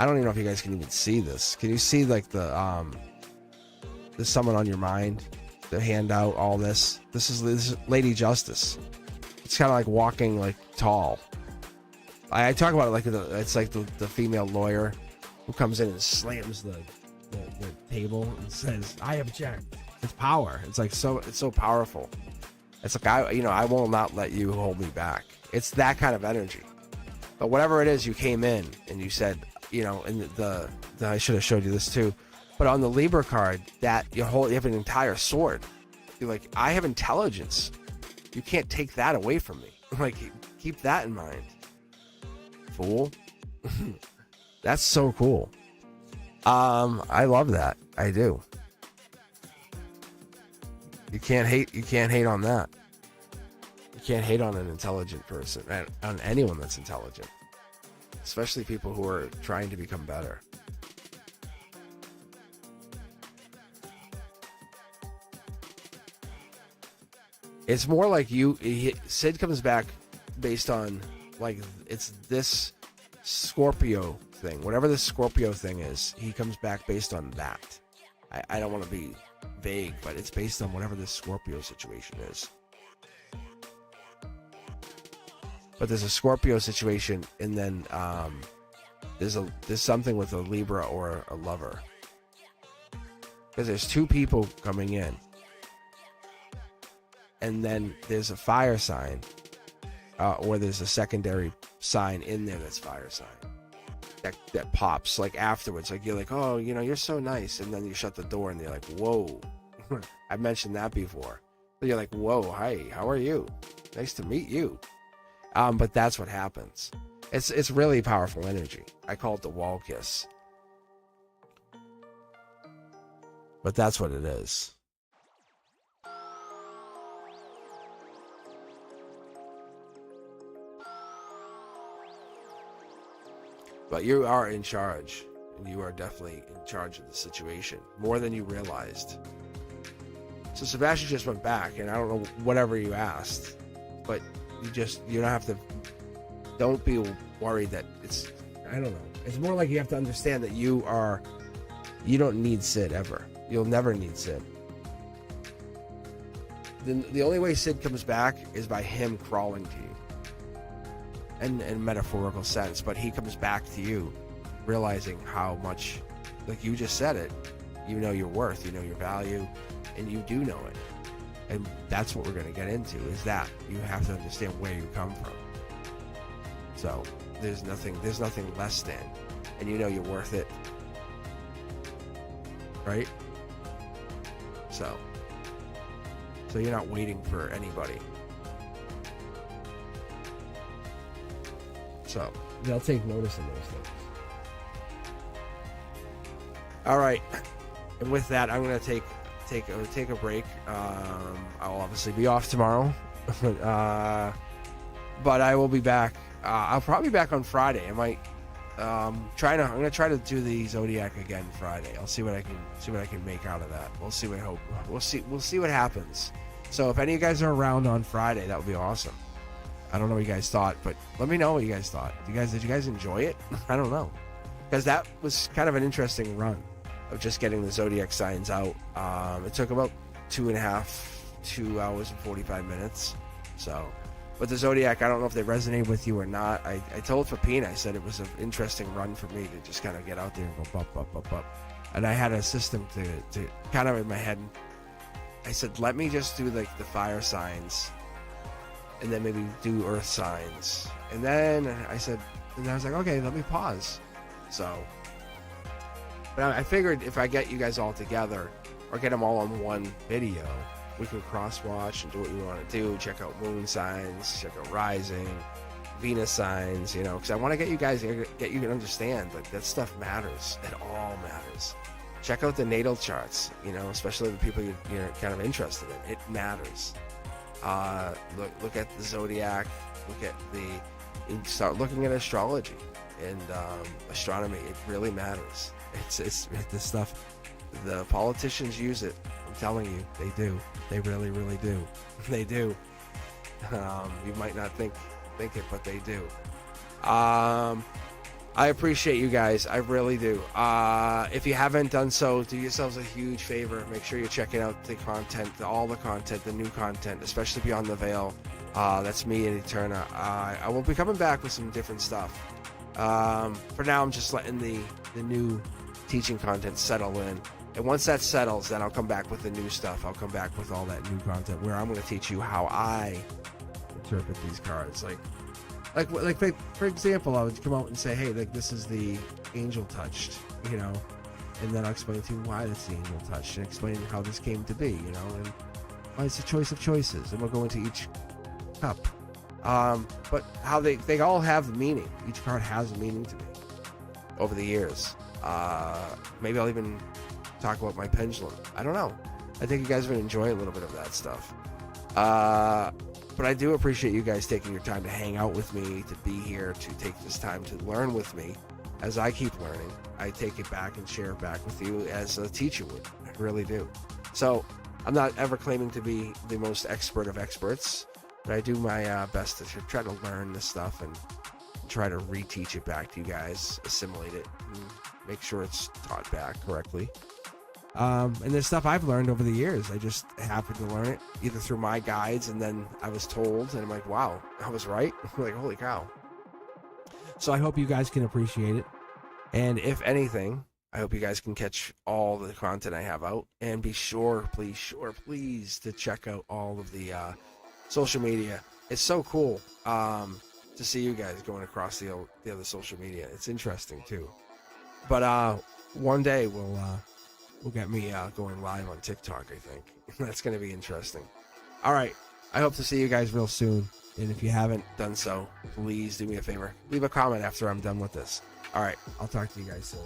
don't even know if you guys can even see this. Can you see like there's someone on your mind, the handout, all this. This is Lady Justice. It's kind of like walking like tall. I talk about it like it's like the female lawyer who comes in and slams the table and says, "I object." It's power. It's like it's so powerful. It's like, I will not let you hold me back. It's that kind of energy. But whatever it is, you came in and you said, and the I should have showed you this too, but on the Libra card, that you have an entire sword. You're like, I have intelligence. You can't take that away from me. Like, keep that in mind, fool. That's so cool. I love that. I do. You can't hate on that. You can't hate on an intelligent person, on anyone that's intelligent, especially people who are trying to become better. It's more like Sid comes back based on, like, it's this Scorpio thing. Whatever this Scorpio thing is, he comes back based on that. I don't want to be vague, but it's based on whatever this Scorpio situation is. But there's a Scorpio situation, and then there's something with a Libra or a lover. Because there's two people coming in. And then there's a fire sign, or there's a secondary sign in there that's fire sign. That pops, like, afterwards. Like, you're like, oh, you're so nice. And then you shut the door and you're like, whoa. I've mentioned that before. So you're like, whoa, hi, how are you? Nice to meet you. But that's what happens. It's really powerful energy. I call it the wall kiss. But that's what it is. But you are in charge, and you are definitely in charge of the situation, more than you realized. So Sebastian just went back, and I don't know whatever you asked, but you don't have to, don't be worried that it's, I don't know. It's more like you have to understand that you don't need Sid ever. You'll never need Sid. The only way Sid comes back is by him crawling to you. In metaphorical sense, but he comes back to you realizing how much, like you just said it, you know your worth, you know your value, and you do know it. And that's what we're going to get into, is that you have to understand where you come from. So there's nothing less than, and you know you're worth it, right? So you're not waiting for anybody. So they'll take notice of those things. All right, and with that, I'm gonna take a break. I'll obviously be off tomorrow, but I will be back. I'll probably be back on Friday. I might I'm gonna try to do the Zodiac again Friday. I'll see what I can make out of that. We'll see what happens. So if any of you guys are around on Friday, that would be awesome. I don't know what you guys thought, but let me know what you guys thought. Did you guys enjoy it? I don't know, because that was kind of an interesting run of just getting the Zodiac signs out. It took about 2 hours and 45 minutes. So, but the Zodiac, I don't know if they resonate with you or not. I told Fapina, I said it was an interesting run for me to just kind of get out there and go up. And I had a system to kind of in my head. I said, let me just do like the fire signs, and then maybe do earth signs. And then I was like, okay, let me pause. So, but I figured if I get you guys all together or get them all on one video, we can cross watch and do what we want to do. Check out moon signs, check out rising, Venus signs, because I want to get you guys, get you to understand that stuff matters. It all matters. Check out the natal charts, especially the people you're kind of interested in. It matters. Look at the Zodiac, start looking at astrology and astronomy. It really matters. It's this stuff. The politicians use it. I'm telling you, they do. They really, really do. They do. You might not think it, but they do. I appreciate you guys. I really do. If you haven't done so, do yourselves a huge favor. Make sure you're checking out the content, all the content, the new content, especially Beyond the Veil. That's me and Eterna. I will be coming back with some different stuff. For now, I'm just letting the new teaching content settle in, And once that settles, then I'll come back with the new stuff. I'll come back with all that new content where I'm going to teach you how I interpret these cards. Like for example, I would come out and say, hey, like this is the angel touched, you know, and then I'll explain to you why that's the angel touched and explain how this came to be, you know, and why it's a choice of choices, and we'll go into each cup. But how they all have meaning. Each card has meaning to me over the years. Maybe I'll even talk about my pendulum. I don't know. I think you guys would enjoy a little bit of that stuff. But I do appreciate you guys taking your time to hang out with me, to be here, to take this time to learn with me. As I keep learning, I take it back and share it back with you as a teacher would. I really do. So I'm not ever claiming to be the most expert of experts, but I do my best to try to learn this stuff and try to reteach it back to you guys, assimilate it, and make sure it's taught back correctly. And there's stuff I've learned over the years. I just happened to learn it either through my guides, and then I was told, and I'm like, wow, I was right. I'm like, holy cow. So I hope you guys can appreciate it. And if anything, I hope you guys can catch all the content I have out. And be sure, please, to check out all of the social media. It's so cool to see you guys going across the other social media. It's interesting, too. But one day we'll get me going live on TikTok, I think. That's going to be interesting. All right. I hope to see you guys real soon. And if you haven't done so, please do me a favor. Leave a comment after I'm done with this. All right. I'll talk to you guys soon.